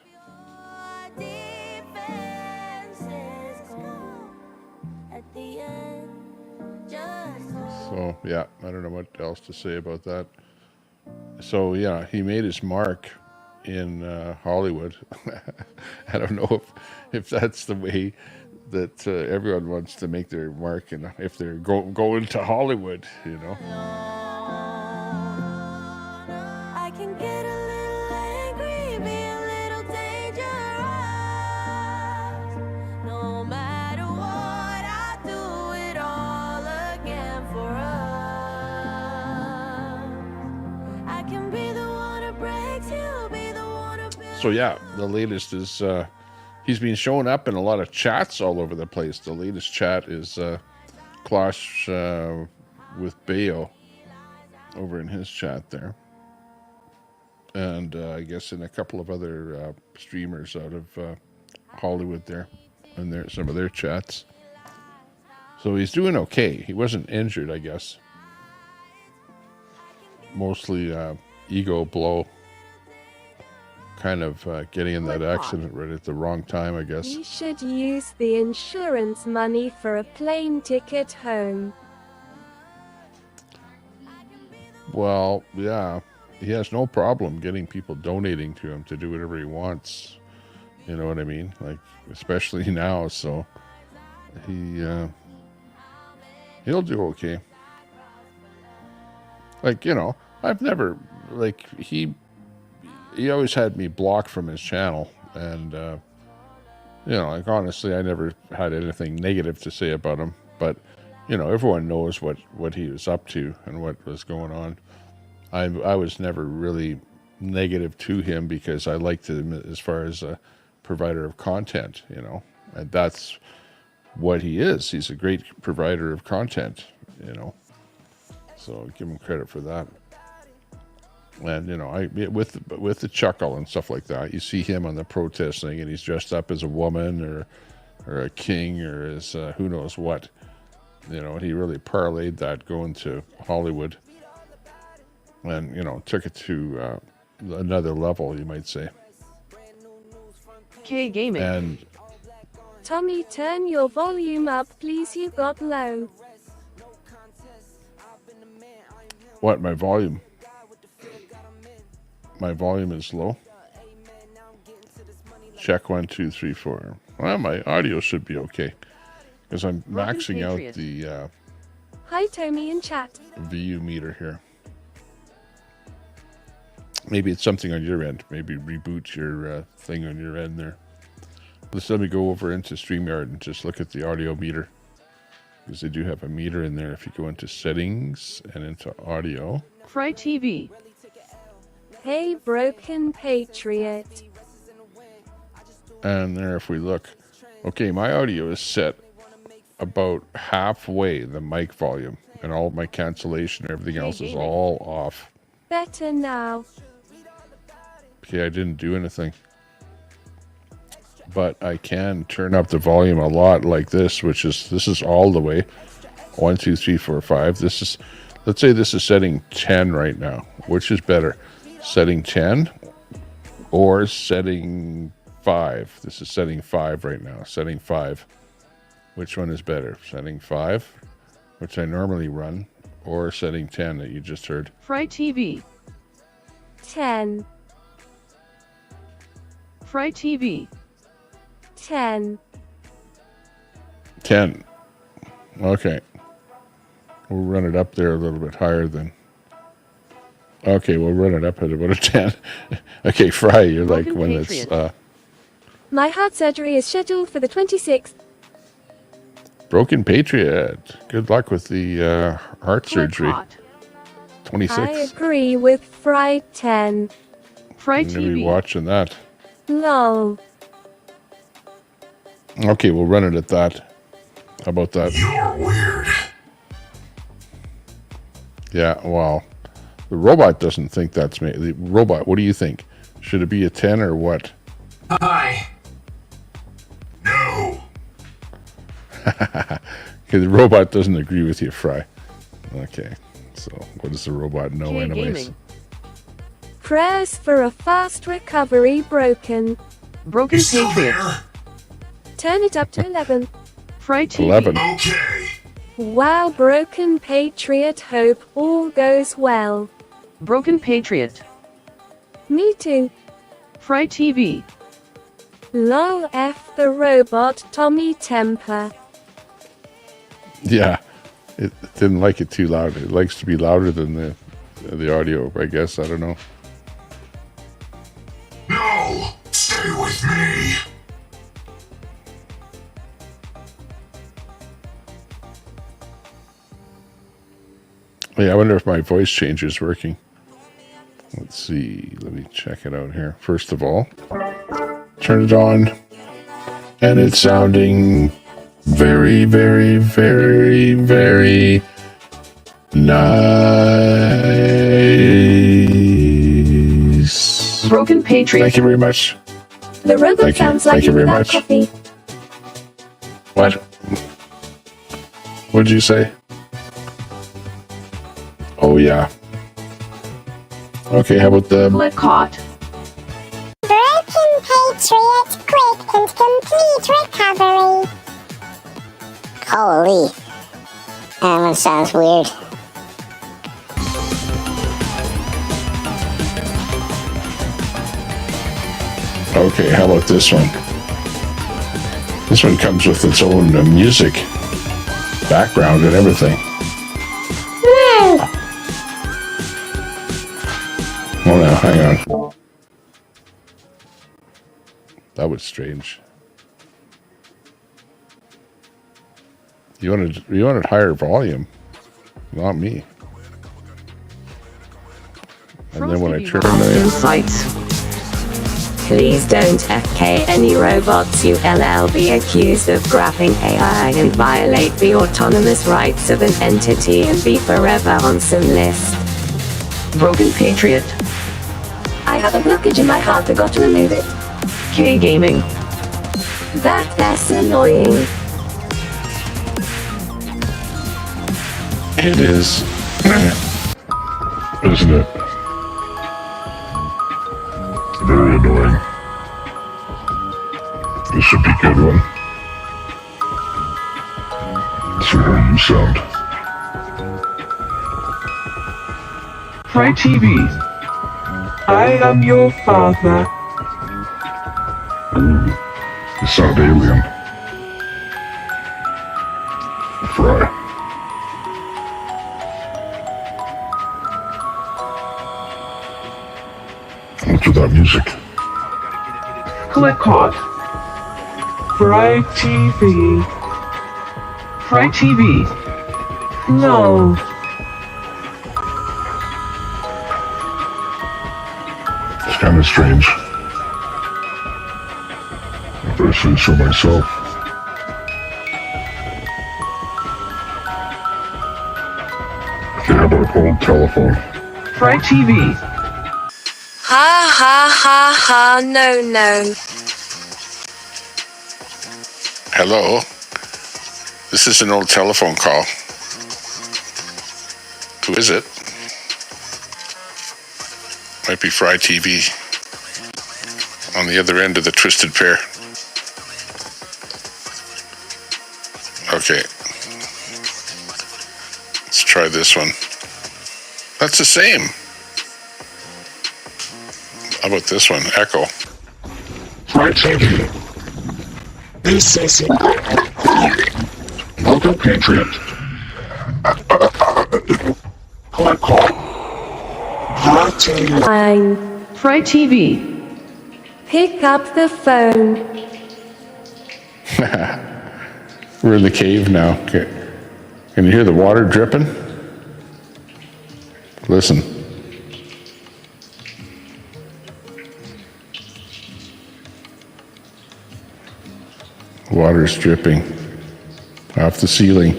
So yeah, I don't know what else to say about that. So yeah, he made his mark in Hollywood. I don't know if that's the way that everyone wants to make their mark, and if they're going to Hollywood, you know. I can get a little angry, be a little dangerous. No matter what, I do it all again for us. I can be the one who breaks you, be the one who builds. So yeah, the latest is he's been showing up in a lot of chats all over the place. The latest chat is Clash with Bayo over in his chat there. And I guess in a couple of other streamers out of Hollywood there, and some of their chats. So he's doing okay. He wasn't injured, I guess. Mostly ego blow. Kind of getting in that accident right at the wrong time, I guess. He should use the insurance money for a plane ticket home. Well, yeah, he has no problem getting people donating to him to do whatever he wants. You know what I mean? Like, especially now, so he'll do okay. Like, you know, I've never, like, he always had me blocked from his channel, and you know, like, honestly, I never had anything negative to say about him, but you know, everyone knows what he was up to and what was going on. I was never really negative to him because I liked him as far as a provider of content, you know, and that's what he is. He's a great provider of content, you know. So give him credit for that. And you know, with the chuckle and stuff like that, you see him on the protest thing, and he's dressed up as a woman or a king or as who knows what. You know, he really parlayed that going to Hollywood, and you know, took it to another level, you might say. K Gaming. And Tommy, turn your volume up, please. You got low. what, my volume? My volume is low. Check 1, 2, 3, 4. Well, my audio should be okay because I'm maxing out the Hi, Tommy in chat. VU meter here. Maybe it's something on your end. Maybe reboot your thing on your end there. Let's let me go over into StreamYard and just look at the audio meter, because they do have a meter in there. If you go into settings and into audio. Fry TV. Hey, Broken Patriot. And there, if we look, okay, my audio is set about halfway the mic volume, and all of my cancellation, everything else is all off. Better now. Okay, I didn't do anything. But I can turn up the volume a lot like this, which is, this is all the way. 1, 2, 3, 4, 5. This is, let's say this is setting 10 right now. Which is better? Setting 10 or setting 5? This is setting 5 right now. Setting 5. Which one is better? Setting 5, which I normally run, or setting 10 that you just heard? Fry TV. 10. Fry TV. 10. 10. Okay. We'll run it up there a little bit higher then. Okay, we'll run it up at about a 10. Okay, Fry, you're like when it's... My heart surgery is scheduled for the 26th. Broken Patriot. Good luck with the heart surgery. 26. I agree with Fry 10. Fry I'm going to be watching that. Lol. Okay, we'll run it at that. How about that? You're weird. Yeah, well, the robot doesn't think that's me. The robot, what do you think? Should it be a 10 or what? Hi. No. Okay, the robot doesn't agree with you, Fry. Okay, so what does the robot know anyways? Prayers for a fast recovery, Broken. Broken Patriot. Turn it up to 11. Fry TV. 11. Okay. Wow, Broken Patriot, hope all goes well. Broken Patriot. Me too. Fry TV. Lol, F the robot, Tommy Temper. Yeah, it didn't like it too loud. It likes to be louder than the audio, I guess. I don't know. No. Stay with me. Yeah, I wonder if my voice changer is working. Let's see. Let me check it out here. First of all, turn it on. And it's sounding very, very, very, very nice. Broken Patriot. Thank you very much. The robot sounds like you without coffee. What? What did you say? Oh, yeah. Okay, how about the... Blood caught. Broken Patriot, quick and complete recovery. Holy. That one sounds weird. Okay, how about this one? This one comes with its own music, background, and everything. Woo! Hold on, hang on. That was strange. You wanted higher volume, not me. And then when I turn the Please don't FK any robots. ULL be accused of grabbing AI and violate the autonomous rights of an entity and be forever on some list. Broken Patriot. I have a blockage in my heart, I got to remove it. K Gaming. That's annoying. It is. Isn't it? Very annoying. This should be a good one. So how you sound. Fry TV. I am your father. Ooh, you sound alien. Fry. What's with that music? Click hot. Fry TV. Fry TV. No. It's kind of strange. If I say so myself. Okay, how about a old telephone? Fry TV. Ha ha ha ha, no. Hello? This is an old telephone call. Who is it? Might be Fry TV. On the other end of the twisted pair. Okay. Let's try this one. That's the same. How about this one? Echo. Fry TV. This is Local Patriot. Click call. Fry TV. Fine. Fry TV. Pick up the phone. We're in the cave now. Okay. Can you hear the water dripping? Listen. Water's dripping off the ceiling.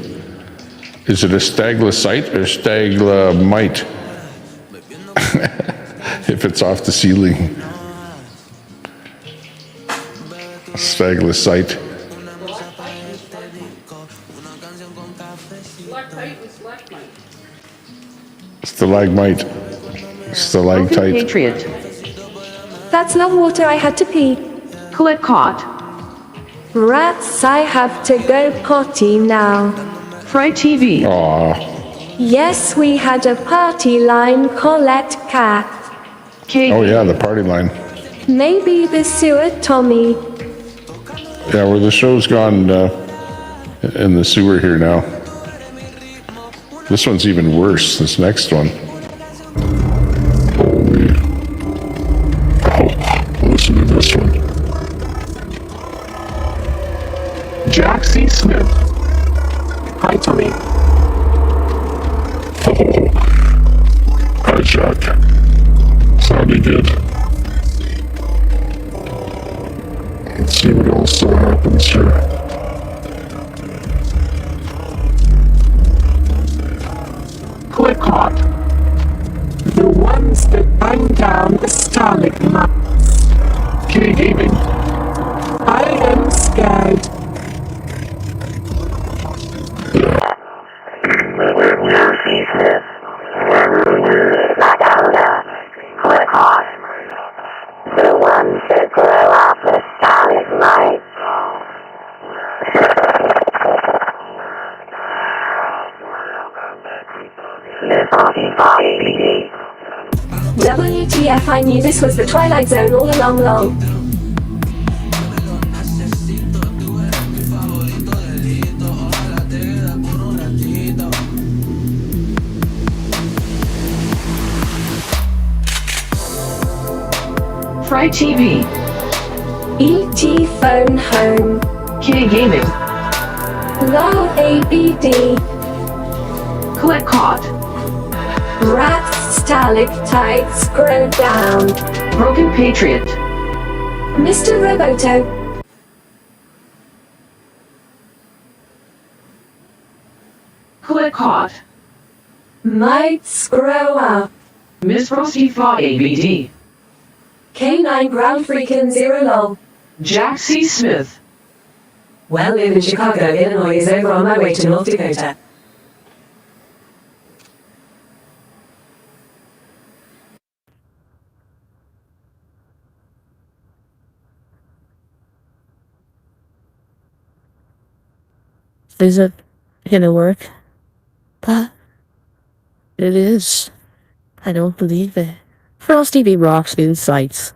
Is it a staglicite or staglamite? If it's off the ceiling. Staglicite. Stalagmite. Stalactite. Patriot. That's not water, I had to pee. Click hot. Rats, I have to go potty now. Fry TV. Aw. Yes, we had a party line, Colette Cat. Oh yeah, the party line. Maybe the sewer Tommy. Yeah, well the show's gone in the sewer here now. This one's even worse, this next one. Holy. Oh, listen to this one. Jack C. Smith. Hi, Tommy. Oh. Hi, Jack. Sounding good. Let's see what else happens here. Click hot. The ones that bang down the stalagmites. K Gaming. I am scared. Click hot. The ones that grow off the stalagmites. WTF, I knew this was the Twilight Zone all along long. Fry TV. ET phone home. K Gaming. Low ABD. Click hot. Rats, stalactites, grow down. Broken Patriot. Mr. Roboto. Click hot. Might screw up. Miss Frosty Fought ABD. K9 Ground Freakin' Zero Lol. Jack C. Smith. Well, live in Chicago, Illinois is over on my way to North Dakota. Is it gonna work? But it is. I don't believe it. Frosty B. Rocks insights.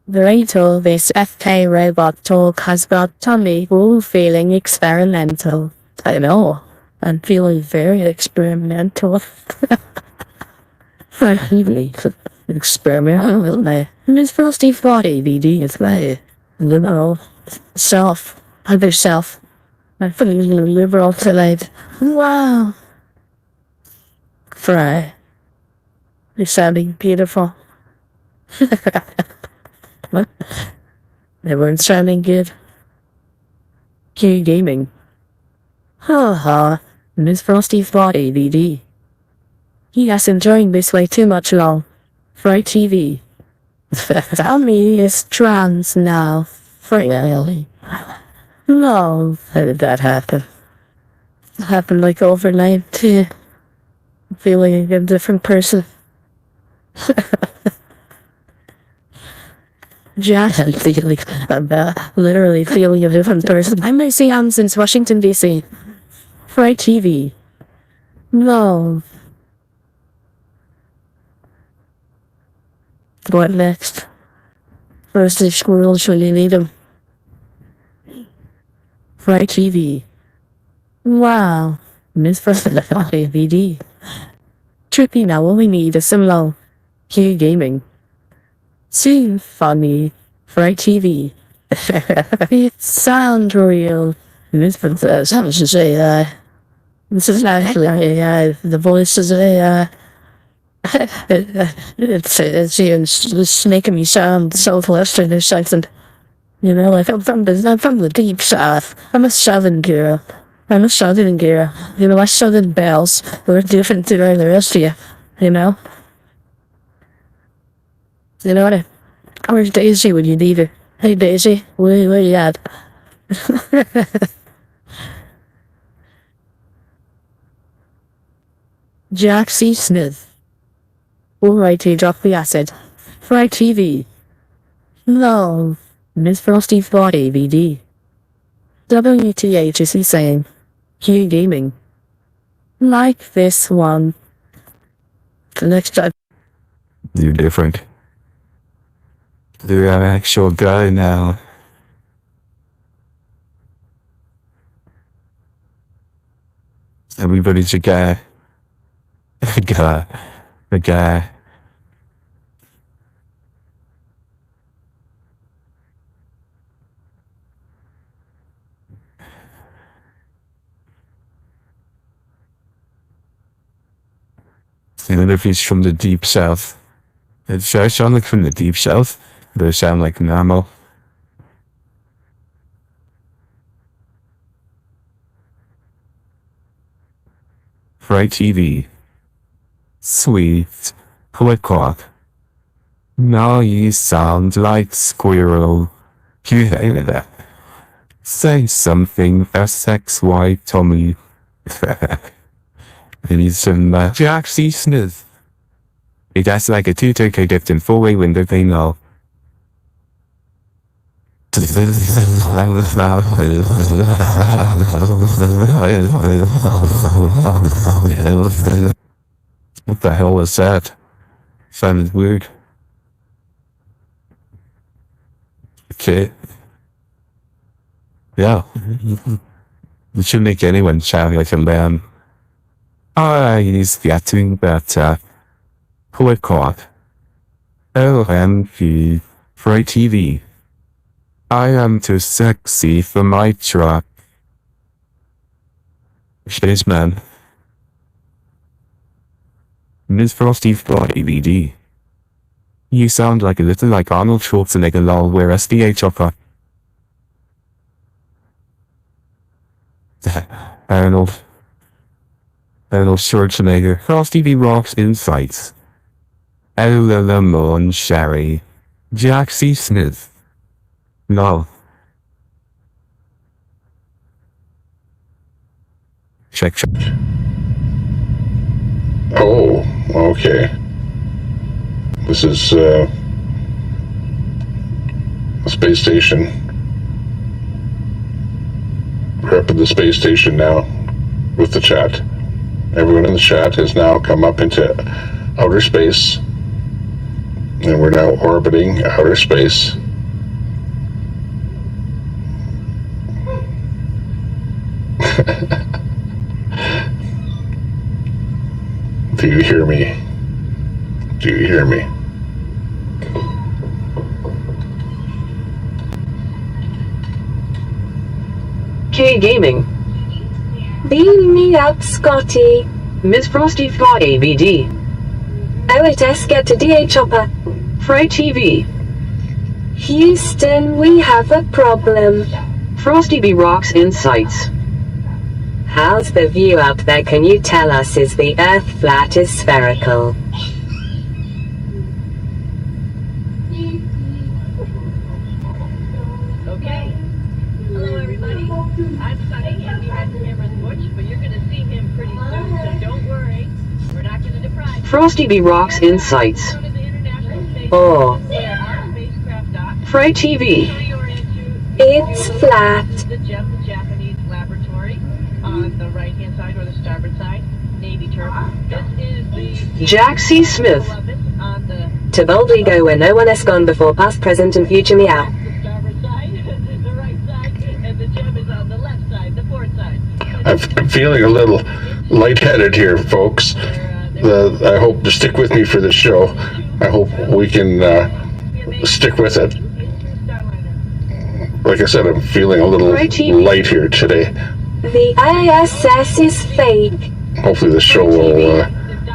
Very told this FK robot talk has got Tommy Woo feeling experimental. I know. I'm feeling very experimental. Really experimental. Miss Frosty thought ABD is right. You know, self, other self. I'm feeling liberal tonight. Wow. Fry. You're sounding beautiful. What? They weren't sounding good. Q Gaming. Haha. Miss Frosty thought ABD. He has enjoying this way too much long. Fright TV. Tell me is trans now. Really? No, how did that happen? It happened like overnight too. I'm feeling like a different person. Jack, I'm feeling, literally feeling a different person. I'm Macy Ann since Washington, D.C. Fright TV. No. What next? First the squirrel should you need him. Fright TV. Wow. Miss First AVD. Trippy now all we need is some low. Q Gaming. See funny. Fright TV. It sounds real. Miss First sounds to say this is actually AI. The voice is AI. It's making me sound southwestern or something. You know, like I'm from the deep south. I'm a southern girl. You know, my southern bells were different to the rest of you. You know? You know what? Where's Daisy when you need her? Hey Daisy, where you at? Jack C. Smith. Alrighty, drop the acid. Fright TV. No. Miss Frosty thought ABD. WTH is he saying? Q Gaming. Like this one. The next time. You're different. You're an actual guy now. Everybody's a guy. A guy. A guy. Even if he's from the deep south. Should I sound like from the deep south? Do I sound like normal? Fright TV. Sweet. Click off. Now you sound like squirrel. You hated that. Say something SXY Tommy. Listen, Jack C. Smith. It has like a 2-2K gift and 4-way window thing now. What the hell was that? Sounded weird. Okay. Yeah. We should make anyone sound like a man. He's getting better. Click off. LMP. Fright TV. I am too sexy for my truck. Spaceman. Miss Frosty for ABD. You sound like a little like Arnold Schwarzenegger lol, whereas the chopper. Arnold Schwarzenegger, Frosty B. Rocks Insights. Ola Lemon Sherry. Jack C. Smith. Lol. Check. Oh, okay. This is a space station. We're up at the space station now with the chat. Everyone in the chat has now come up into outer space, and we're now orbiting outer space. Do you hear me? Do you hear me? K Gaming. Beam me up, Scotty. Ms. Frosty Fly ABD. OS get to DA Chopper. Fry TV. Houston, we have a problem. Frosty B. Rocks Insights. How's the view up there? Can you tell us, is the Earth flat or spherical? Okay. Hello, everybody. I'm Sunny, and behind the camera's Butch, but you're going to see him pretty soon, so don't worry. We're not going to deprive Frosty B. Rocks Insights. Oh. Fry TV. It's flat. the Japanese laboratory on the right-hand side or the starboard side. Navy turtle. This is the Jack C. Smith. on the To boldly go where no one has gone before, past, present, and future meow. starboard side, the right side, and the gem is on the left side, the port side. I'm feeling a little lightheaded here, folks. I hope to stick with me for this show. I hope we can stick with it. Like I said, I'm feeling a little light here today. The ISS is fake. Hopefully the show will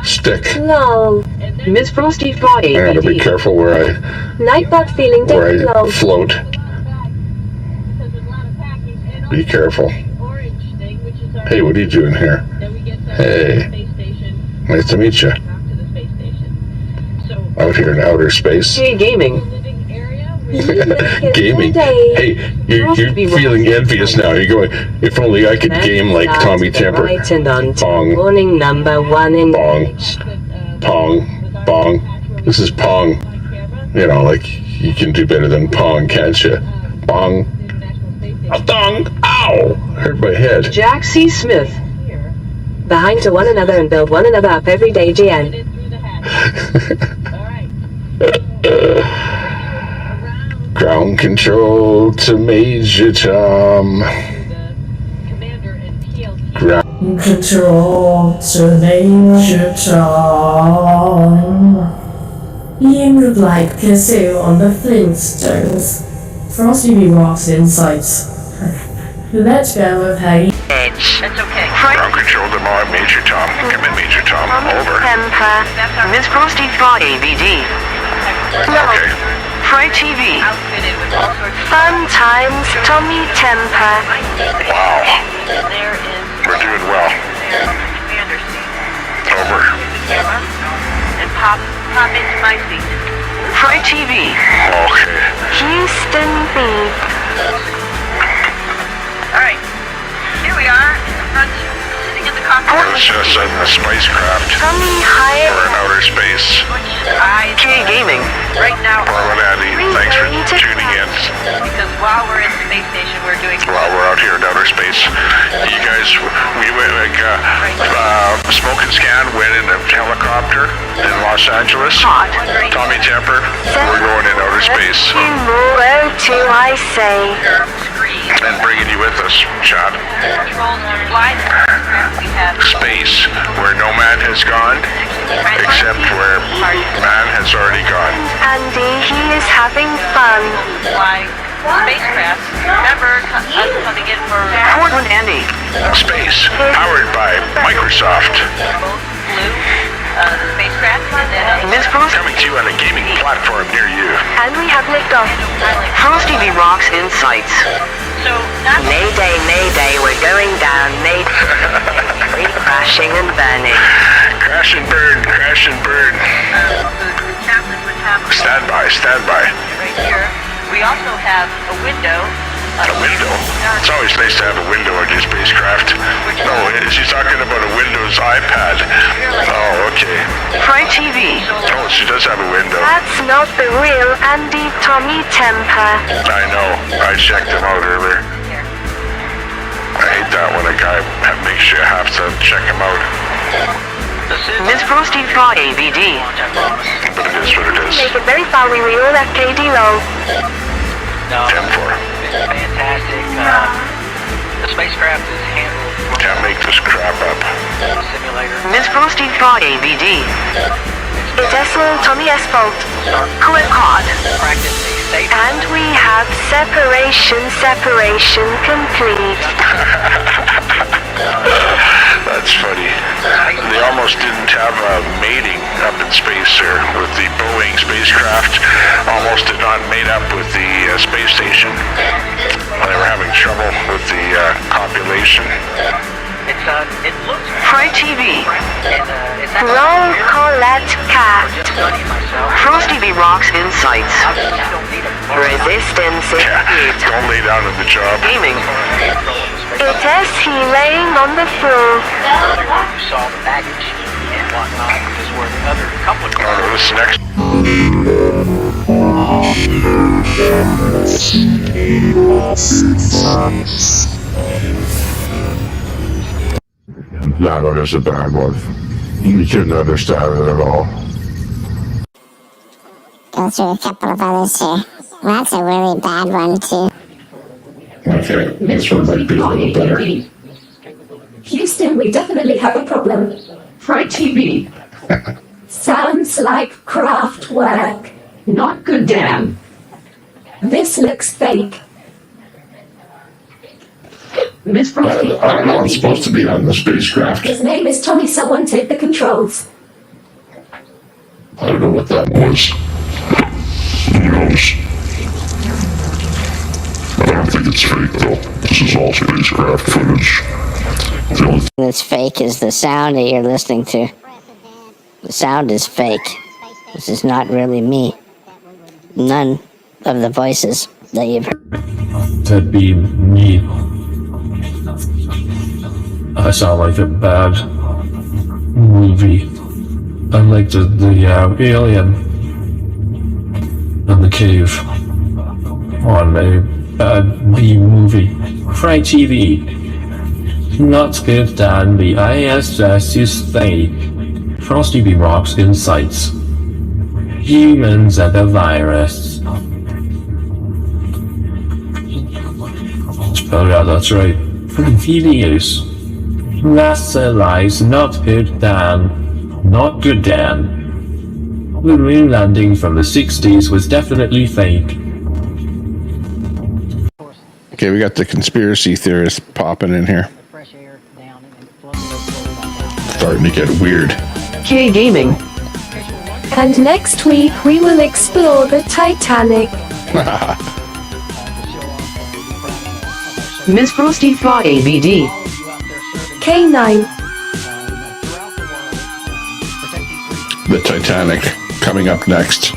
stick. Lol. Ms. Frosty Fly I gotta be careful where Nightbot feeling dead. I Lol. float. Be careful. Hey, what are you doing here? Hey, nice to meet you. Out here in outer space. K Gaming. Gaming. Hey, you're feeling envious now. You're going, if only I could game like Tommy Temper. Right and on to Pong. warning number 1 in Pong. Pong. Pong. This is Pong. You know, like, you can do better than Pong, can't you? Pong. A thong. Ow! Hurt my head. Jack C. Smith. behind to one another and build one another up every day, GN. Ground control to Major Tom. Ground control to Major Tom. You look like Kissel on the Flintstones. Frosty B. Rocks Insights. Let's go with Peggy. That's okay. Ground control to Major Tom. Come in, Major Tom. Over. Ms. Frosty Fly ABD. Okay. Fry TV. Fun times, Tommy Temper. Wow. There is We're doing well. commander seat. Over. And pop into my seat. Fry TV. Okay. Houston beep. Alright. Here we are in the front, sitting in the cockpit. It's just a spacecraft. Tommy Hyatt. We're in outer space. K Gaming. Right now, Andy, thanks for tuning in. because while we're in the space station, we're doing While we're out here in outer space, you guys, we went like smoke and scan, went in a helicopter in Los Angeles. Tommy Temper, we're going in outer space Tomorrow too, I say. and bringing you with us, Chad. controls to fly the aircraft. We have Space, where no man has gone, except where man has already gone. Andy, he is having fun. flying spacecraft. Remember us coming in for Portland Andy. Space, powered by Microsoft. both flew the spacecraft. Miss Frost Coming to you on a gaming platform near you. and we have liftoff. Frosty V rocks in sights. So, Mayday, mayday, we're going down. Mayday, crashing and burning. Crash and burn, crash and burn. Chaplain would have Stand by, stand by. right here. We also have a window. A window? It's always nice to have a window on your spacecraft. No, she's talking about a Windows iPad. Oh, okay. Fry TV. Oh, she does have a window. That's not the real Andy Tommy Temper. I know. I checked him out earlier. I hate that when a guy makes you have to check him out. Miss Frosty Fry ABD. But it is what it is. Make it very far, we real FKD low. 10-4. Fantastic. The spacecraft is handled. Can't make this crap up. Simulator. Miss Frosty Fry ABD. It's SL Tommy S. Fault. Quick hard. Practice a safe. And we have separation complete. That's funny. They almost didn't have a mating up in space there with the Boeing spacecraft. Almost did not mate up with the space station. They were having trouble with the copulation. It looks. Fry TV. It's Roll Colette Cat. Frosty V rocks in sights. Resistance is heat. Don't lay down on the job. Gaming. It is he laying on the floor. You saw the baggage and whatnot. This is where the other couple of Oh, no, this next. That one is a bad one. You couldn't understand it at all. Go through a couple of others here. That's a really bad one, too. Okay, this one might be a little better. Houston, we definitely have a problem. Fry TV. Sounds like craft work. Not good, Dan. This looks fake. Miss Frosty. I'm not supposed to be on the spacecraft. His name is Tommy. Someone take the controls. I don't know what that was. Who knows? I don't think it's fake though. This is all spacecraft footage. The only thing that's fake is the sound that you're listening to. The sound is fake. This is not really me. None of the voices that you've heard. That'd be me. I sound like a bad movie. I'm like the alien in the cave on a bad B movie. Fry TV. Not good, Dan. The ISS is fake. Frosty V rocks insights. Humans and the virus. Oh yeah, that's right. Videos. NASA lies, not good, Dan. Not good, Dan. The moon landing from the 60s was definitely fake. Okay, we got the conspiracy theorists popping in here. Starting to get weird. K Gaming. And next week we will explore the Titanic. Miss Frosty Fry ABD. K9. The Titanic coming up next.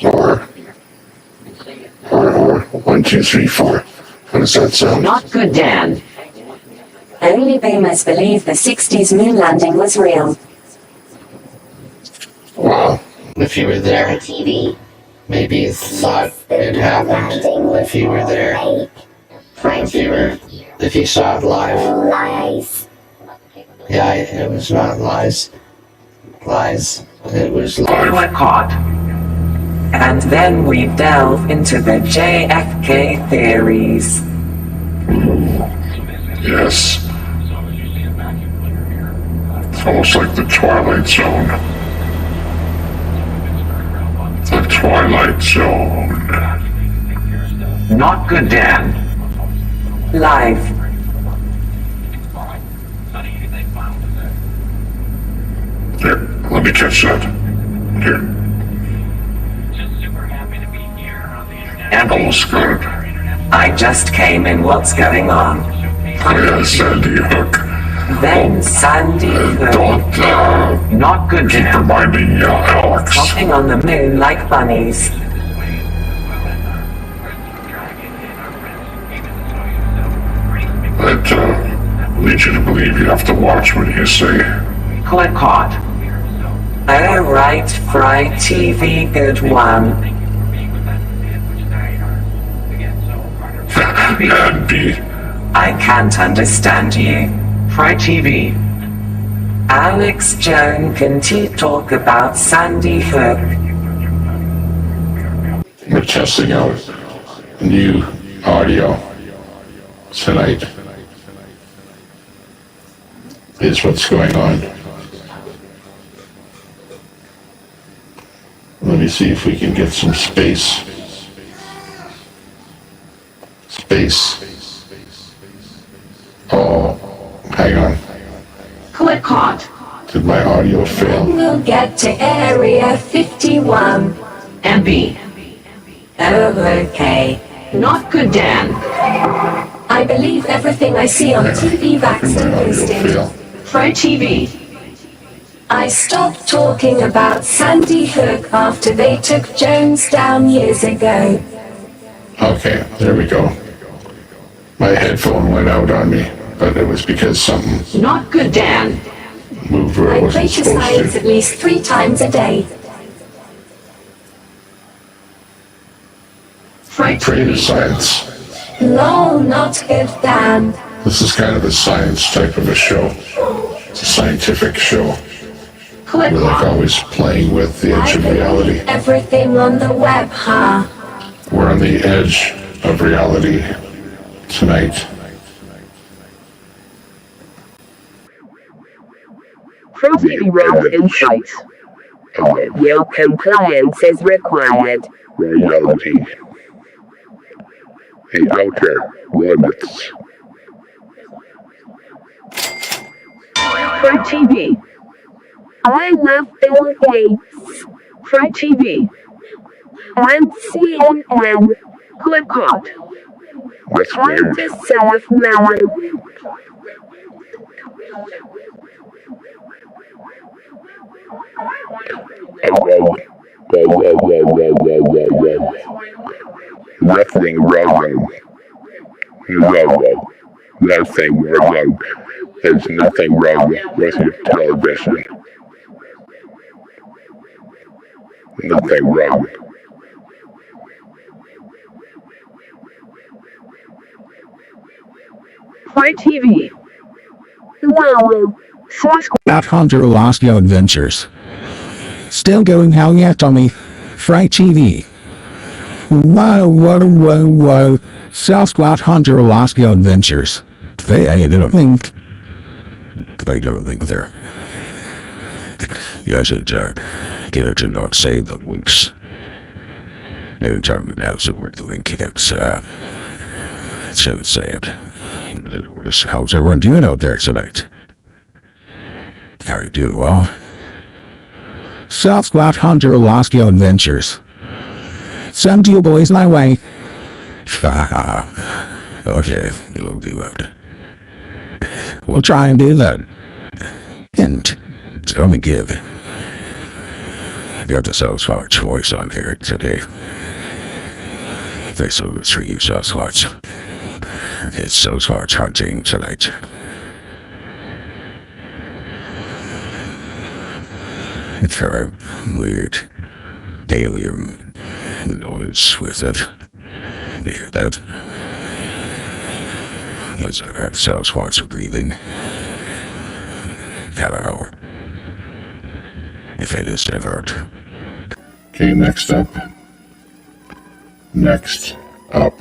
Four. 1, 2, 3, 4. How does that sound? Not good, Dan. Only boomers believe the 60s moon landing was real. Well, if you were there on TV, maybe you thought it happened. If you were there, if you saw it live. Lies. Yeah, it was not lies. Lies. It was live. We're caught. And then we delve into the JFK theories. Yes. It's almost like the Twilight Zone. Twilight Zone. Not good, Dan. Live. Here, let me catch that. Here. Almost good. I just came in. What's going on? Oh yeah, Sandy Hook. Then Sandy Hook. Don't, Not good, keep Dan. reminding Alex. Hopping on the moon like bunnies. That leads you to believe you have to watch what you say. Click hot. Oh, right, Fry TV, good one. Andy. I can't understand you. Fry TV. Alex Joan, can you talk about Sandy Hook? We're testing out new audio tonight. Is what's going on. Let me see if we can get some space. Oh, hang on. Click hot. Did my audio fail? We'll get to Area 51. MB. Oh, okay. Not good, Dan. I believe everything I see on TV vaccine boosting. Fry TV. I stopped talking about Sandy Hook after they took Jones down years ago. Okay, there we go. My headphone went out on me, but it was because something Not good, Dan. moved where I I pray wasn't to supposed science to. at least 3 times a day. I pray to science. No, not good, Dan. This is kind of a science type of a show. It's a scientific show. Click We're like hot. always playing with the edge of reality. Everything on the web, huh? We're on the edge of reality tonight. Frosty Road Insights. Your compliance is required. Reality. Hey, outer limits. Fry TV. I love Bill Gates. Fry TV. And CNN. Click hot. That's Time weird. to self-melon. Nothing wrong. Nothing wrong. There's nothing wrong with your television. Nothing wrong. Fry TV. Wow. Source About Hunter Alaska Adventures. Still going how yet, Tommy? Fry TV. Whoa. Sasquatch Hunter Alaska Adventures. They don't think. They don't think there. Yes, it's get it to not say the links. No time now, so we're doing it. So say it. How's everyone doing out there tonight? How are you doing? Well, Sasquatch Hunter Alaska Adventures. Send you boys my way. Okay, we'll do that. We'll try and do that. And let me give. Got the Sasquatch voice on here today. Thanks so much for you, Sasquatch. It's Sasquatch hunting tonight. It's very weird alien noise with it. You hear that? It's that Sasquatch breathing. Hello. If it is different. Okay, next up. Next up.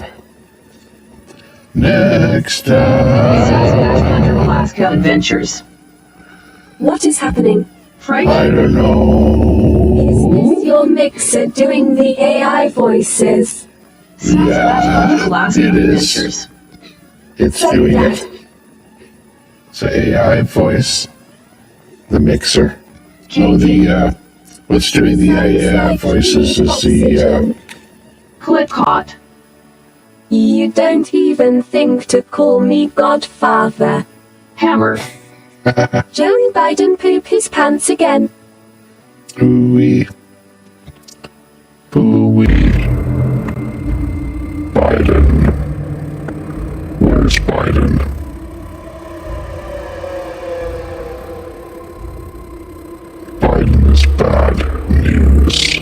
Alaska Adventures. What is happening? I don't know. Is this your mixer doing the AI voices? Yeah, it is. It's doing it. It's an AI voice. The mixer. Oh, what's doing the AI voices is the, Click hot. You don't even think to call me Godfather. Hammer. Joey Biden poop his pants again. Ooh-wee. Ooh-wee. Biden. Where's Biden? Biden is bad news.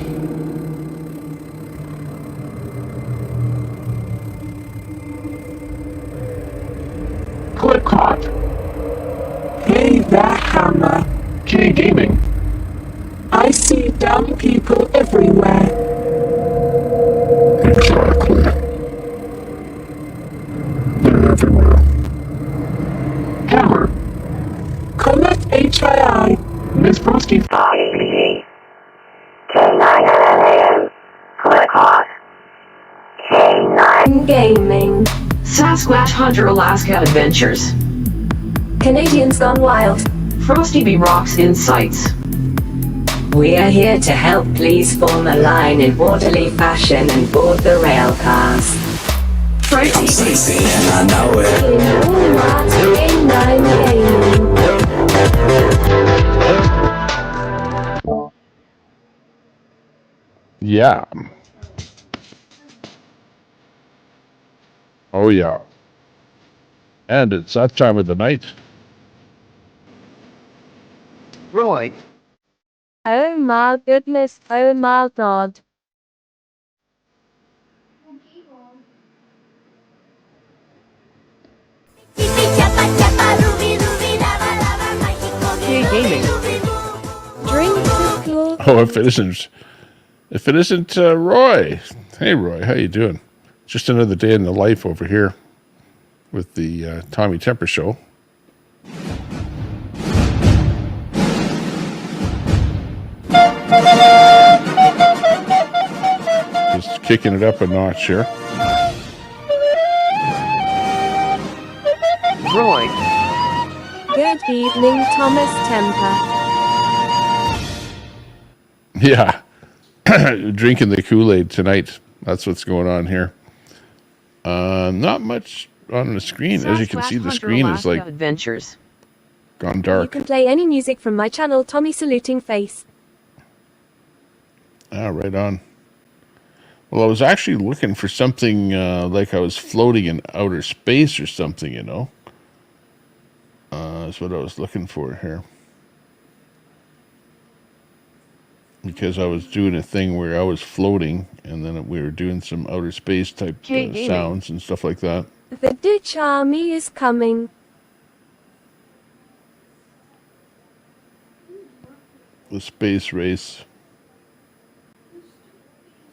Click hot. Hey there, Hammer. K Gaming. I see dumb people everywhere. Exactly. They're everywhere. Hammer. Collect HII. Miss Frosty. K9 AM. Click hot. K9 Gaming. Sasquatch Hunter Alaska Adventures. Canadians Gone Wild. Frosty B Rocks Insights. We are here to help. Please form a line in orderly fashion and board the rail cars. Fright TV. K9 Gaming. Yeah. Oh, yeah. And it's that time of the night. Roy. Oh my goodness, oh my god. K Gaming. Drink the cool. Oh, if it isn't Roy. Hey, Roy, how you doing? Just another day in the life over here with the Tommy Temper Show. Just kicking it up a notch here. Roy. Good evening, Thomas Temper. Yeah. Drinking the Kool-Aid tonight. That's what's going on here. Not much on the screen. As you can see, the screen is like Adventures. gone You dark. can play any music from my channel, Tommy Saluting Face. Ah, right on. Well, I was actually looking for something like I was floating in outer space or something, you know. That's what I was looking for here. Because I was doing a thing where I was floating, and then we were doing some outer space type sounds and stuff like that. The Ditch Army is coming. The space race.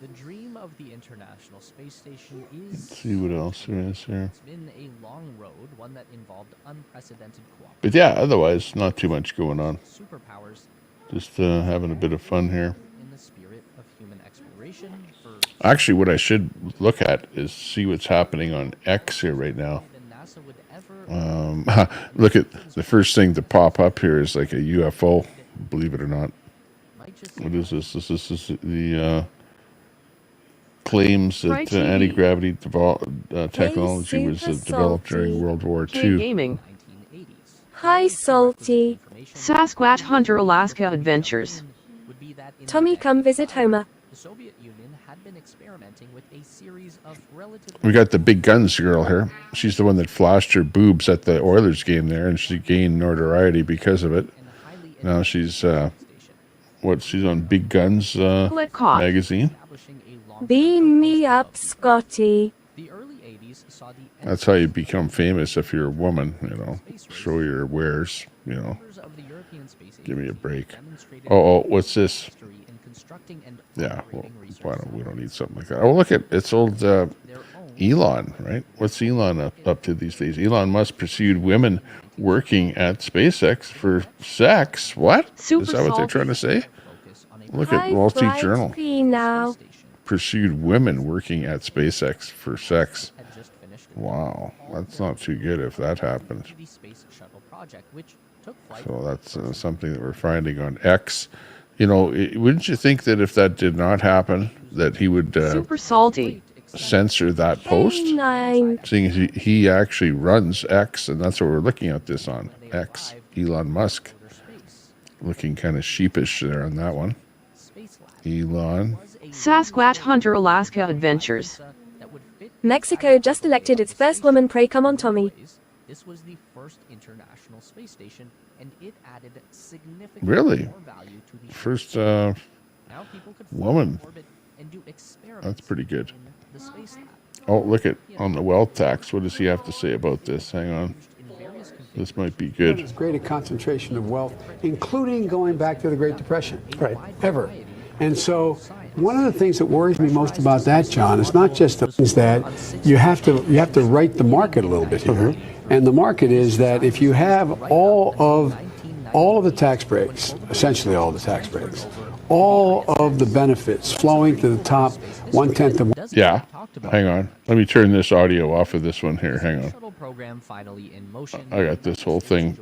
The dream of the International Space Station is... Let's see what else there is here. It's been a long road, one that involved unprecedented cooperation. But yeah, otherwise, not too much going on. Superpowers. Just having a bit of fun here. In the spirit of human exploration for... Actually, what I should look at is see what's happening on X here right now. Look at the first thing to pop up here is like a UFO, believe it or not. What is this? This is the claims that anti-gravity technology was developed during World War II. Gaming. Hi, Salty. Sasquatch Hunter Alaska Adventures. Tommy, come visit Homer. The Soviet Union had been experimenting with a series of relatively... We got the big guns girl here. She's the one that flashed her boobs at the Oilers game there, and she gained notoriety because of it. Now she's she's on Big Guns magazine. Beam me up, Scotty. That's how you become famous if you're a woman, you know. Show your wares, you know. Give me a break. Oh, what's this? Yeah, well, we don't need something like that. Oh, look at it's old Elon, right? What's Elon up to these days? Elon Musk pursued women working at SpaceX for sex. What? Is that what they're trying to say? Look at Wall Street Journal. Now. Pursued women working at SpaceX for sex. Wow, that's not too good if that happened. So that's something that we're finding on X. You know, wouldn't you think that if that did not happen, that he would Super salty. censor that post? Seeing as he actually runs X, and that's what we're looking at this on. X, Elon Musk. Looking kind of sheepish there on that one. Elon. Sasquatch Hunter Alaska Adventures. Mexico just elected its first woman. Pray come on, Tommy. This was the first international space station, and it added significant Really? more value to the First Now people could fly woman. in orbit and do experiments That's pretty good. in the space lab. Oh, look at on the wealth tax. What does he have to say about this? Hang on. This might be good. As great a concentration of wealth, including going back to the Great Depression, right? Ever. And so, one of the things that worries me most about that, John, is not just the things that you have to right the market a little bit here. And the market is that if you have all of the tax breaks, essentially all the tax breaks, all of the benefits flowing to the top 1/10 of. Yeah. Hang on. Let me turn this audio off of this one here. Hang on. I got this whole thing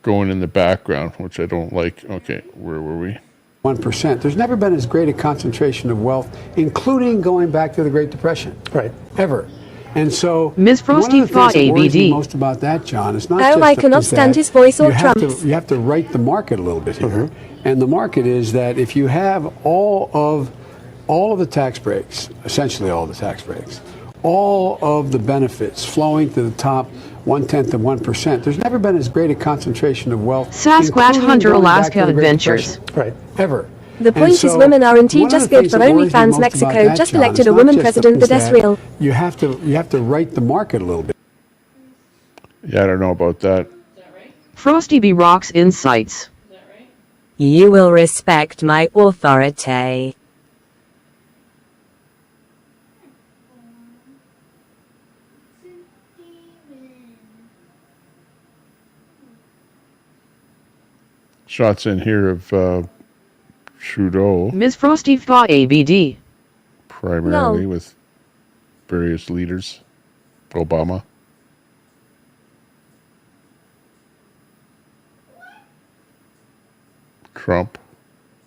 going in the background, which I don't like. Okay, where were we? 1%. There's never been as great a concentration of wealth, including going back to the Great Depression. Right. Ever. And so, Ms. Frosty one of the things that worries me ABD. most about that, John, is not Oh, just I the cannot things stand that his voice or you have Trump's. you have to right the market a little bit here. And the market is that if you have all of the tax breaks, essentially all the tax breaks, all of the benefits flowing to the top 1/10 of 1%, there's never been as great a concentration of wealth. Sasquatch including Hunter going back Alaska to the Great Adventures. Depression. Right. Ever. The point is women aren't just good for OnlyFans. Mexico just elected a woman president. That's real. You have to right the market a little bit. Yeah, I don't know about that. Frosty B. Rocks Insights. You will respect my authority. Shots in here of Trudeau, Ms. Frosty Fa ABD. primarily No. with various leaders. Obama. Trump.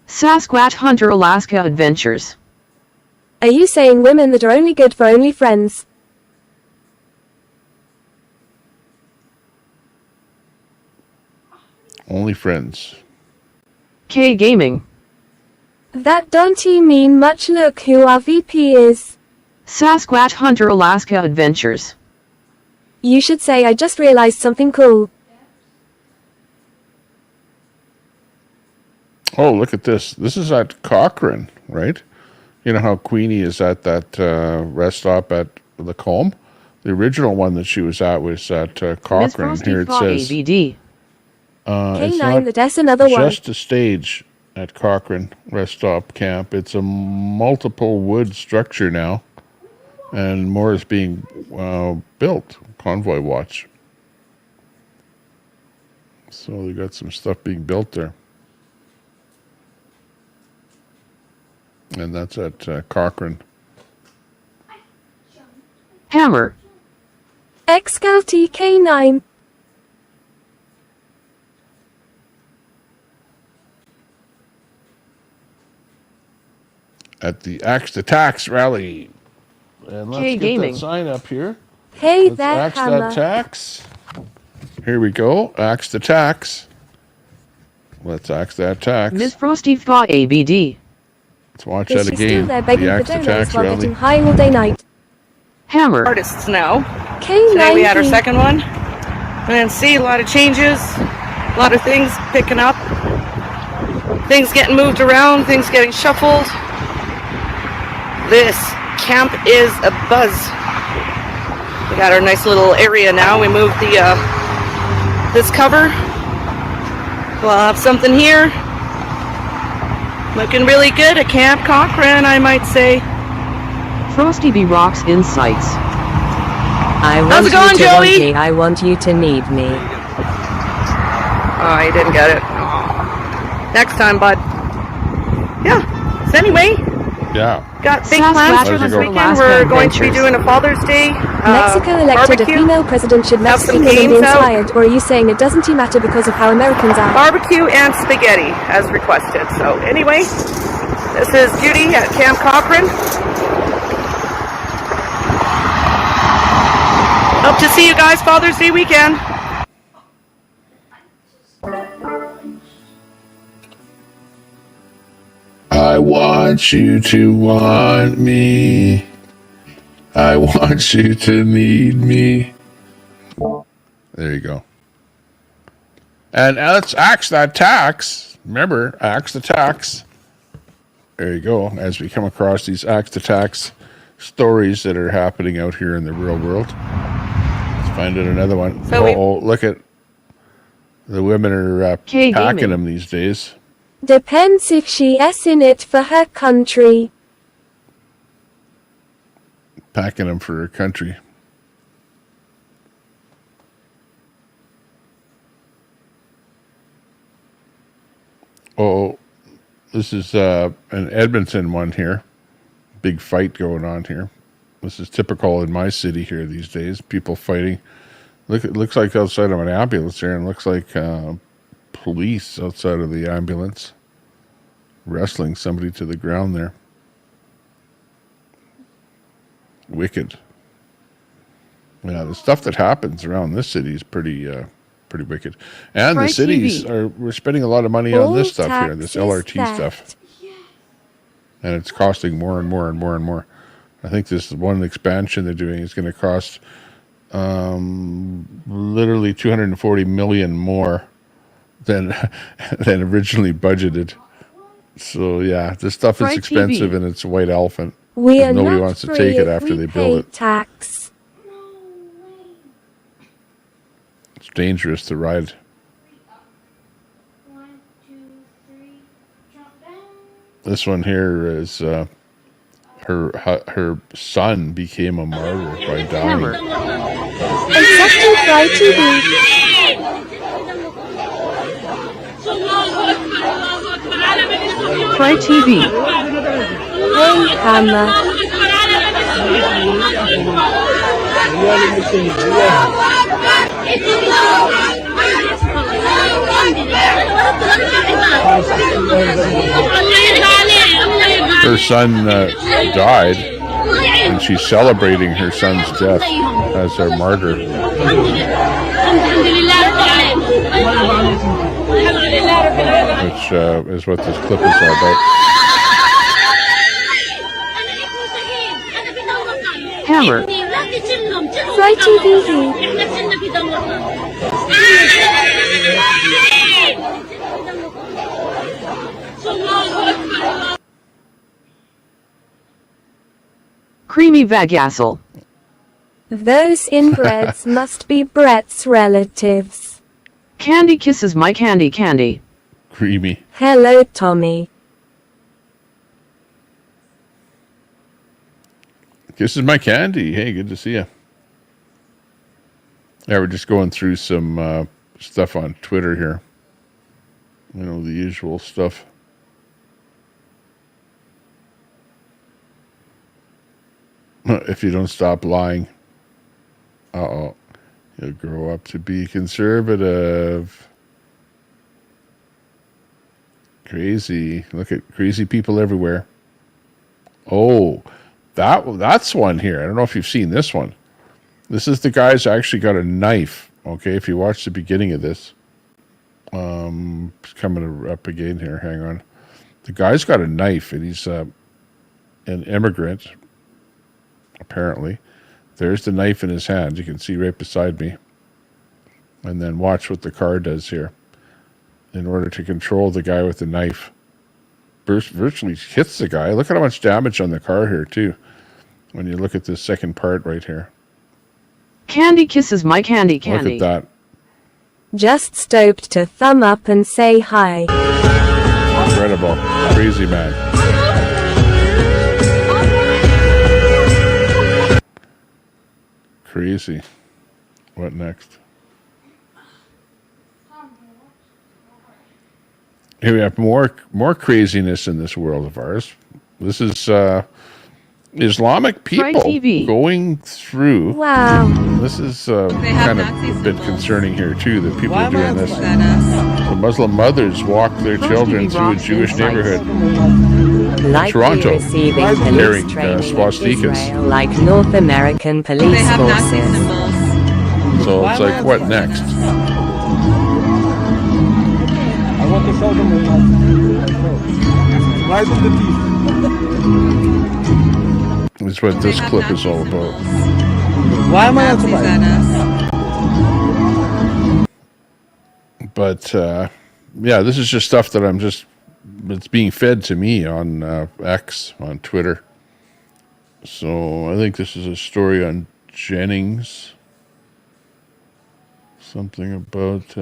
Sasquatch Hunter Alaska Adventures. Are you saying women that are only good for only friends? Only friends. K Gaming. That don't you mean much? Look who our VP is. Sasquatch Hunter Alaska Adventures. You should say I just realized something cool. Oh, look at this. This is at Cochrane, right? You know how Queenie is at that rest stop at Lacombe? The original one that she was at was at Ms. Cochrane. Frosty Here it Fa says, ABD. it's K9, that's another one. just a stage at Cochrane rest stop camp. It's a multiple wood structure now, and more is being built. Convoy watch. So they got some stuff being built there. And that's at Cochrane. Hammer. X-Scout K9. At the Axe to Tax rally. And let's K get Gaming. that sign up here. Hey, Let's that axe hammer. that tax. Here we go. Axe the tax. Let's axe that tax. Ms. Frosty Fa ABD. Let's watch Is that she still again. there begging The for Axe the donuts tax while rally. getting high all day night? Hammer. Artists now. K9. Today we had our second one. And see a lot of changes, a lot of things picking up, things getting moved around, things getting shuffled. This camp is a buzz. We got our nice little area now. We moved the this cover. We'll have something here. Looking really good at Camp Cochrane, I might say. Frosty B. Rocks Insights. I want How's it going, you to want Joey? me. I want you to need me. Oh, you didn't get it. Aw. Next time, bud. Anyway, Yeah. got big plans for this weekend. We're going to be doing a Father's Day Mexico elected a barbecue. female president. Should Have some Mexico be games out. inspired, or are you saying it doesn't matter because of how Americans are? Barbecue and spaghetti, as requested. So anyway, this is Judy at Camp Cochrane. Hope to see you guys Father's Day weekend. I want you to want me. I want you to need me. There you go. And let's axe that tax. Remember, axe the tax. There you go. As we come across these axe the tax stories that are happening out here in the real world. Let's find out another one. So look at the women are packing them these days. Depends if she is in it for her country. Packing them for her country. Oh, this is an Edmonton one here. Big fight going on here. This is typical in my city here these days. People fighting. Look, it looks like outside of an ambulance here, and it looks like police outside of the ambulance wrestling somebody to the ground there. Wicked. Yeah, the stuff that happens around this city is pretty wicked. And the cities we're spending a lot of money on this stuff here, this LRT stuff. And it's costing more and more and more and more. I think this one expansion they're doing is going to cost literally 240 million more than originally budgeted. So yeah, this stuff is expensive and it's a white elephant. We are nobody not wants to free take it if after we they pay build it. tax. It's dangerous to ride. This one here is her son became a martyr by dying. Accepting Fry TV. Fry TV. Hey, Hammer. Her son died, and she's celebrating her son's death as a martyr. Which is what this clip is all about. Hammer. Fry TV. Creamy Vagasel. Those inbreds must be Brett's relatives. Candy kisses my candy. Creamy. Hello, Tommy. This is my candy. Hey, good to see you. Yeah, we're just going through some stuff on Twitter here. You know, the usual stuff. If you don't stop lying, you'll grow up to be conservative. Crazy. Look at crazy people everywhere. Oh, that's one here. I don't know if you've seen this one. This is the guy's actually got a knife. Okay, if you watch the beginning of this. It's coming up again here. Hang on. The guy's got a knife, and he's an immigrant, apparently. There's the knife in his hand. You can see right beside me. And then watch what the car does here. In order to control the guy with the knife. Virtually hits the guy. Look at how much damage on the car here, too. When you look at this second part right here. Candy kisses my candy. Look at that. Just stopped to thumb up and say hi. Incredible. Crazy man. Crazy. What next? Here we have more craziness in this world of ours. This is Islamic people going through. Wow. This is kind of a bit concerning here too, that people are doing this. So Muslim mothers walk their children through a Jewish neighborhood in Toronto, receiving carrying police training in swastikas. Israel like North American police forces. So it's like, what next? I want to show them right in the teeth. That's what this clip is all about. Why am I outside? But yeah, this is just stuff that it's being fed to me on X, on Twitter. So I think this is a story on Jennings. Something about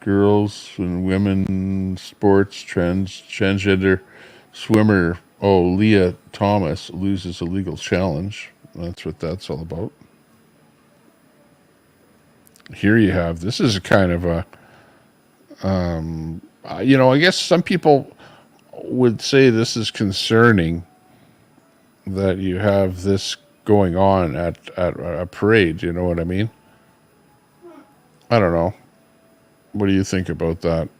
girls and women sports trends, transgender swimmer. Oh, Leah Thomas loses a legal challenge. That's what that's all about. Here you have, this is kind of a, I guess some people would say this is concerning that you have this going on at a parade. You know what I mean? I don't know. What do you think about that?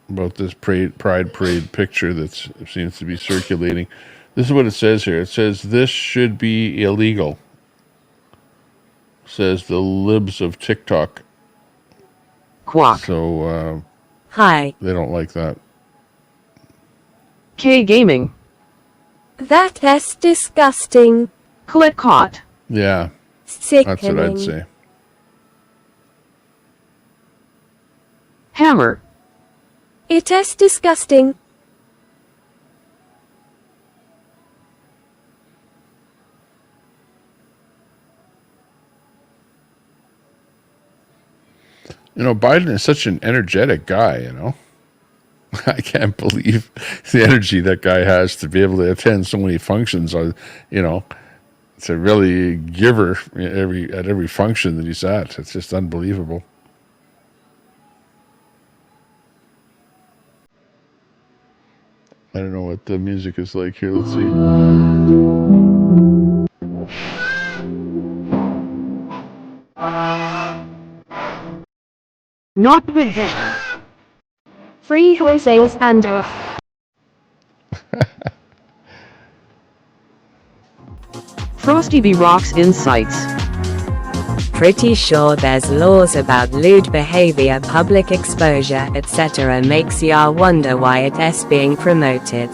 About this pride parade picture that seems to be circulating. This is what it says here. It says this should be illegal. Says the libs of TikTok. Quack. So Hi. They don't like that. K Gaming. That is disgusting. Click caught. Yeah. Sickening. That's what I'd say. Hammer. It is disgusting. Biden is such an energetic guy, I can't believe the energy that guy has to be able to attend so many functions, to really give her at every function that he's at. It's just unbelievable. I don't know what the music is like here. Let's see. Not with him. Free Jose and Frosty B Rocks Insights. Pretty sure there's laws about lewd behavior, public exposure, etc. Makes ya wonder why it is being promoted.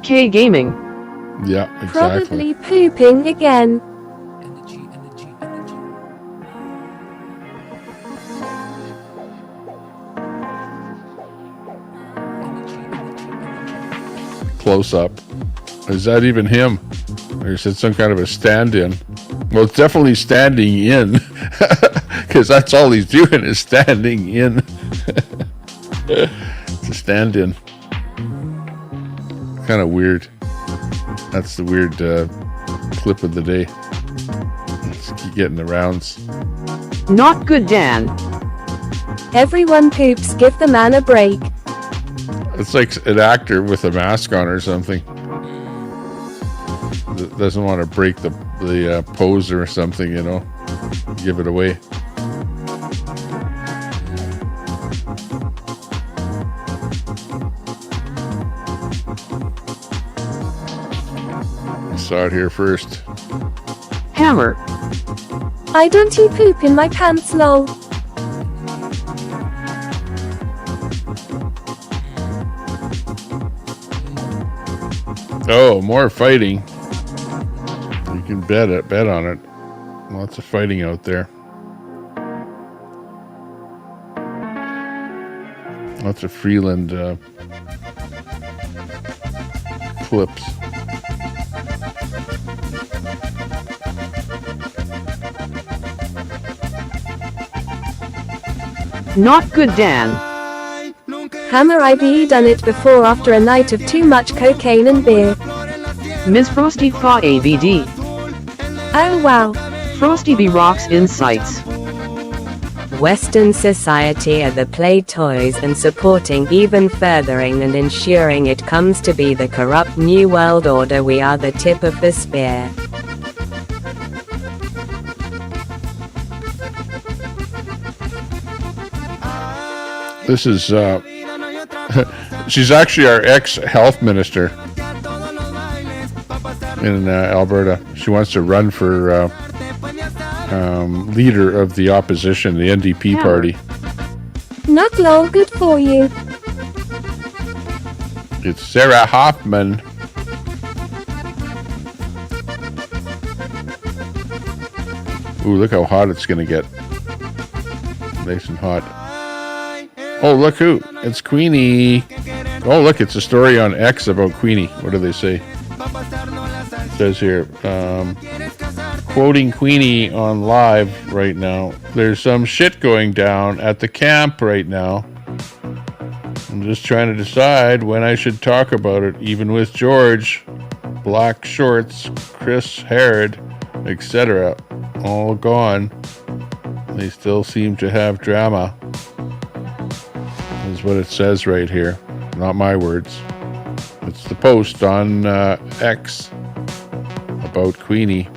K Gaming. Yeah, exactly. Probably pooping again. Close up. Is that even him? Or is it some kind of a stand-in? Well, it's definitely standing in, because that's all he's doing is standing in. It's a stand-in. Kind of weird. That's the weird clip of the day. Let's keep getting the rounds. Not good, Dan. Everyone poops, give the man a break. It's like an actor with a mask on or something. Doesn't want to break the pose or something, give it away. I saw it here first. Hammer. I don't poop in my pants, lol. Oh, more fighting. You can bet on it. Lots of fighting out there. Lots of Freeland clips. Not good, Dan. Hammer, I've done it before after a night of too much cocaine and beer. Ms. Frosty Fa ABD. Oh wow. Frosty B Rocks Insights. Western society are the play toys and supporting, even furthering and ensuring it comes to be the corrupt New World Order. We are the tip of the spear. This is, she's actually our ex-health minister in Alberta. She wants to run for leader of the opposition, the NDP party. Not long, good for you. It's Sarah Hoffman. Ooh, look how hot it's going to get. Nice and hot. Oh, look who. It's Queenie. Oh, look, it's a story on X about Queenie. What do they say? It says here, quoting Queenie on live right now. There's some shit going down at the camp right now. I'm just trying to decide when I should talk about it, even with George, Black Shorts, Chris Herod, etc. all gone. They still seem to have drama. Is what it says right here. Not my words. It's the post on X about Queenie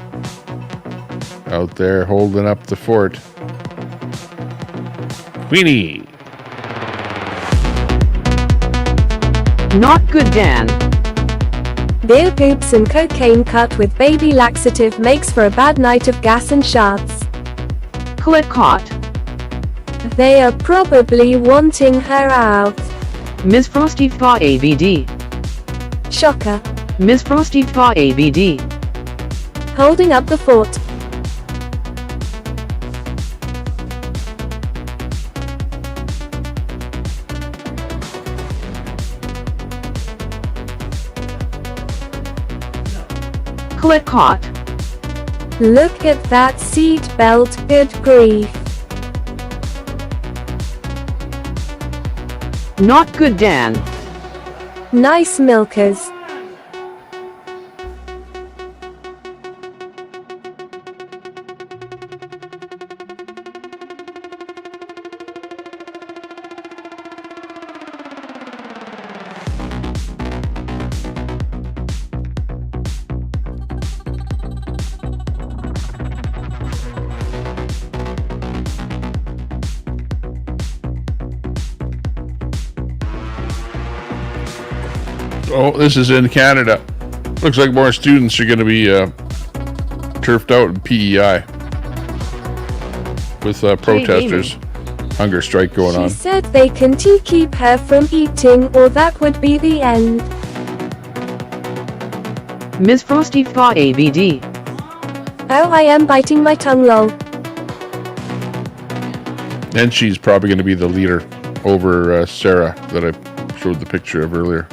out there holding up the fort. Queenie. Not good, Dan. Beer poops and cocaine cut with baby laxative makes for a bad night of gas and shots. Click caught. They are probably wanting her out. Miss Frosty Thaw ABD. Shocker. Miss Frosty Thaw ABD. Holding up the fort. Click caught. Look at that seat belt, good grief. Not good, Dan. Nice milkers. Oh, this is in Canada. Looks like more students are going to be turfed out in PEI with protesters. Hunger strike going on. She said they can keep her from eating, or that would be the end. Miss Frosty Thaw ABD. Oh, I am biting my tongue, lol. And she's probably going to be the leader over Sarah that I showed the picture of earlier.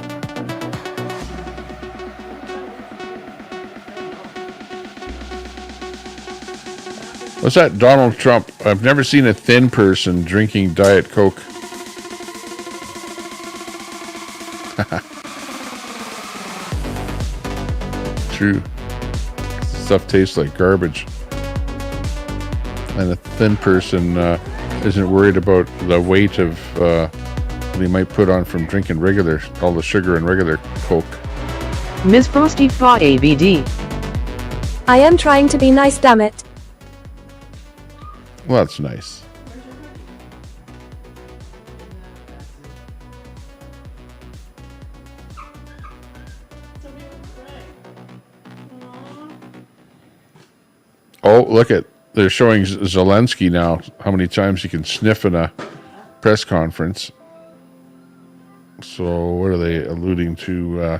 What's that? Donald Trump. I've never seen a thin person drinking Diet Coke. True. Stuff tastes like garbage. And a thin person isn't worried about the weight of they might put on from drinking all the sugar in regular Coke. Miss Frosty Thaw ABD. I am trying to be nice, damn it. Well, that's nice. Oh, look at, they're showing Zelensky now, how many times he can sniff in a press conference. So what are they alluding to?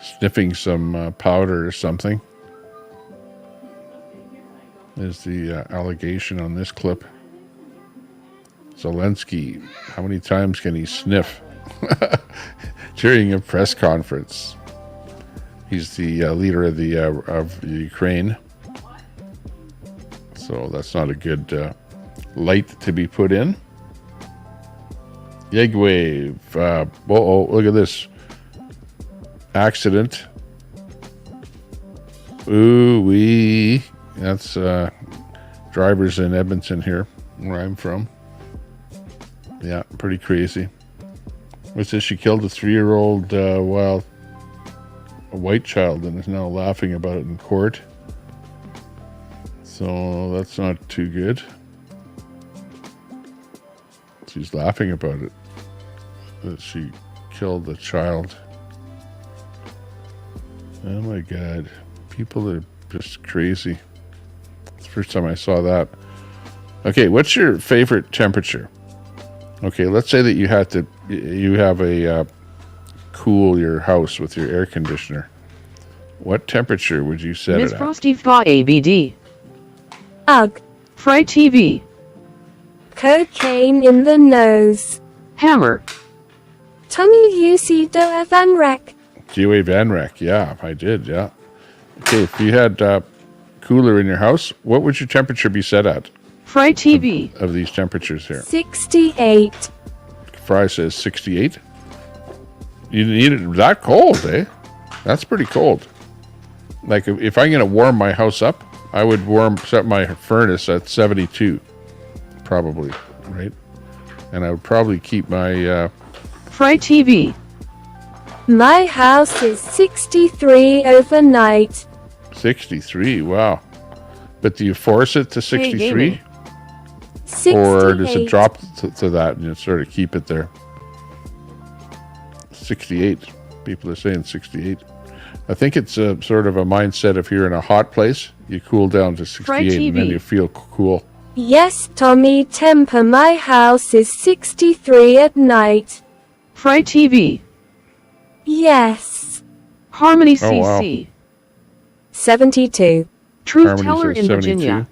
Sniffing some powder or something? Is the allegation on this clip. Zelensky, how many times can he sniff during a press conference? He's the leader of the Ukraine, so that's not a good light to be put in. Yegwave. Oh, look at this accident. Ooh wee. That's drivers in Edmonton here, where I'm from. Yeah, pretty crazy. It says she killed a 3-year-old while a white child and is now laughing about it in court. So that's not too good. She's laughing about it, that she killed a child. Oh my God. People are just crazy. It's the first time I saw that. Okay, what's your favorite temperature? Okay, let's say that you have a cool your house with your air conditioner. What temperature would you set Miss it at? Frosty Fa ABD. Ugh. Fry TV. Cocaine in the nose. Hammer. Tommy UC Doa Van Rek. G-Way Van Rack, yeah, I did, yeah. Okay, if you had cooler in your house, what would your temperature be set at? Fry TV. Of these temperatures here. 68. Fry says 68. You need it that cold, eh? That's pretty cold. Like if I'm going to warm my house up, I would set my furnace at 72, probably, right? And I would probably keep my... Fry TV. My house is 63 overnight. 63, wow. But do you force it to 63? 68. Or does it drop to that and you sort of keep it there? 68. People are saying 68. I think it's a sort of a mindset if you're in a hot place, you cool down to 68 and then you feel cool. Yes, Tommy Temper, my house is 63 at night. Fry TV. Yes. Harmony Oh, wow. CC. 72. Truth Harmony Teller says in 72. Virginia.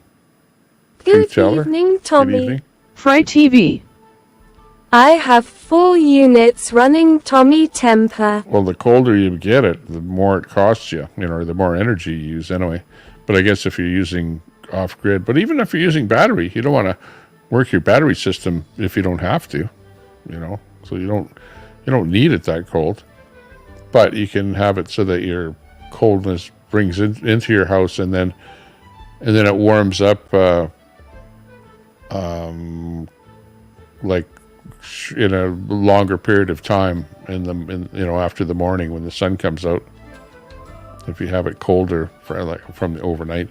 Good Teller? evening, Tommy. Good evening. Fry TV. I have 4 units running Tommy Temper. Well, the colder you get it, the more it costs you, or the more energy you use anyway. But I guess if you're using off-grid, but even if you're using battery, you don't want to work your battery system if you don't have to, so you don't need it that cold. But you can have it so that your coldness brings into your house and then it warms up like in a longer period of time after the morning when the sun comes out, if you have it colder from the overnight.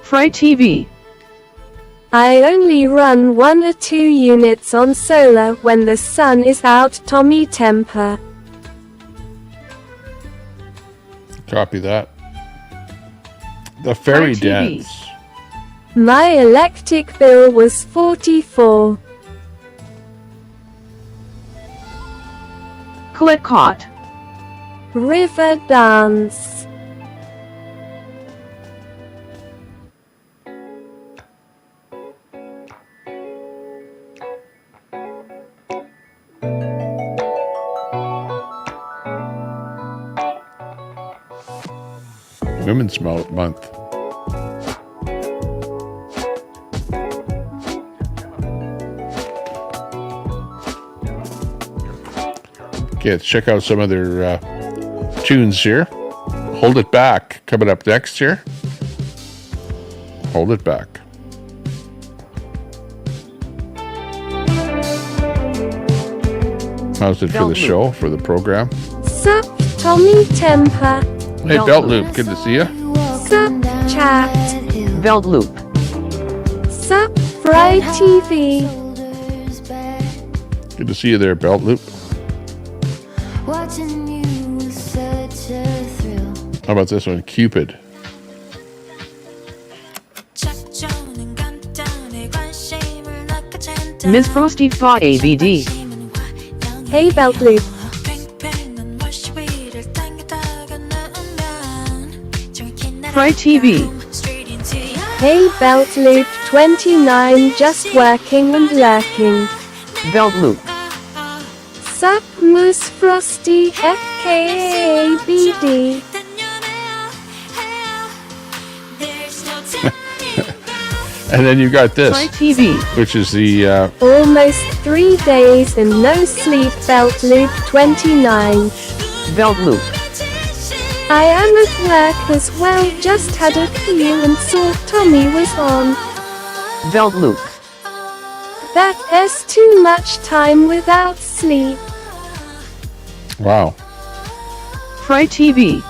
Fry TV. I only run 1 or 2 units on solar when the sun is out, Tommy Temper. Copy that. The fairy Fry TV. dance. My electric bill was 44. Colette Caught. River dance. Women's Month. Okay, let's check out some of their tunes here. Hold It Back, coming up next here. Hold It Back. How's it for the show, for the program? Sup, Tommy Temper. Hey, Belt Loop, good to see you. Sup, chat. Belt Loop. Sup, Fry TV. Good to see you there, Belt Loop. How about this one, Cupid? Miss Frosty Fa ABD. Hey, Belt Loop. Fry TV. Hey, Belt Loop 29, just working and lurking. Belt Loop. Sup, Moose Frosty, FKABD. And then you got this, Fry TV. which is the Almost 3 days and no sleep. Belt loop 29. Belt loop. I am at work as well. Just had a pee and saw Tommy was on. Belt loop. That's too much time without sleep. wow. Fry TV.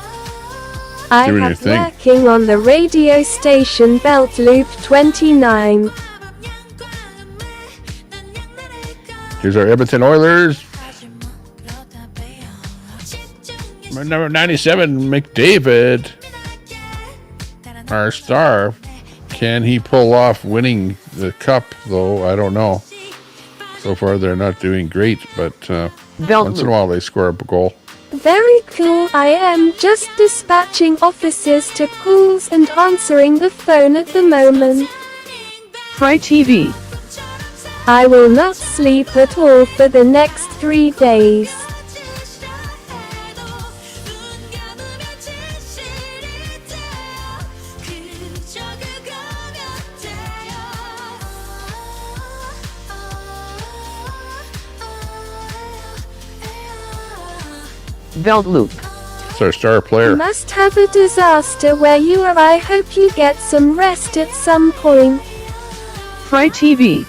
I Doing your have thing. working on the radio station. Belt loop 29. Here's our Edmonton Oilers. Number 97, McDavid. Our star. Can he pull off winning the cup, though? I don't know. So far, they're not doing great, but once in a while they score a goal. Very cool. I am just dispatching officers to calls and answering the phone at the moment. Fry TV. I will not sleep at all for the next 3 days. Belt loop. It's our star player. Must have a disaster where you are. I hope you get some rest at some point. Fry TV.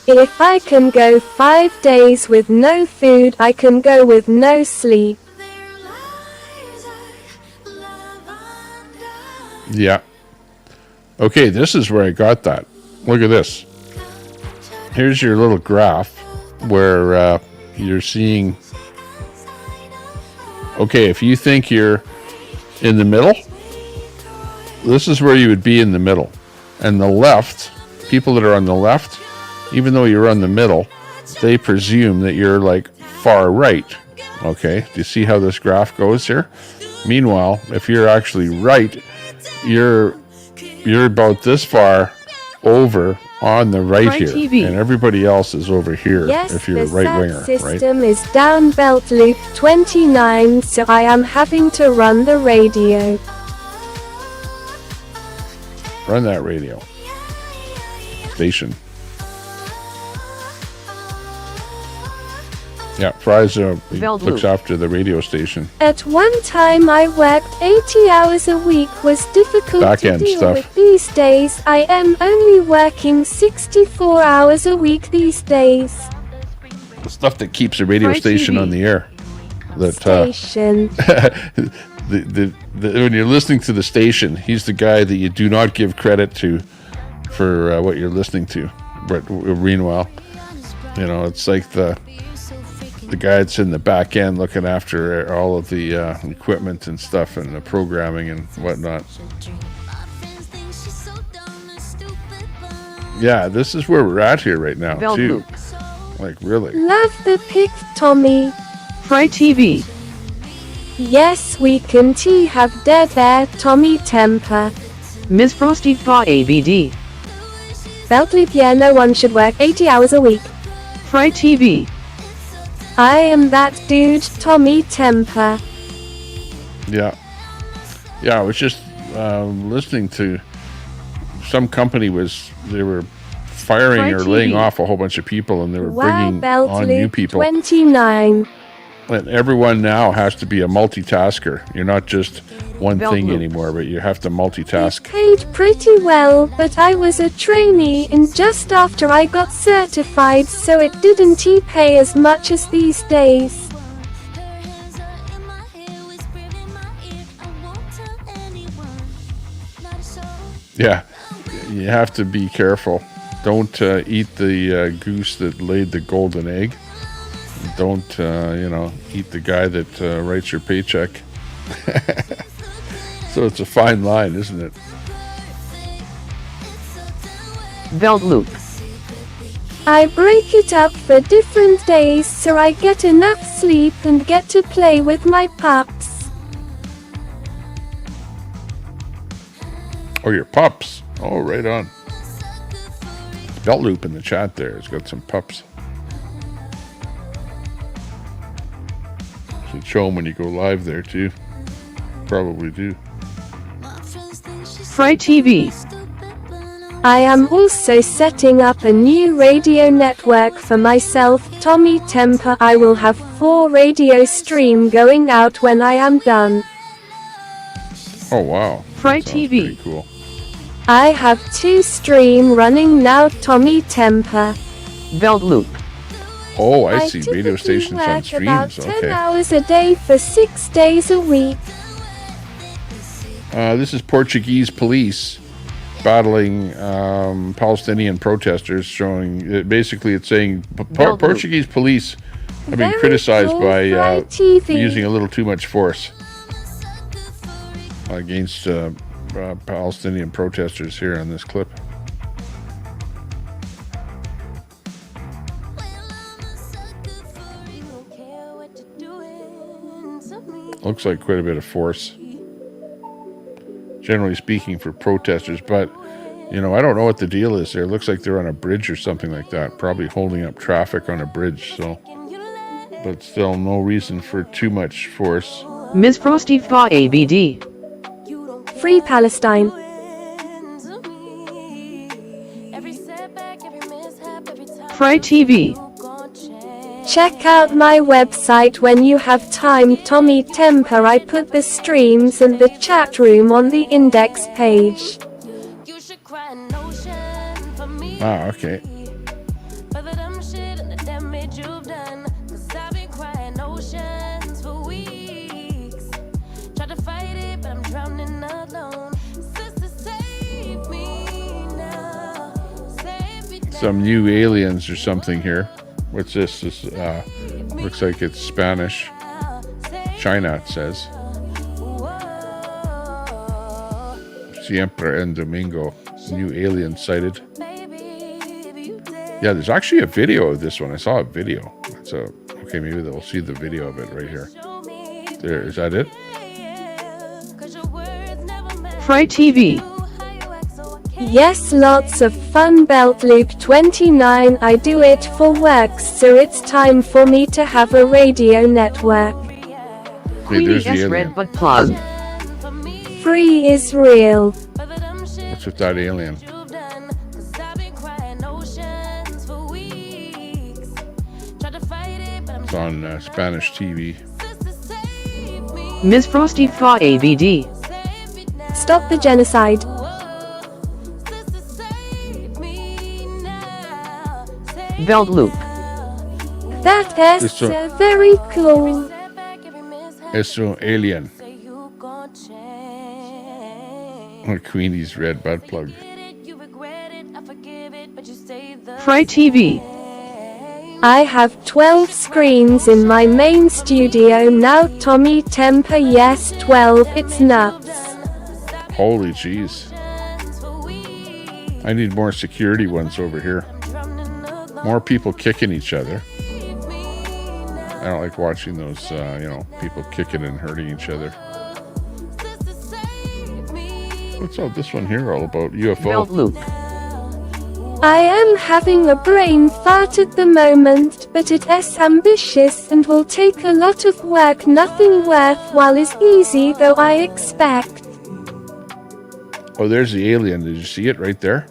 If I can go 5 days with no food, I can go with no sleep. Yeah. Okay, this is where I got that. Look at this. Here's your little graph where you're seeing. Okay, if you think you're in the middle, this is where you would be in the middle. And the left, people that are on the left, even though you're on the middle, they presume that you're like far right. Okay, do you see how this graph goes here? Meanwhile, if you're actually right, you're about this far over on the right Fry here, TV. and everybody else is over here. Yes, if you're a the right SAT winger, right? system is down. Belt loop 29, so I am having to run the radio. Run that radio station. Yeah, Fry's Belt looks loop. after the radio station. At one time I worked 80 hours a week. Was difficult Back to end deal stuff. with these days. I am only working 64 hours a week these days. The stuff that keeps a radio Fry station TV. on the air. That Station. when you're listening to the station, he's the guy that you do not give credit to for what you're listening to. But meanwhile, you know, it's like the guy that's in the back end looking after all of the equipment and stuff and the programming and whatnot. Yeah, this is where we're at here right now, Belt too. loop. Like, really. Love the pic, Tommy. Fry TV. Yes, we can have dead air, Tommy temper. Miss Frosty Thaw ABD. Belt loop, yeah, no one should work 80 hours a week. Fry TV. I am that dude, Tommy temper. Yeah. Yeah, I was just listening to some company they were firing Fry or laying TV. off a whole bunch of people, and they were Wow, bringing Belt on new loop people. 29. And everyone now has to be a multitasker. You're not just one Belt thing loop. anymore, but you have to multitask. Paid pretty well, but I was a trainee and just after I got certified, so it didn't pay as much as these days. Yeah, you have to be careful. Don't eat the goose that laid the golden egg. Don't, eat the guy that writes your paycheck. So it's a fine line, isn't it? Belt loop. I break it up for different days so I get enough sleep and get to play with my pups. Oh, your pups. Oh, right on. Belt Loop in the chat there. It's got some pups. Should show them when you go live there, too. Probably do. Fry TV. I am also setting up a new radio network for myself, Tommy Temper. I will have 4 radio stream going out when I am done. Oh wow. Fry That sounds TV. pretty cool. I have 2 stream running now, Tommy Temper. Veld Loop. Oh, I see. typically Radio stations on work about streams. 10 Okay. hours a day for 6 days a week. This is Portuguese police battling Palestinian protesters, showing basically it's saying Portuguese police have been Very criticized cool, by Fry TV. using a little too much force against Palestinian protesters here on this clip. Looks like quite a bit of force, generally speaking, for protesters, but you know, I don't know what the deal is there. It looks like they're on a bridge or something like that, probably holding up traffic on a bridge, so, but still no reason for too much force. Ms. Frosty Fa ABD. Free Palestine. Fry TV. Check out my website when you have time, Tommy Temper. I put the streams and the chat room on the index page. Ah, okay. Some new aliens or something here. What's this? This looks like it's Spanish. China, it says. Siempre en Domingo. New alien sighted. Yeah, there's actually a video of this one. I saw a video. So, okay, maybe they'll see the video of it right here. There, is that it? Fry TV. Yes, lots of fun. Belt Loop 29. I do it for work, so it's time for me to have a radio network. Okay, there's the S alien. Red Butt Plug. Free is real. What's with that alien? It's on Spanish TV. Ms. Frosty Fa ABD. Stop the genocide. Veld Loop. That is This one- very cool. Es un alien. Queenie's red butt plug. Fry TV. I have 12 screens in my main studio now, Tommy Temper. Yes, 12. It's nuts. Holy jeez. I need more security ones over here. More people kicking each other. I don't like watching those, you know, people kicking and hurting each other. What's all this one here all about? UFO. Veld Loop. I am having a brain fart at the moment, but it is ambitious and will take a lot of work. Nothing worthwhile is easy, though, I expect. Oh, there's the alien. Did you see it right there?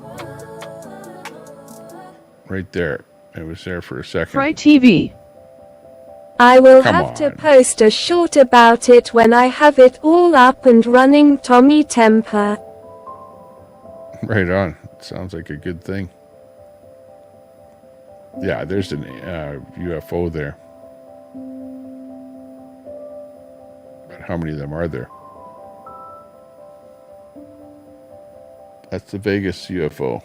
Right there. It was there for a second. Fry TV. I will Come have to on. post a short about it when I have it all up and running, Tommy Temper. Right on. Sounds like a good thing. Yeah, there's an UFO there. But how many of them are there? That's the Vegas UFO.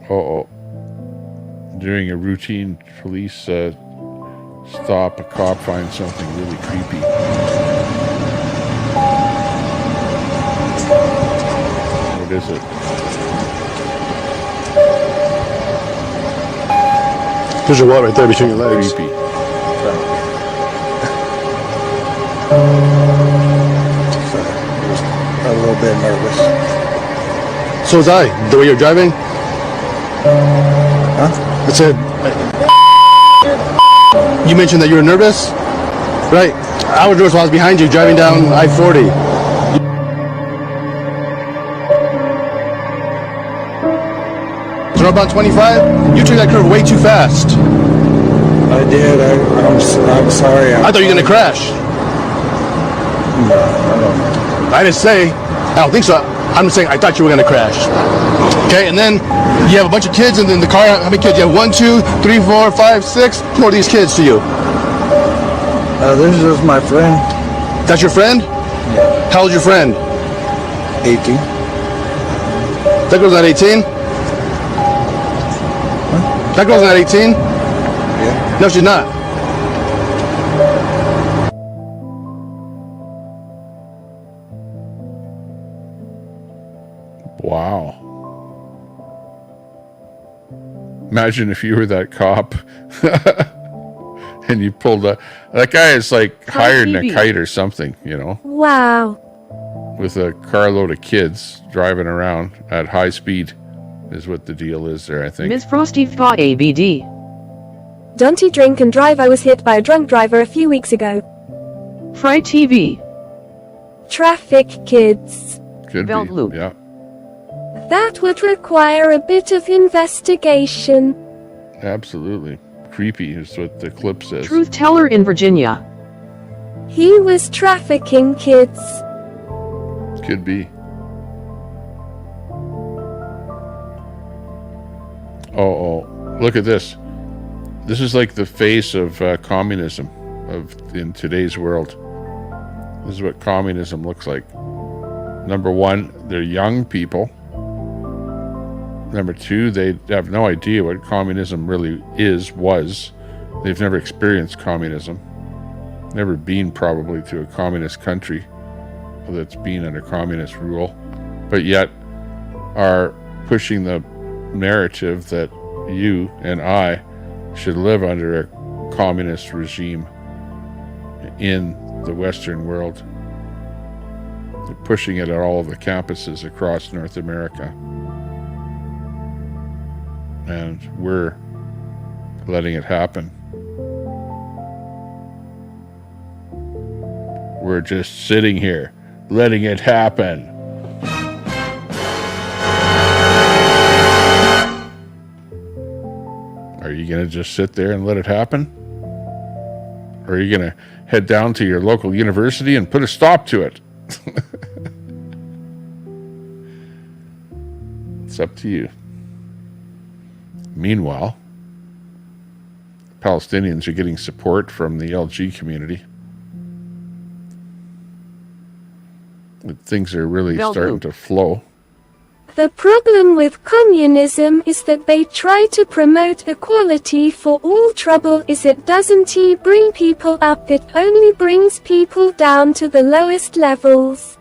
Uh-oh. During a routine police stop, a cop finds something really creepy. What is it? There's your wall right there between your legs. Creepy. A little bit nervous. So was I. The way you're driving? Huh? I said. You mentioned that you were nervous? Right. I was doing so I was behind you driving down I-40. Northbound 25, you took that curve way too fast. I did. I'm sorry. I thought you were going to crash. I didn't say. I don't think so. I'm just saying I thought you were going to crash. Okay, and then you have a bunch of kids, and then the car, how many kids? You have 1, 2, 3, 4, 5, 6. Who are these kids to you? This is just my friend. That's your friend? Yeah. How old's your friend? 18. That girl's not 18? That girl's not 18? Yeah. No, she's not. Wow. Imagine if you were that cop and you pulled a... That guy is like higher than a kite or something, you know? Wow. With a carload of kids driving around at high speed is what the deal is there, I think. Ms. Frosty thought ABD. Don't he drink and drive? I was hit by a drunk driver a few weeks ago. Fry TV. Traffic kids. Could be, Loop. yeah. That would require a bit of investigation. Absolutely. Creepy is what the clip says. Truth teller in Virginia. He was trafficking kids. Could be. Oh, look at this. This is like the face of communism in today's world. This is what communism looks like. Number one, they're young people. Number two, they have no idea what communism really was. They've never experienced communism. Never been probably to a communist country that's been under communist rule, but yet are pushing the narrative that you and I should live under a communist regime in the Western world. They're pushing it at all of the campuses across North America. And we're letting it happen. We're just sitting here, letting it happen. Are you going to just sit there and let it happen? Or are you going to head down to your local university and put a stop to it? It's up to you. Meanwhile, Palestinians are getting support from the LG community. Things are really starting to flow. The problem with communism is that they try to promote equality for all. Trouble is it doesn't bring people up, it only brings people down to the lowest levels.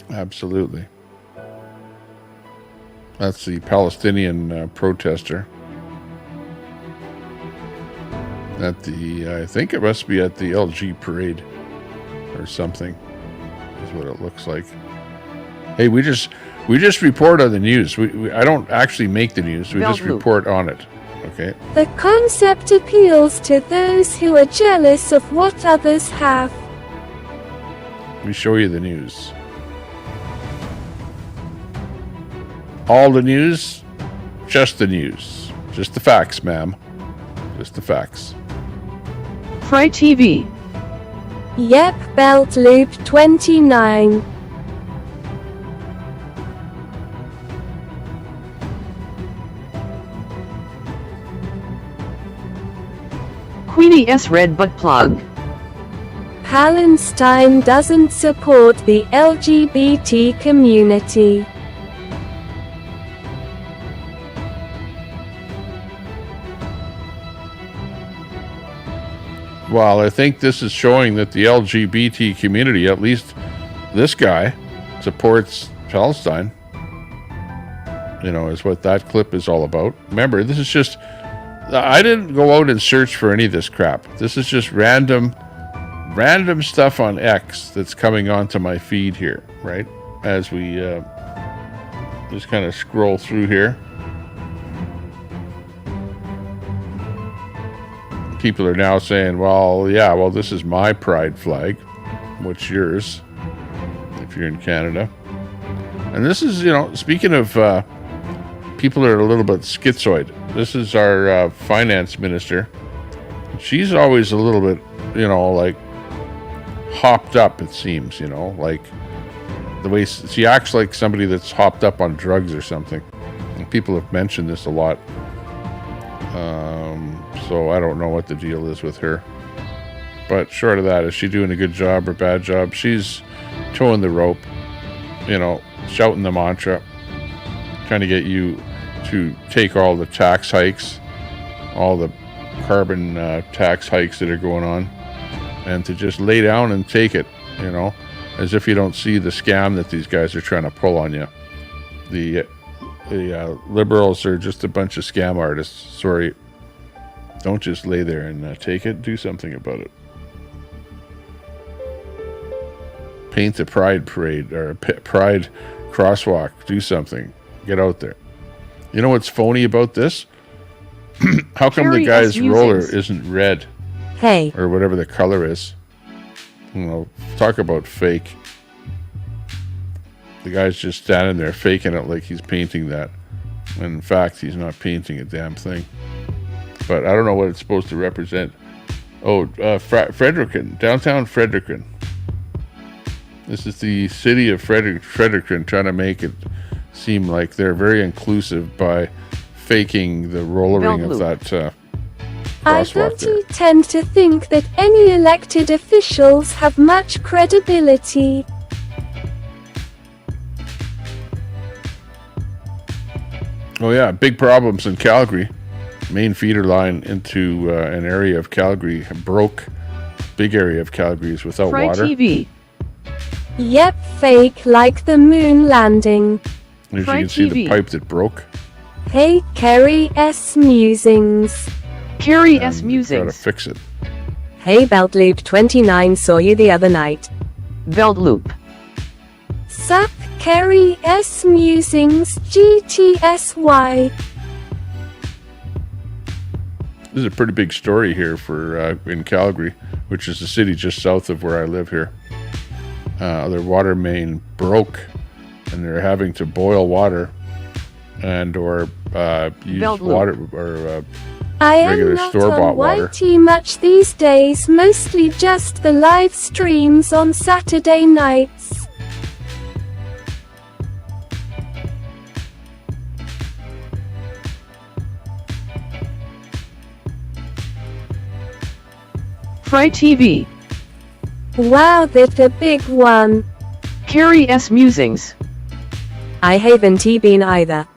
Absolutely. That's the Palestinian protester. At the, I think it must be at the LG parade or something, is what it looks like. Hey, we just report on the news. I don't actually make the news. We just report on it. Okay. The concept appeals to those who are jealous of what others have. We show you the news. All the news, just the news. Just the facts, ma'am. Just the facts. Fry TV. Yep, belt loop 29. Queenie S. Red Butt Plug. Palestine doesn't support the LGBT community. Well, I think this is showing that the LGBT community, at least this guy, supports Palestine. You know, is what that clip is all about. Remember, this is just... I didn't go out and search for any of this crap. This is just random stuff on X that's coming onto my feed here, right? As we just kind of scroll through here. people are now saying, well, yeah, well, this is my pride flag. What's yours? If you're in Canada. And this is, speaking of people that are a little bit schizoid, this is our finance minister. She's always a little bit, like hopped up, it seems, like the way she acts like somebody that's hopped up on drugs or something. And people have mentioned this a lot. So I don't know what the deal is with her. But short of that, is she doing a good job or bad job? She's towing the rope, shouting the mantra, trying to get you to take all the tax hikes, all the carbon tax hikes that are going on, and to just lay down and take it, as if you don't see the scam that these guys are trying to pull on you. The liberals are just a bunch of scam artists. Sorry. Don't just lay there and take it. Do something about it. Paint the pride parade or pride crosswalk. Do something. Get out there. You know what's phony about this? How come the guy's roller isn't red? Hey. Or whatever the color is. Talk about fake. The guy's just standing there faking it like he's painting that. When in fact, he's not painting a damn thing. But I don't know what it's supposed to represent. Oh, Fredericton. Downtown Fredericton. This is the city of Fredericton trying to make it seem like they're very inclusive by faking the rollering of that I crosswalk there. don't tend to think that any elected officials have much credibility. Oh yeah, big problems in Calgary. Main feeder line into an area of Calgary broke. Big area of Calgary is without Fry water. TV. Yep, fake like the moon landing. As you Fry can see, the TV. pipe that broke. Hey, Carrie S. Musings. Carrie S. Gotta Musings. fix it. Hey Beltloop29, saw you the other night. Beltloop. Sup, Carrie S. Musings, GTSY. This is a pretty big story here for in Calgary, which is the city just south of where I live here. Their water main broke, and they're having to boil water and or use Beltloop. water or I am regular not store-bought on water. YT much these days, mostly just the live streams on Saturday nights. Fry TV. Wow, that's a big one. Carrie S. Musings. I haven't been either.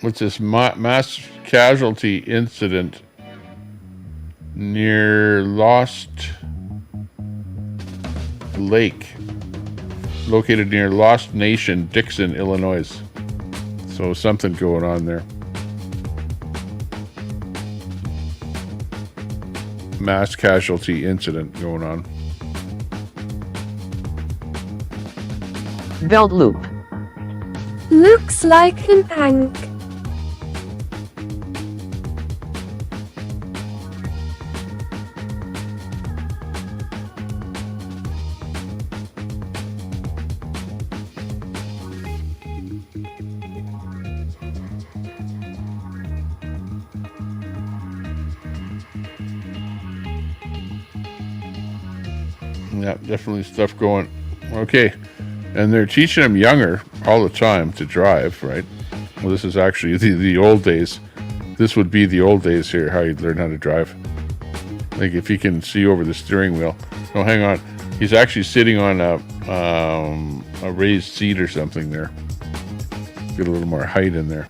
What's this mass casualty incident near Lost Lake, located near Lost Nation, Dixon, Illinois. So something going on there. Mass casualty incident going on. Beltloop. Looks like an ank. Yeah, definitely stuff going. Okay. And they're teaching them younger all the time to drive, right? Well, this is actually the old days. This would be the old days here, how you'd learn how to drive. Like if you can see over the steering wheel. Oh, hang on. He's actually sitting on a raised seat or something there. Get a little more height in there.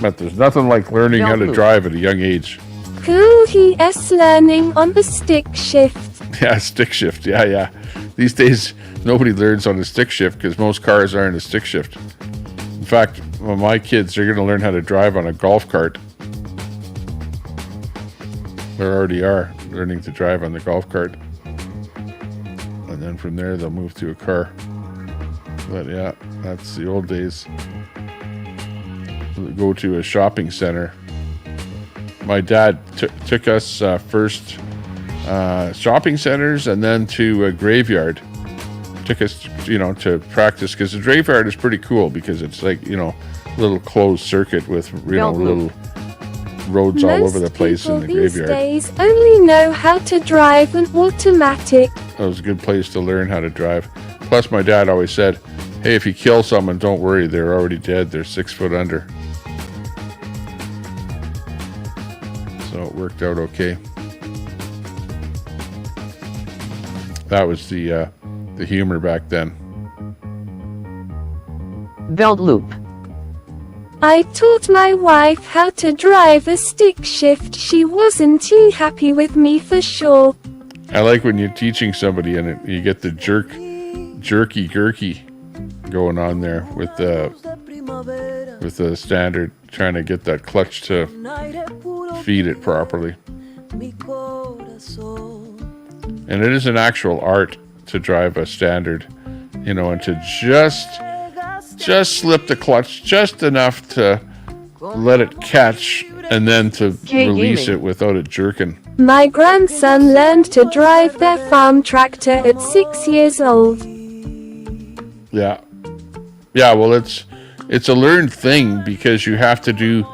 But there's nothing like learning how to drive at a young age. Cool, he is learning on the stick shift. Yeah, stick shift. Yeah. These days, nobody learns on a stick shift because most cars aren't a stick shift. In fact, well, my kids are going to learn how to drive on a golf cart. They already are. learning to drive on the golf cart. And then from there, they'll move to a car. But yeah, that's the old days. We'll go to a shopping center. My dad took us first shopping centers and then to a graveyard. Took us, to practice, because the graveyard is pretty cool because it's like, little closed circuit with, little roads all over the place in the graveyard. Most people these days only know how to drive an automatic. That was a good place to learn how to drive. Plus, my dad always said, hey, if you kill someone, don't worry, they're already dead. They're 6 foot under. So it worked out okay. That was the humor back then. Belt loop. I taught my wife how to drive a stick shift. She wasn't too happy with me for sure. I like when you're teaching somebody and you get the jerky going on there with the standard, trying to get that clutch to feed it properly. And it is an actual art to drive a standard, and to just slip the clutch just enough to let it catch and then to release it without it jerking. My grandson learned to drive their farm tractor at 6 years old. Yeah. Yeah, well, it's a learned thing because you have to do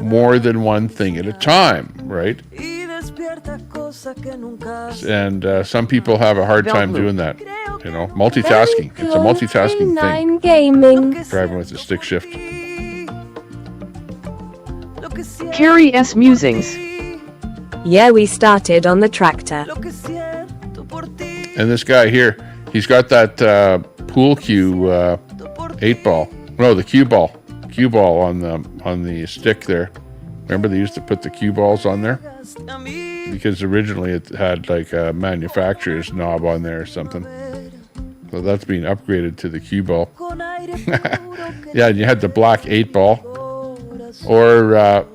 more than one thing at a time, right? And some people have a hard time doing that. Multitasking. It's a multitasking thing. Gaming. Driving with a stick shift. Carrie S. Musings. Yeah, we started on the tractor. And this guy here, he's got that pool cue 8-ball. No, the cue ball. Cue ball on the stick there. Remember they used to put the cue balls on there? Because originally it had like a manufacturer's knob on there or something. So that's being upgraded to the cue ball. Yeah, and you had the black 8-ball. Or a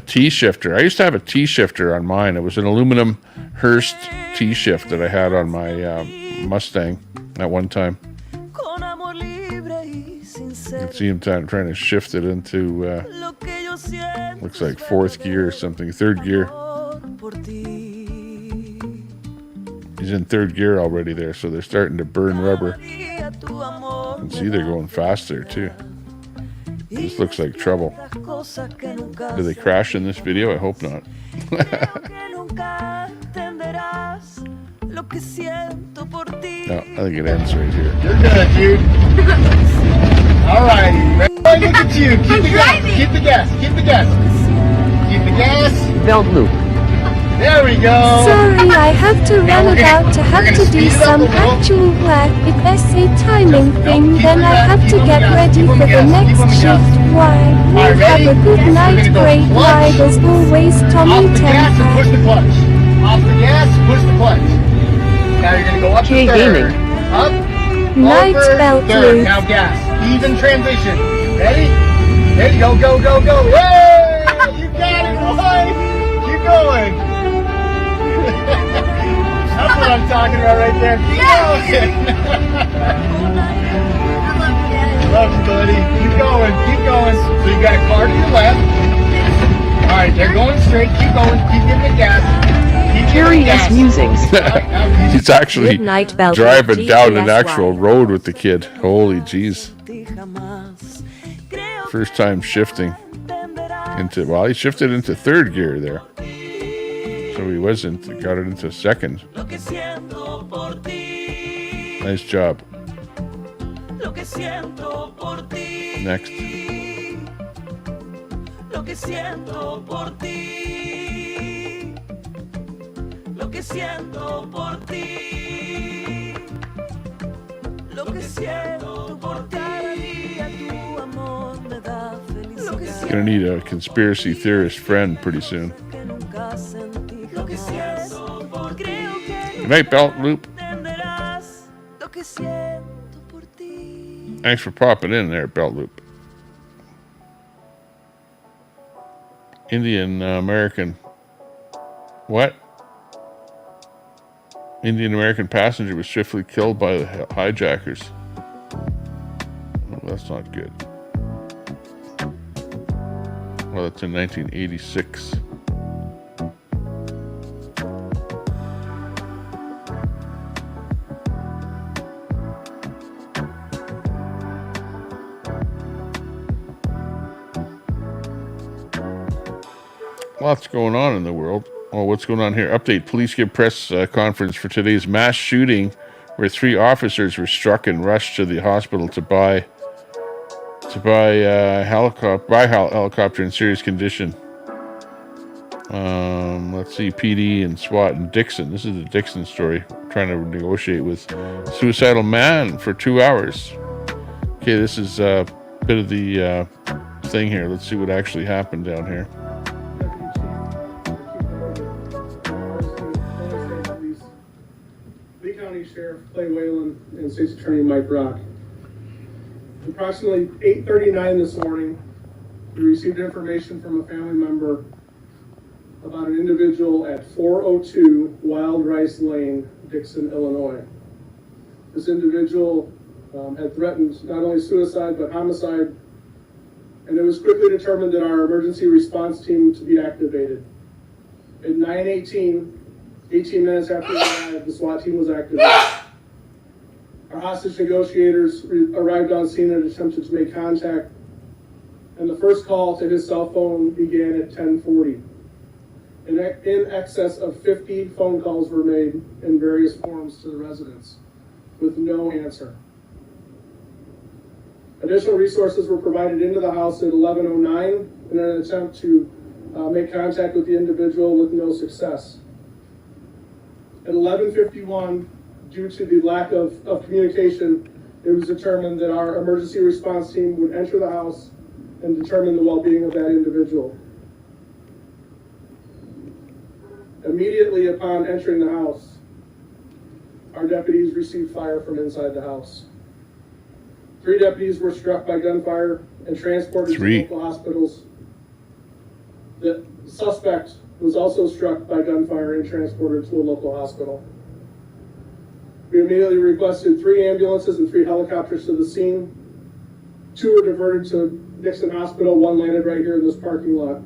T-shifter. I used to have a T-shifter on mine. It was an aluminum Hurst T-shift that I had on my Mustang at one time. You can see him trying to shift it into, looks like 4th gear or something, 3rd gear. He's in 3rd gear already there, so they're starting to burn rubber. You can see they're going faster too. This looks like trouble. Do they crash in this video? I hope not. No, I think it ends right here. You're good, dude. All right. Look at you. Keep the gas. Keep the gas. Keep the gas. Keep the gas. Belt loop. There we go. Sorry, I have to run about to have to do some actual work. If there's a timing thing, then I have to get ready for the next shift. Why? You have a good night, great night as always, Tommy Temper. Push the clutch. Off the gas, push the clutch. Now you're gonna go up to third. Up. Night belt loop. Now gas. Even transition. Ready? There you go. Go, go, go. Hey! You got it, boy. Keep going. That's what I'm talking about right there. Keep going. Love you, buddy. Keep going. Keep going. So you got a car to your left. All right, they're going straight. Keep going. Keep getting the gas. Carrie S. Musings. He's actually driving down an actual road with the kid. Holy jeez. First time shifting into, well, he shifted into 3rd gear there. So he wasn't, got it into 2nd. Nice job. Next. Gonna need a conspiracy theorist friend pretty soon. Good night, Belt Loop. Thanks for popping in there, Belt Loop. Indian American. What? Indian American passenger was swiftly killed by the hijackers. Well, that's not good. Well, that's in 1986. Lots going on in the world. Oh, what's going on here? Update. Police give press conference for today's mass shooting where 3 officers were struck and rushed to the hospital to buy helicopter in serious condition. Let's see. PD and SWAT in Dixon. This is the Dixon story. Trying to negotiate with suicidal man for 2 hours. Okay, this is a bit of the thing here. Let's see what actually happened down here. Sheriff Clay Whalen and State's Attorney Mike Rock. Approximately 8:39 this morning, we received information from a family member about an individual at 402 Wild Rice Lane, Dixon, Illinois. This individual had threatened not only suicide but homicide, and it was quickly determined that our emergency response team to be activated. At 9:18, 18 minutes after we arrived, the SWAT team was activated. Our hostage negotiators arrived on scene and attempted to make contact, and the first call to his cell phone began at 10:40. In excess of 50 phone calls were made in various forms to the residents, with no answer. Additional resources were provided into the house at 11:09 in an attempt to make contact with the individual with no success. At 11:51, due to the lack of communication, it was determined that our emergency response team would enter the house and determine the well-being of that individual. Immediately upon entering the house, our deputies received fire from inside the house. 3 deputies were struck by gunfire and transported to local hospitals. The suspect was also struck by gunfire and transported to a local hospital. We immediately requested 3 ambulances and 3 helicopters to the scene. 2 were diverted to Dixon Hospital, 1 landed right here in this parking lot.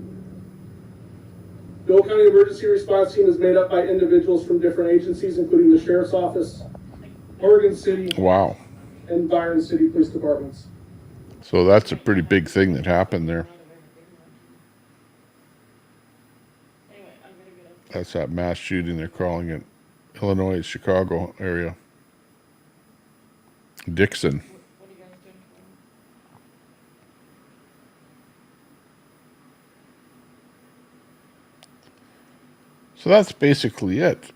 The Dole County Emergency Response Team is made up by individuals from different agencies, including the Sheriff's Office, Oregon City, wow, and Byron City Police Departments. So that's a pretty big thing that happened there. That's that mass shooting they're calling it. Illinois, Chicago area. Dixon. So that's basically it.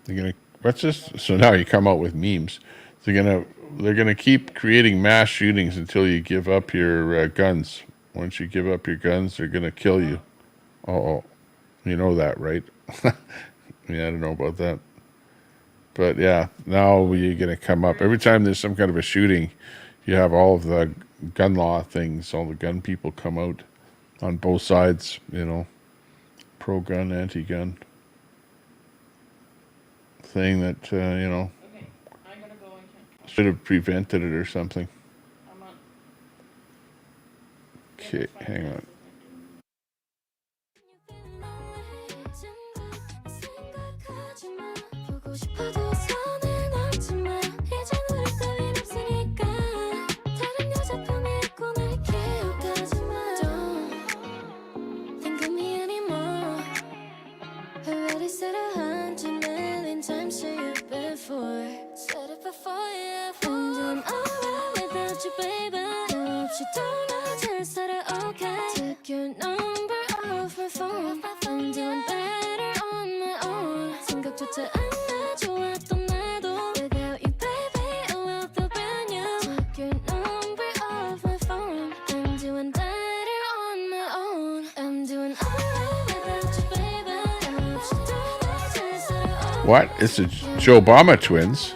They're gonna, what's this? So now you come out with memes. They're gonna keep creating mass shootings until you give up your guns. Once you give up your guns, they're gonna kill you. Oh, you know that, right? Yeah, I don't know about that, but yeah, now you're gonna come up every time there's some kind of a shooting. You have all of the gun law things. All the gun people come out on both sides. You know, pro-gun, anti-gun, saying that you know, should have prevented it or something. Okay, hang on. Said it before, yeah. I'm doing alright without you, baby. No, if you don't know, just said it okay. Took your number off my phone. I'm doing better on my own. 생각조차 안 나 좋았던 나도 without you, baby, it will feel brand new. Took your number off my phone. I'm doing better on my own. I'm doing alright without you, baby. No, if you don't know, just said it okay. What? It's the Joe Obama twins.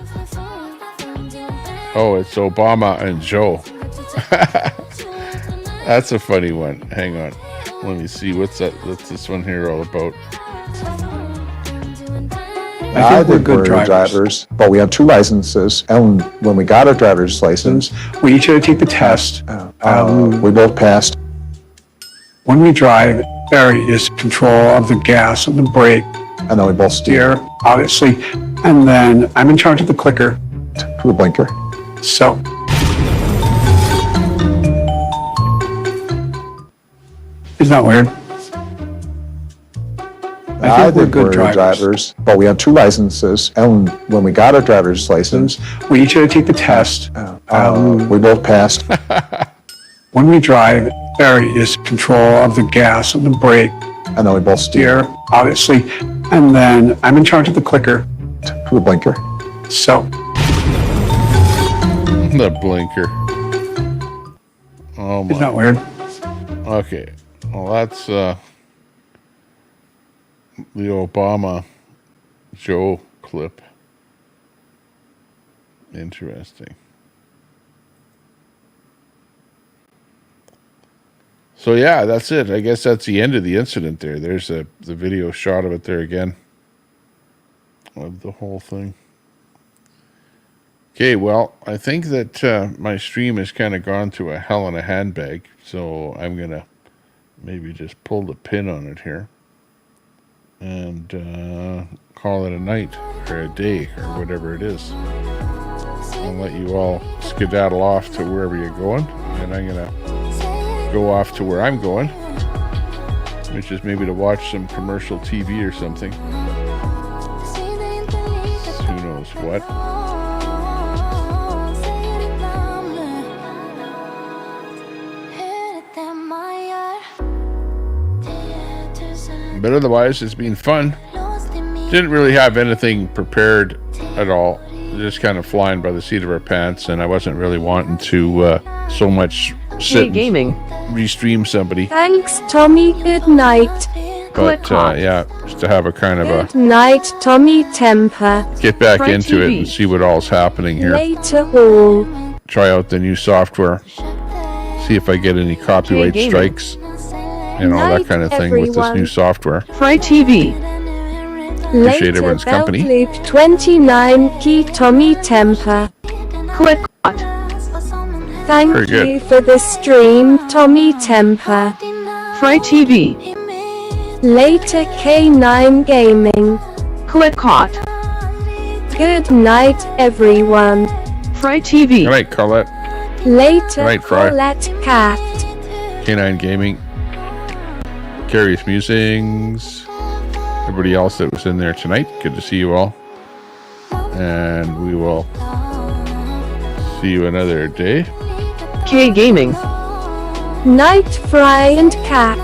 Oh, it's Obama and Joe. That's a funny one. Hang on. Let me see. What's this one here all about? I think we're good drivers, but we have 2 licenses. And when we got our driver's license, we each had to take the test. We both passed. When we drive, Barry is control of the gas and the brake. And then we both steer, obviously. And then I'm in charge of the clicker. To the blinker. So. Isn't that weird? I think we're good drivers, but we have 2 licenses. And when we got our driver's license, we each had to take the test. We both passed. When we drive, Barry is control of the gas and the brake. And then we both steer, obviously. And then I'm in charge of the clicker. To the blinker. So. The blinker. Oh my. Isn't that weird? Okay. Well, that's the Obama Joe clip. Interesting. So yeah, that's it. I guess that's the end of the incident there. There's the video shot of it there again. Of the whole thing. Okay, well, I think that my stream has kind of gone to a hell in a handbag. So I'm going to maybe just pull the pin on it here. And call it a night or a day or whatever it is. I'll let you all skedaddle off to wherever you're going. And I'm going to go off to where I'm going, which is maybe to watch some commercial TV or something. Who knows what. But otherwise, it's been fun. Didn't really have anything prepared at all. Just kind of flying by the seat of our pants, and I wasn't really wanting to so much sit gaming. Restream somebody. Thanks, Tommy. Good night. But yeah, just to have a kind of Good night, Tommy Temper. get back Fry into TV. it and see what all's happening here. Later all. Try out the new software. See if I get any copyright gaming. strikes and all that Night, kind of thing with this everyone. new software. Fry TV. Appreciate Later, everyone's company. Loop 29 key Tommy Temper. Click. Thank Very good. you for the stream, Tommy Temper. Fry TV. Later K9 Gaming. Click hot. Good night, everyone. Fry TV. All right, Colette. Later, Right, Fry. Colette Cat. K9 Gaming. Curious Musings. Everybody else that was in there tonight. Good to see you all. And we will see you another day. K Gaming. Night, Fry and Cat.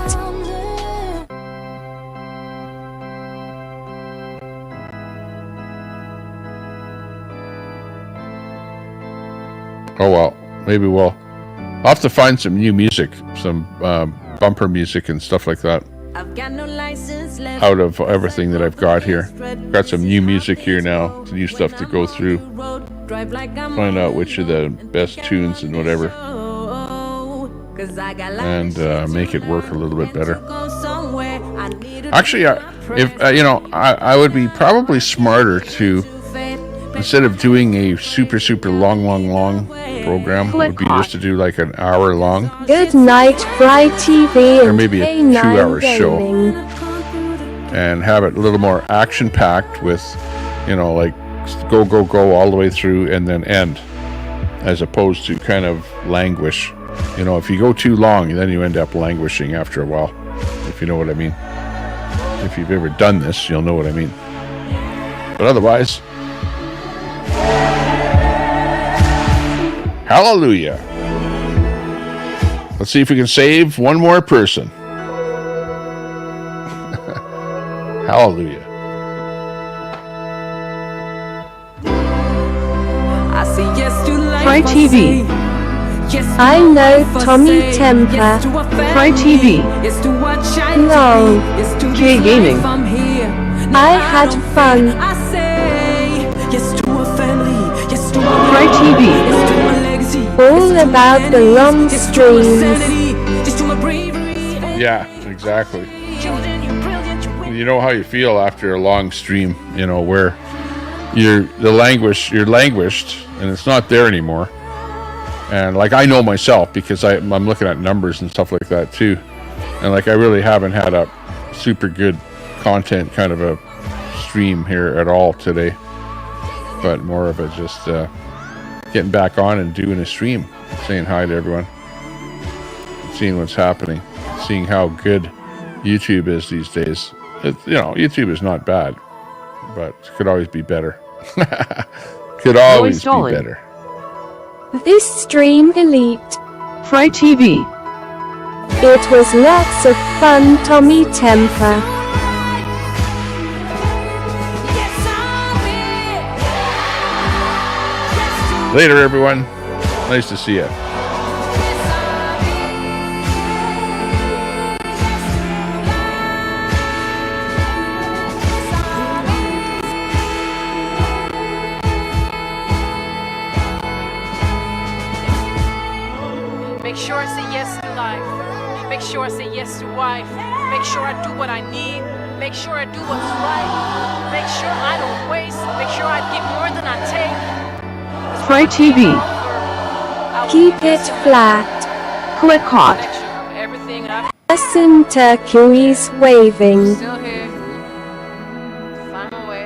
Oh well, maybe I'll have to find some new music, some bumper music and stuff like that. Out of everything that I've got here. Got some new music here now, new stuff to go through. Find out which are the best tunes and whatever. And make it work a little bit better. Actually, I would be probably smarter to, instead of doing a super long program, would be just to do like an hour long. Good night, Fry TV Or and maybe a K9 2-hour show. Gaming. And have it a little more action packed with, like go all the way through and then end, as opposed to kind of languish. If you go too long, then you end up languishing after a while, if you know what I mean. If you've ever done this, you'll know what I mean. But otherwise, hallelujah. Let's see if we can save one more person. Hallelujah. Fry TV. I know Tommy Temper. Fry TV. No. K Gaming. I had fun. Fry TV. All about the long streams. Yeah, exactly. You know how you feel after a long stream, you know, where you're languished, and it's not there anymore. And like I know myself because I'm looking at numbers and stuff like that too, and like I really haven't had a super good content kind of a stream here at all today, but more of it just getting back on and doing a stream, saying hi to everyone, seeing what's happening, seeing how good YouTube is these days. You know, YouTube is not bad, but it could always be better. Could always be better. This stream elite. Fry TV. It was lots of fun, Tommy Temper. Later, everyone. Nice to see you. Make sure I say yes to life. Make sure I say yes to wife. Make sure I do what I need. Make sure I do what's right. Make sure I don't waste. Make sure I give more than I take. Fry TV. Keep it flat. Click hot. Listen to turkeys waving. Still here. Find my way.